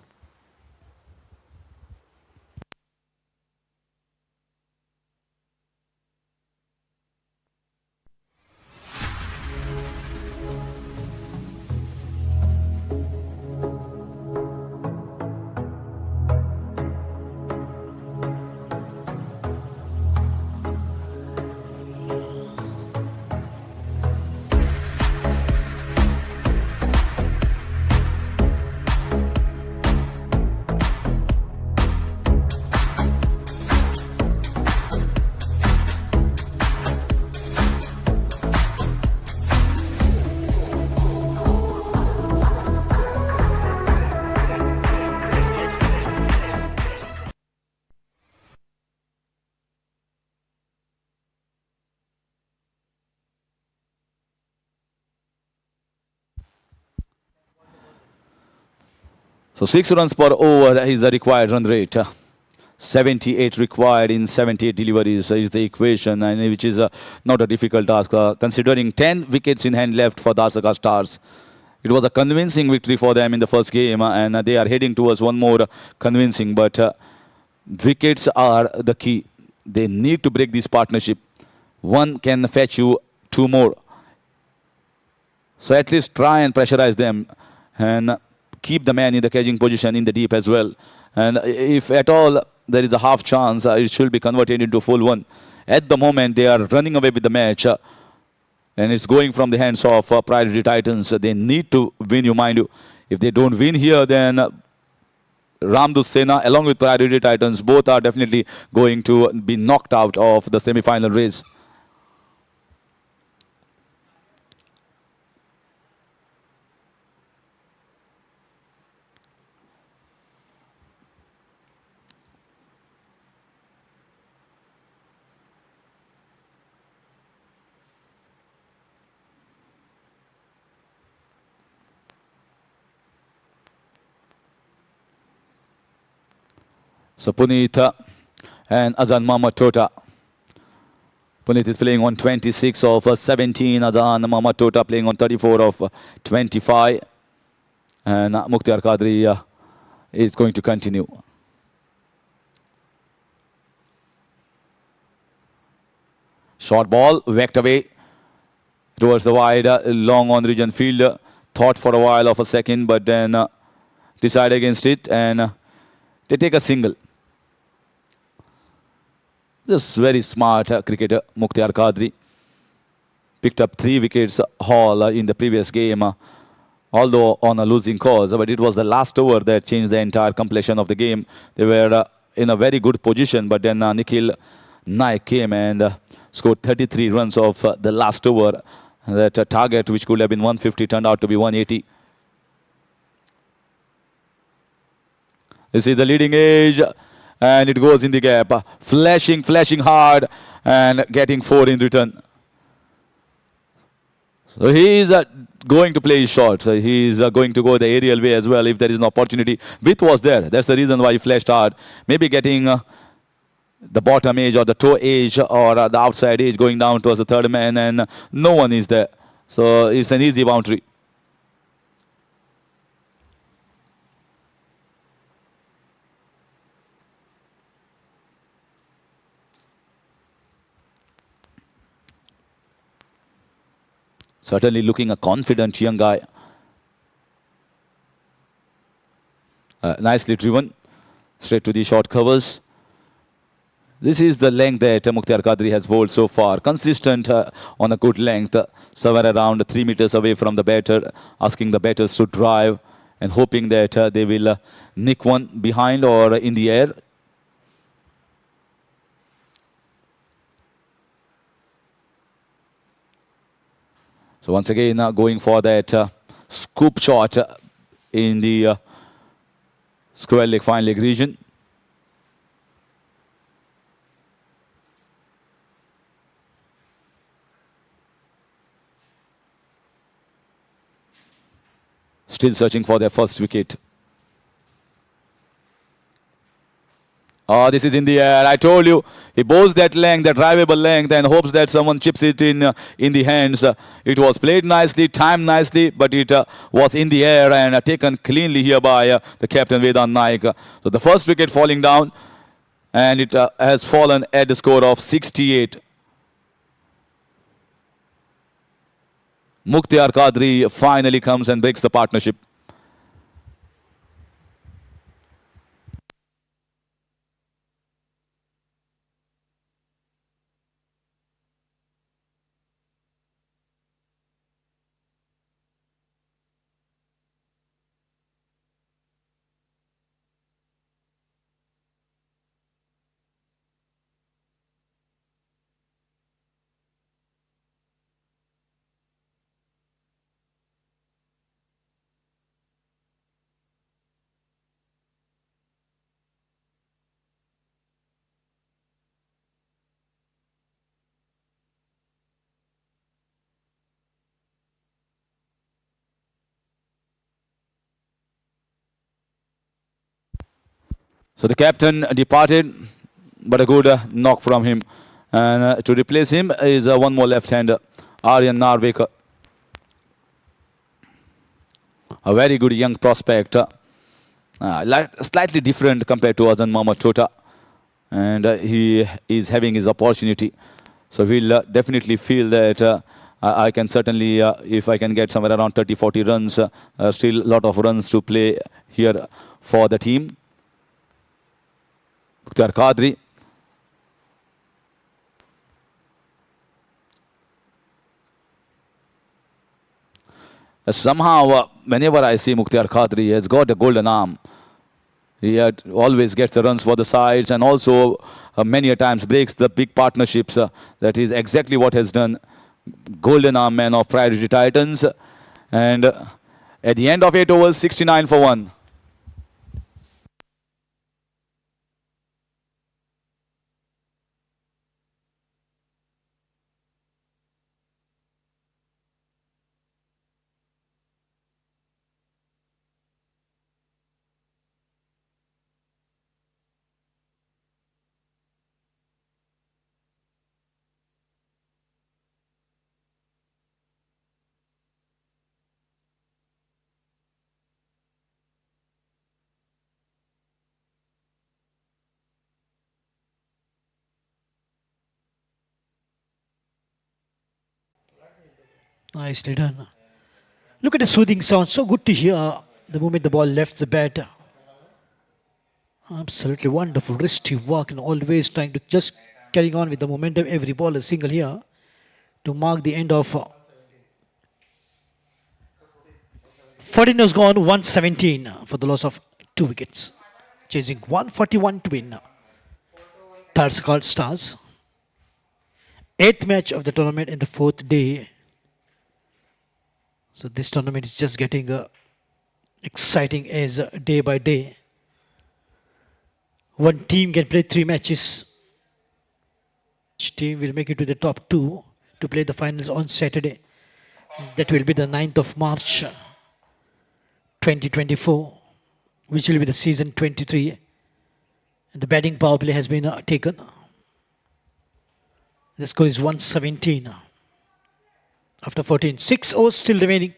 So 6 runs per over is the required run rate. 78 required in 78 deliveries is the equation, and which is not a difficult task considering 10 wickets in hand left for Dhadsakhal Stars. It was a convincing victory for them in the first game, and they are heading towards one more convincing. But wickets are the key. They need to break this partnership. One can fetch you 2 more. So at least try and pressurize them and keep the man in the catching position in the deep as well. And if at all there is a half chance, it should be converted into full one. At the moment, they are running away with the match. And it's going from the hands of Priority Titans. They need to win, you mind you. If they don't win here, then Ramdut Sena along with Priority Titans both are definitely going to be knocked out of the semi-final race. So Punit and Azan Mama Tota. Punit is playing on 26 of 17. Azan Mama Tota playing on 34 of 25. And Mukhtar Qadri is going to continue. Short ball, whacked away towards the wide, long on region field. Thought for a while of a second, but then decided against it, and they take a single. Just very smart cricketer, Mukhtar Qadri. Picked up 3 wickets haul in the previous game, although on a losing cause. But it was the last over that changed the entire complexion of the game. They were in a very good position, but then Nikhil Naik came and scored 33 runs of the last over. That target, which could have been 150, turned out to be 180. This is the leading edge. And it goes in the gap, flashing hard and getting 4 in return. So he is going to play his shot. So he is going to go the aerial way as well if there is an opportunity. Width was there. That's the reason why he flashed hard. Maybe getting the bottom edge or the toe edge or the outside edge going down towards the third man, and no one is there. So it's an easy boundary. Certainly looking a confident young guy. Nicely driven. Straight to the short covers. This is the length that Mukhtar Qadri has bowled so far. Consistent on a good length. Somewhere around 3 meters away from the batter. Asking the batters to drive and hoping that they will nick one behind or in the air. So once again, going for that scoop shot in the square leg, fine leg region. Still searching for their first wicket. This is in the air. I told you, he bowls that length, that drivable length, and hopes that someone chips it in the hands. It was played nicely, timed nicely, but it was in the air and taken cleanly here by the captain Vedant Naik. So the first wicket falling down, and it has fallen at the score of 68. Mukhtar Qadri finally comes and breaks the partnership. So the captain departed, but a good knock from him. And to replace him is one more left-hander, Aryan Narvekar. A very good young prospect. Slightly different compared to Azan Mohammad Tota. And he is having his opportunity. So we'll definitely feel that I can certainly, if I can get somewhere around 30-40 runs, still a lot of runs to play here for the team. Mukhtar Qadri. Somehow, whenever I see Mukhtar Qadri, he has got a golden arm. He always gets the runs for the sides and also many a times breaks the big partnerships. That is exactly what has done. Golden arm man of Priority Titans. And at the end of 8 overs, 69 for 1. Nicely done. Look at the soothing sound. So good to hear the moment the ball left the bat. Absolutely wonderful. Wristy work and always trying to just carrying on with the momentum. Every ball is single here to mark the end of 14 has gone, 117 for the loss of 2 wickets. Chasing 141 to win. Dhadsakhal Stars. 8th match of the tournament in the 4th day. So this tournament is just getting exciting as day by day. One team can play 3 matches. Each team will make it to the top 2 to play the finals on Saturday. That will be the 9th of March 2024, which will be the season 23. And the batting power play has been taken. The score is 117. After 14, 6 overs still remaining.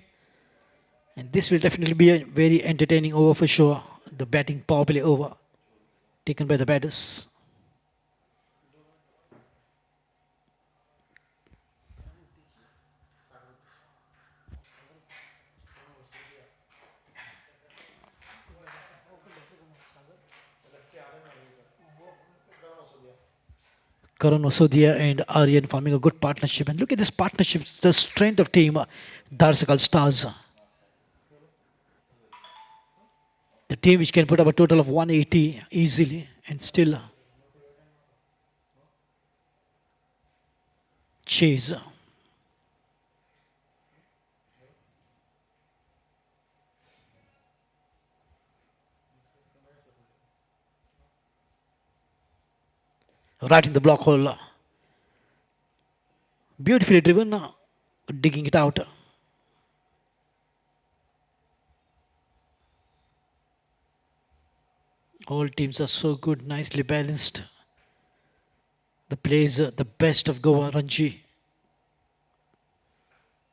And this will definitely be a very entertaining over for sure. The batting power play over taken by the batters. Karan Osodia and Aryan forming a good partnership. And look at this partnership, the strength of team Dhadsakhal Stars. The team which can put up a total of 180 easily and still chase. Right in the block hole. Beautifully driven, digging it out. All teams are so good, nicely balanced. The players, the best of Goa Ranji.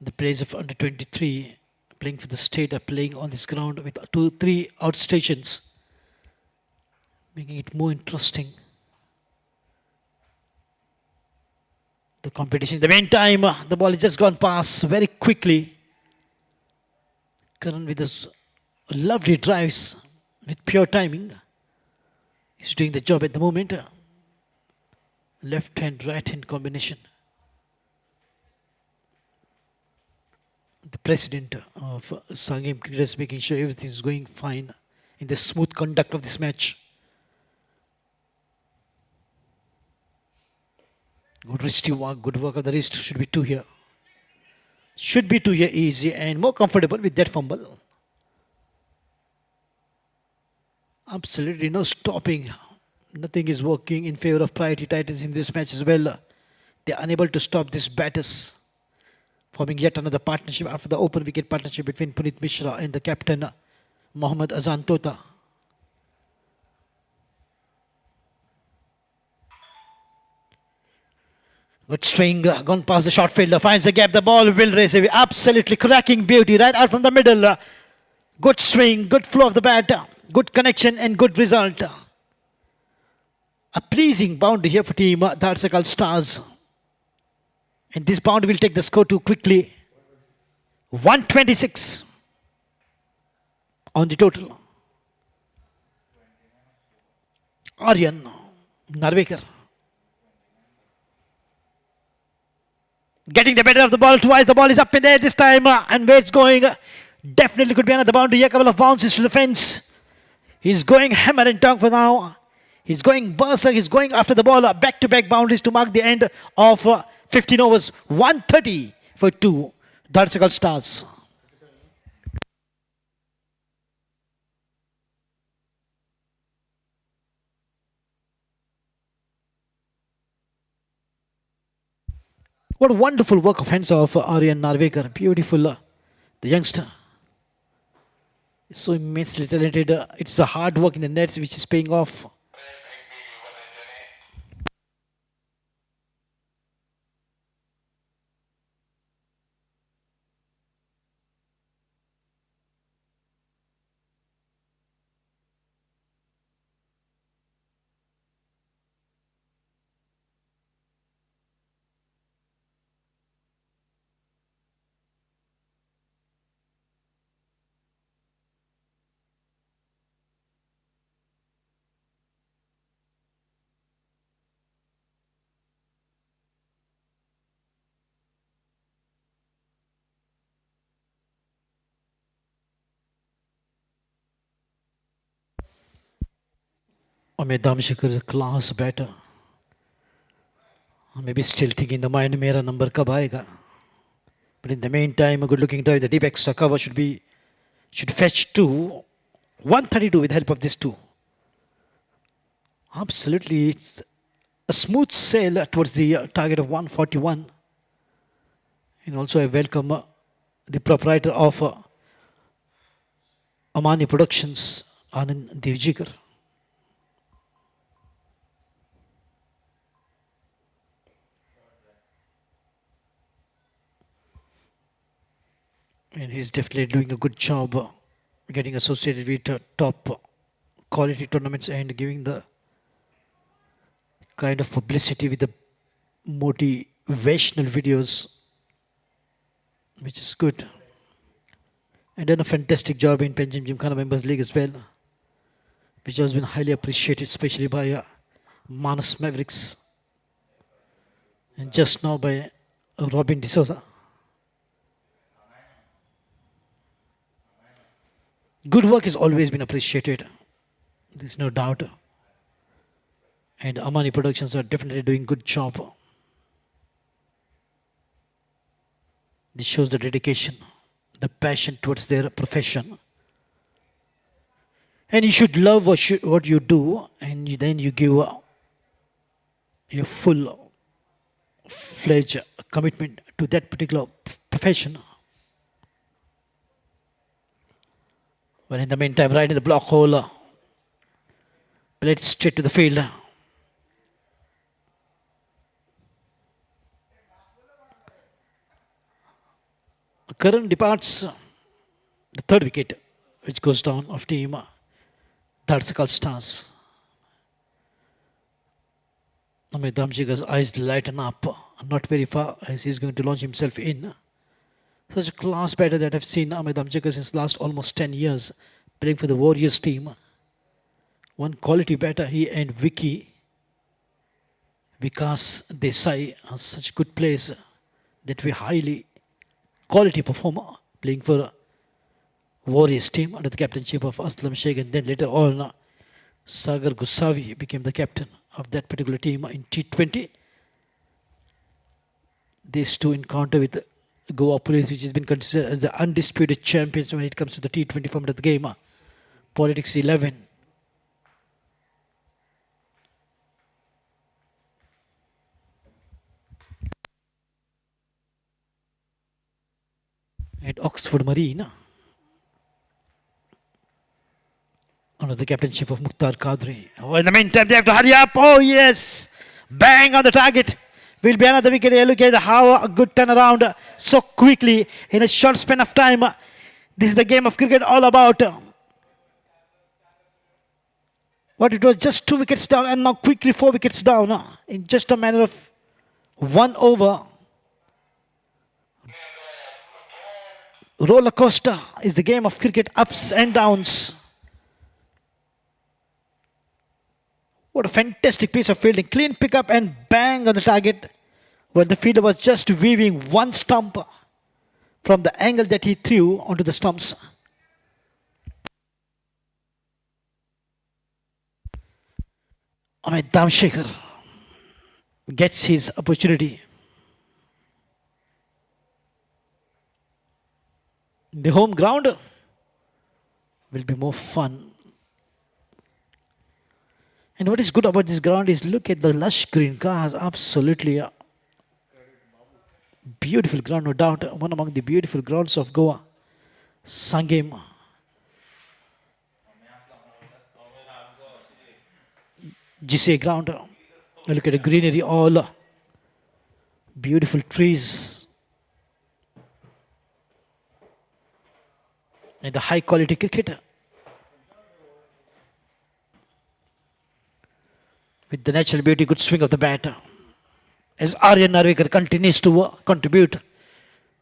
The players of under 23 playing for the state are playing on this ground with 2-3 outstations, making it more interesting. The competition. In the meantime, the ball has just gone past very quickly. Karan with his lovely drives with pure timing. He's doing the job at the moment. Left hand, right hand combination. The president of Sanguem Cricketers making sure everything is going fine in the smooth conduct of this match. Good wristy work, good work of the wrist. Should be 2 here. Should be 2 here easy and more comfortable with that fumble. Absolutely no stopping. Nothing is working in favor of Priority Titans in this match as well. They are unable to stop these batters, forming yet another partnership after the open wicket partnership between Puneet Mishra and the captain Mohammad Azan Tota. Good swing, gone past the short fielder, finds the gap, the ball will race away. Absolutely cracking beauty right out from the middle. Good swing, good flow of the bat, good connection and good result. A pleasing boundary here for team Dhadsakhal Stars. And this boundary will take the score too quickly. 126 on the total. Aryan Narvekar. Getting the better of the ball twice. The ball is up in the air this time. And where it's going. Definitely could be another boundary. A couple of bounces to the fence. He's going hammer and tongue for now. He's going berserk. He's going after the ball. Back-to-back boundaries to mark the end of 15 overs. 130 for 2 Dhadsakhal Stars. What a wonderful work of hands of Aryan Narvekar. Beautiful. The youngster. So immensely talented. It's the hard work in the nets which is paying off. Dhadsakhal is a class batter. Maybe still thinking in the mind, mera number kab aayega. But in the meantime, a good looking drive. The deep extra cover should fetch 2. 132 with the help of this 2. Absolutely, it's a smooth sail towards the target of 141. And also I welcome the proprietor of Amani Productions, Anand Devjikar. And he's definitely doing a good job getting associated with top quality tournaments and giving the kind of publicity with the motivational videos, which is good. And done a fantastic job in Panjim Gymkhana Members League as well, which has been highly appreciated, especially by Manas Mavericks and just now by Robin D'Souza. Good work has always been appreciated. There's no doubt. And Amani Productions are definitely doing good job. This shows the dedication, the passion towards their profession. And you should love what you do, and then you give your full-fledged commitment to that particular profession. But in the meantime, right in the block hole, played straight to the field. Karan departs the third wicket, which goes down of team Dhadsakhal Stars. Amit Damjika's eyes lighten up, not very far as he's going to launch himself in. Such a class batter that I've seen Amit Damjika since last almost 10 years playing for the Warriors team. One quality batter, he and Vikas Desai are such good players that we highly quality performer playing for Warriors team under the captainship of Aslam Sheikh, and then later on Sagar Gusavi became the captain of that particular team in T20. These two encounter with Goa Police, which has been considered as the undisputed champions when it comes to the T20 format of the game. Politics 11. At Oxford Marine, under the captainship of Mukhtar Qadri. Oh, in the meantime, they have to hurry up. Oh, yes. Bang on the target. will be another wicket. Look at how a good turnaround so quickly in a short span of time. This is the game of cricket all about. But it was just 2 wickets down and now quickly 4 wickets down in just a matter of 1 over. Roller coaster is the game of cricket, ups and downs. What a fantastic piece of fielding. Clean pickup and bang on the target. Well, the fielder was just weaving one stump from the angle that he threw onto the stumps. Dhadsakhal gets his opportunity. The home ground will be more fun. And what is good about this ground is look at the lush green grass. Absolutely a beautiful ground, no doubt. One among the beautiful grounds of Goa. Sanguem. GCA ground. Look at the greenery, all beautiful trees. And the high quality cricket. With the natural beauty, good swing of the bat. As Aryan Narvekar continues to contribute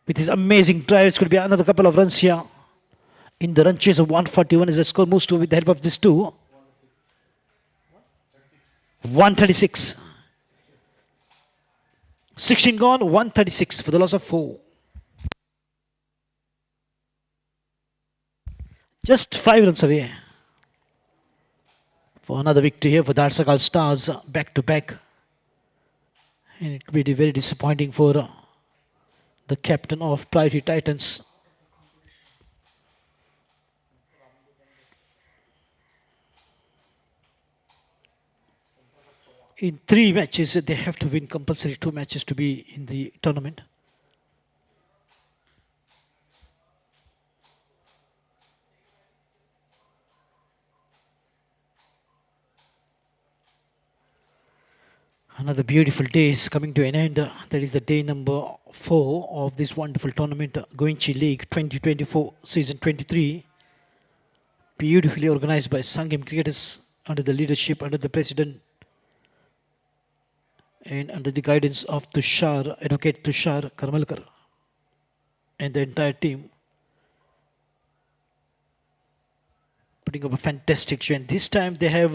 with his amazing drives, could be another couple of runs here. In the run chase of 141 as the score moves to with the help of these two. 136. 16 gone, 136 for the loss of 4. Just 5 runs away for another victory here for Dhadsakhal Stars, back to back. And it will be very disappointing for the captain of Priority Titans. In 3 matches, they have to win compulsory 2 matches to be in the tournament. Another beautiful day is coming to an end. That is the day number 4 of this wonderful tournament, Goichi League 2024 Season 23. Beautifully organized by Sanguem Cricketers under the leadership, under the president and under the guidance of Advocate Tushar Karmalkar and the entire team. Putting up a fantastic show. And this time they have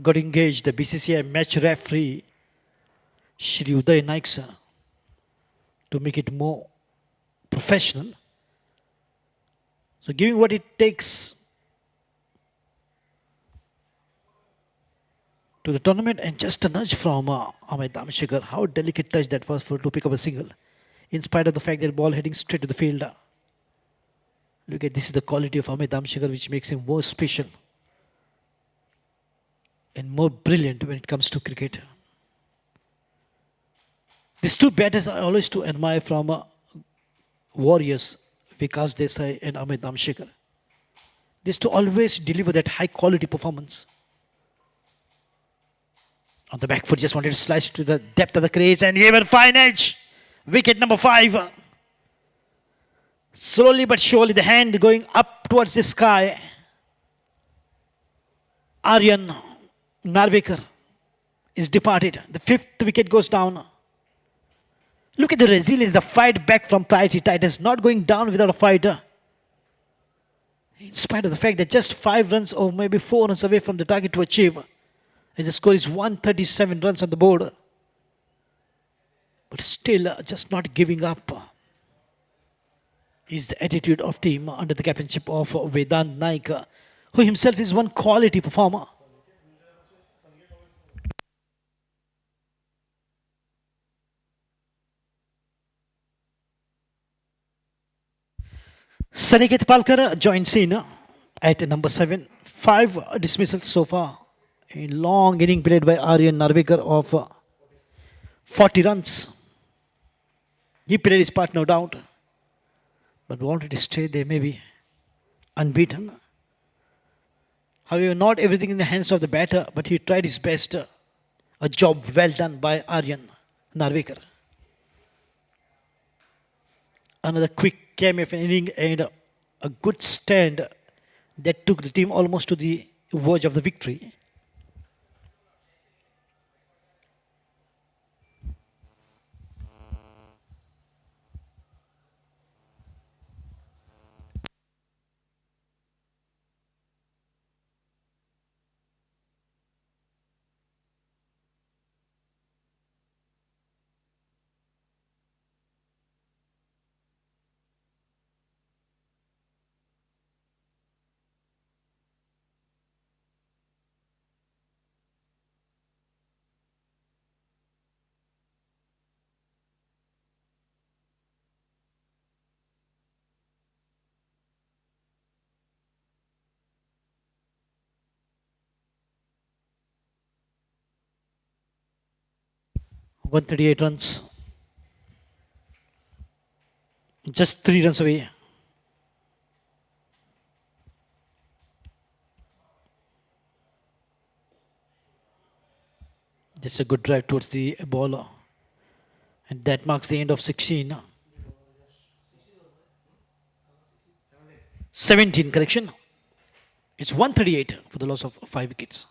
got engaged the BCCI match referee Shri Uday Naik sir, to make it more professional. So giving what it takes to the tournament, and just a nudge from Dhadsakhal. How delicate touch that was to pick up a single, in spite of the fact that the ball heading straight to the field. Look at this is the quality of Dhadsakhal, which makes him more special and more brilliant when it comes to cricket. These 2 batters I always to admire from Warriors, Vikas Desai and Dhadsakhal. These 2 always deliver that high quality performance. On the back foot, just wanted to slice it to the depth of the crease, and even fine edge. Wicket number 5. Slowly but surely the hand going up towards the sky. Aryan Narvekar is departed. The 5th wicket goes down. Look at the resilience, the fight back from Priority Titans, not going down without a fighter. In spite of the fact that just 5 runs or maybe 4 runs away from the target to achieve. As the score is 137 runs on the board. But still just not giving up is the attitude of team under the captainship of Vedant Naik, who himself is one quality performer. Saniket Palkar joins in at number 7. 5 dismissals so far. A long inning played by Aryan Narvekar of 40 runs. He played his part, no doubt, but wanted to stay there maybe unbeaten. However, not everything in the hands of the batter, but he tried his best. A job well done by Aryan. Narvekar. Another quick KMF inning and a good stand that took the team almost to the verge of the victory. One 38 runs. Just 3 runs away. Just a good drive towards the ball. And that marks the end of 16. 17, correction. It's 138 for the loss of 5 wickets.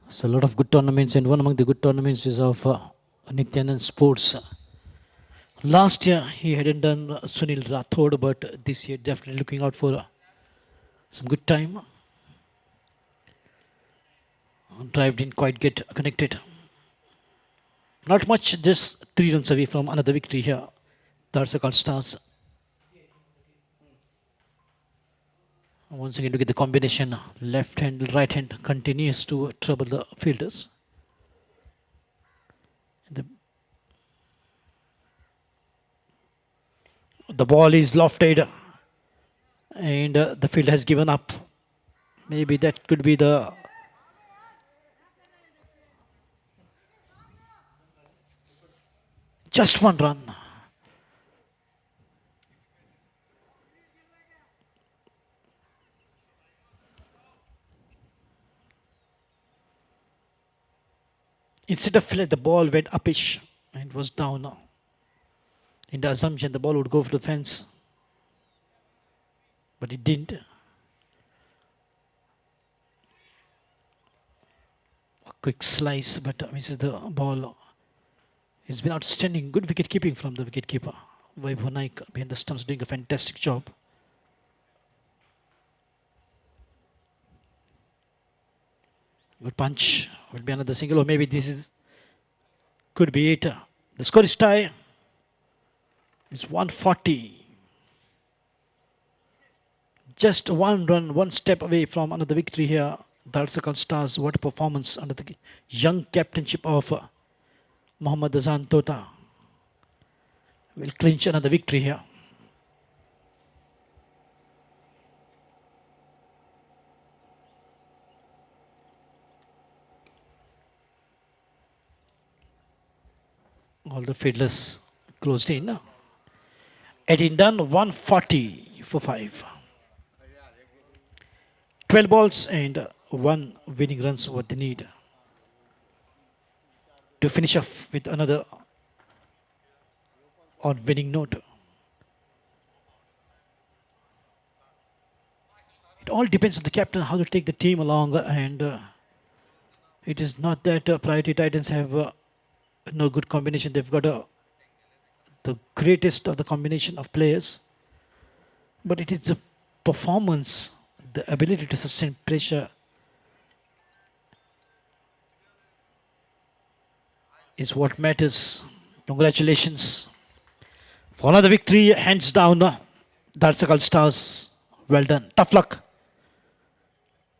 So a lot of good tournaments, and one among the good tournaments is of Nityanand Sports. Last year he hadn't done Sunil Rathod, but this year definitely looking out for some good time. Drive didn't quite get connected. Not much, just 3 runs away from another victory here. Dhadsakhal Stars. Once again, look at the combination. Left hand, right hand continues to trouble the fielders. The ball is lofted and the field has given up. Maybe that could be the just 1 run. Instead of flat, the ball went upish and was down. In the assumption the ball would go for the fence, but it didn't. A quick slice, but misses the ball. It's been outstanding. Good wicket keeping from the wicket keeper. Vaibhav Naik behind the stumps doing a fantastic job. Good punch. Will be another single, or maybe this is could be it. The score is tie. It's 140. Just 1 run, 1 step away from another victory here. Dhadsakhal Stars, what a performance under the young captainship of Mohammad Azan Tota. Will clinch another victory here. All the fielders closed in. 18 done, 140 for 5. 12 balls and 1 winning runs what they need to finish off with another on winning note. It all depends on the captain how to take the team along, and it is not that Priority Titans have no good combination. They've got the greatest of the combination of players, but it is the performance, the ability to sustain pressure is what matters. Congratulations for another victory, hands down. Dhadsakhal Stars, well done. Tough luck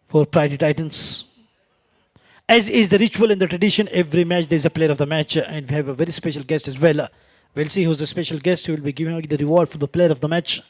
for Priority Titans. As is the ritual and the tradition, every match there is a player of the match, and we have a very special guest as well. We'll see who's the special guest who will be giving the reward for the player of the match.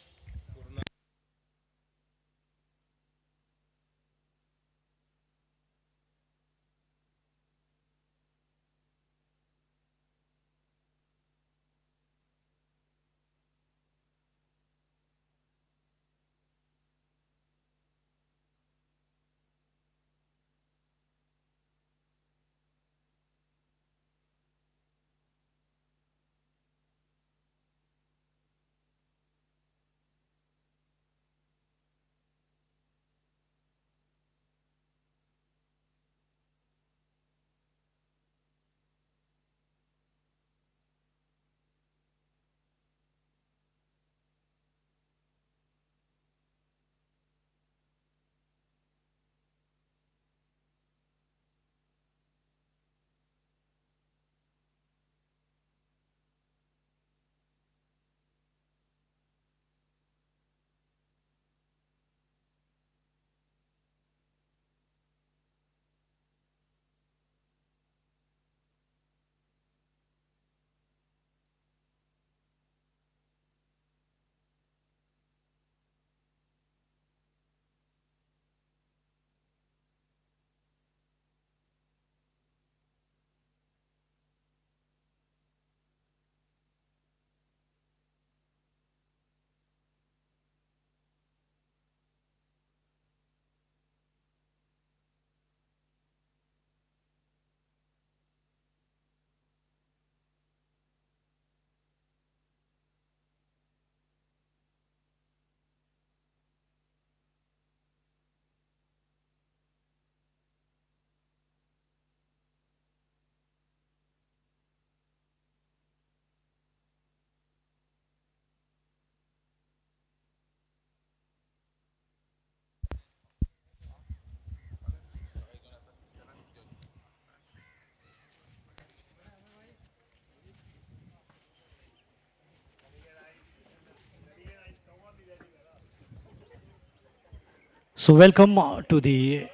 So welcome to the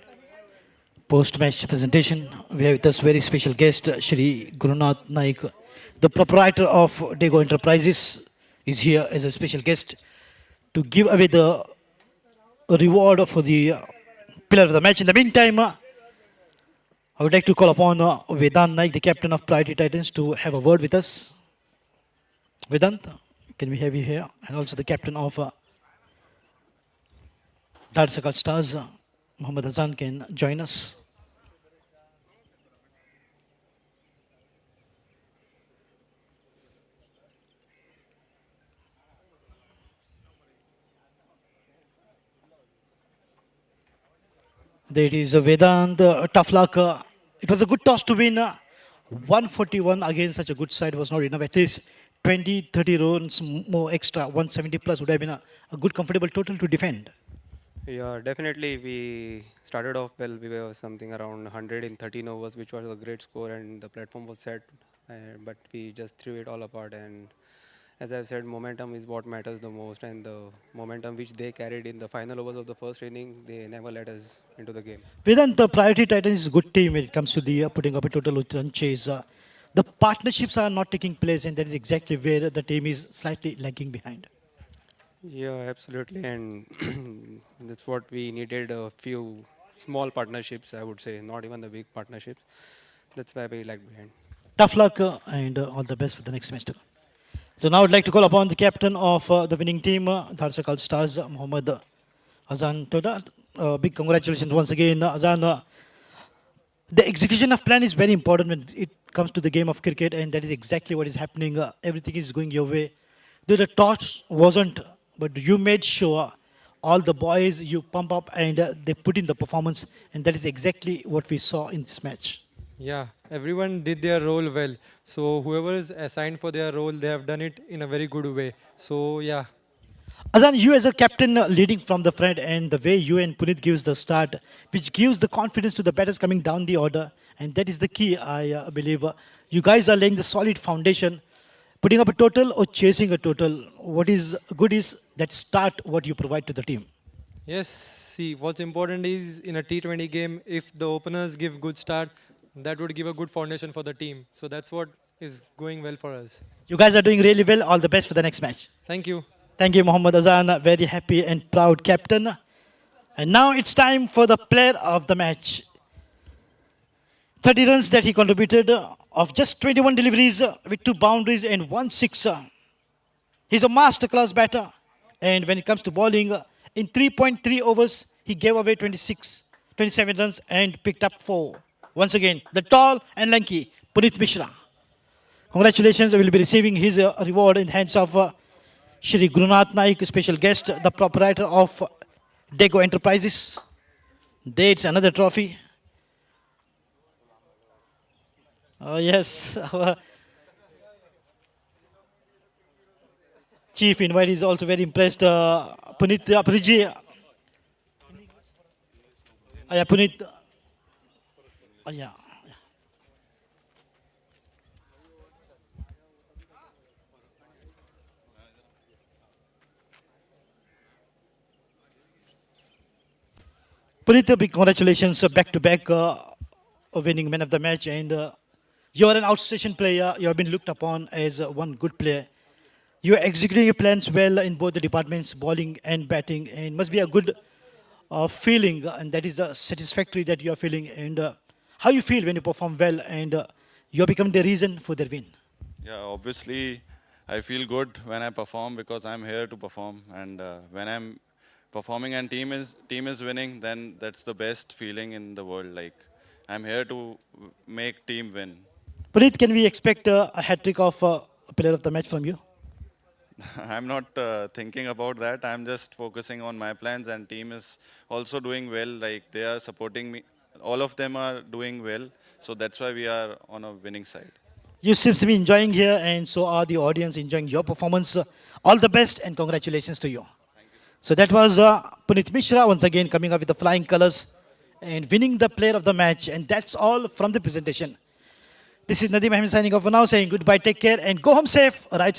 post-match presentation. We have with us very special guest, Shri Gurunath Naik, the proprietor of Dego Enterprises, is here as a special guest to give away the reward for the pillar of the match. In the meantime, I would like to call upon Vedant Naik, the captain of Priority Titans, to have a word with us. Vedant, can we have you here? And also the captain of Dhadsakhal Stars, Muhammad Hassan, can join us. There is Vedant, tough luck. It was a good toss to win. 141 against such a good side was not enough. At least 20, 30 runs more extra, 170 plus would have been a good comfortable total to defend. Yeah, definitely. We started off well. We were something around 100 in 13 overs, which was a great score, and the platform was set. But we just threw it all apart. And as I've said, momentum is what matters the most, and the momentum which they carried in the final overs of the first inning, they never let us into the game. Vedant, the Priority Titans is a good team when it comes to the putting up a total run chase. The partnerships are not taking place, and that is exactly where the team is slightly lagging behind. Yeah, absolutely, and that's what we needed. A few small partnerships, I would say, not even the big partnerships. That's why we lagged behind. Tough luck and all the best for the next match to come. So now I'd like to call upon the captain of the winning team, Dhadsakhal Stars, Muhammad Azan Toda. Big congratulations once again, Azan. The execution of plan is very important when it comes to the game of cricket, and that is exactly what is happening. Everything is going your way. Though the toss wasn't, but you made sure all the boys you pump up and they put in the performance, and that is exactly what we saw in this match. Yeah, everyone did their role well. So whoever is assigned for their role, they have done it in a very good way. So yeah, Azan, you as a captain leading from the front, and the way you and Puneet gives the start, which gives the confidence to the batters coming down the order, and that is the key, I believe. You guys are laying the solid foundation, putting up a total or chasing a total. What is good is that start what you provide to the team. yes. See, what's important is in a T20 game, if the openers give good start, that would give a good foundation for the team. So that's what is going well for us. You guys are doing really well. All the best for the next match. Thank you. Thank you, Mohammad Azan. Very happy and proud captain. And now it's time for the player of the match. 30 runs that he contributed of just 21 deliveries with 2 boundaries and 1 sixer. He's a masterclass batter. And when it comes to bowling, in 3.3 overs, he gave away 27 runs and picked up 4. Once again, the tall and lanky Puneet Mishra. Congratulations, we will be receiving his reward in the hands of Shri Gurunath Naik, special guest, the proprietor of Dego Enterprises. That's another trophy. Oh yes, our chief invite is also very impressed. Puneet Apriji. Yeah, Puneet. Yeah. Puneet, big congratulations back to back winning man of the match, and you are an outstation player. You have been looked upon as one good player. You are executing your plans well in both the departments, bowling and batting, and must be a good feeling, and that is the satisfactory that you are feeling. And how you feel when you perform well, and you are becoming the reason for their win. Yeah, obviously, I feel good when I perform because I'm here to perform, and when I'm performing and team is winning, then that's the best feeling in the world. Like I'm here to make team win. Puneet, can we expect a hat trick of player of the match from you? I'm not thinking about that. I'm just focusing on my plans, and team is also doing well. Like they are supporting me. All of them are doing well, so that's why we are on a winning side. You seem to be enjoying here, and so are the audience enjoying your performance. All the best and congratulations to you. So that was Puneet Mishra once again coming up with the flying colors and winning the player of the match. And that's all from the presentation. This is Nadeem Ahmed signing off for now, saying goodbye, take care, and go home safe. Right.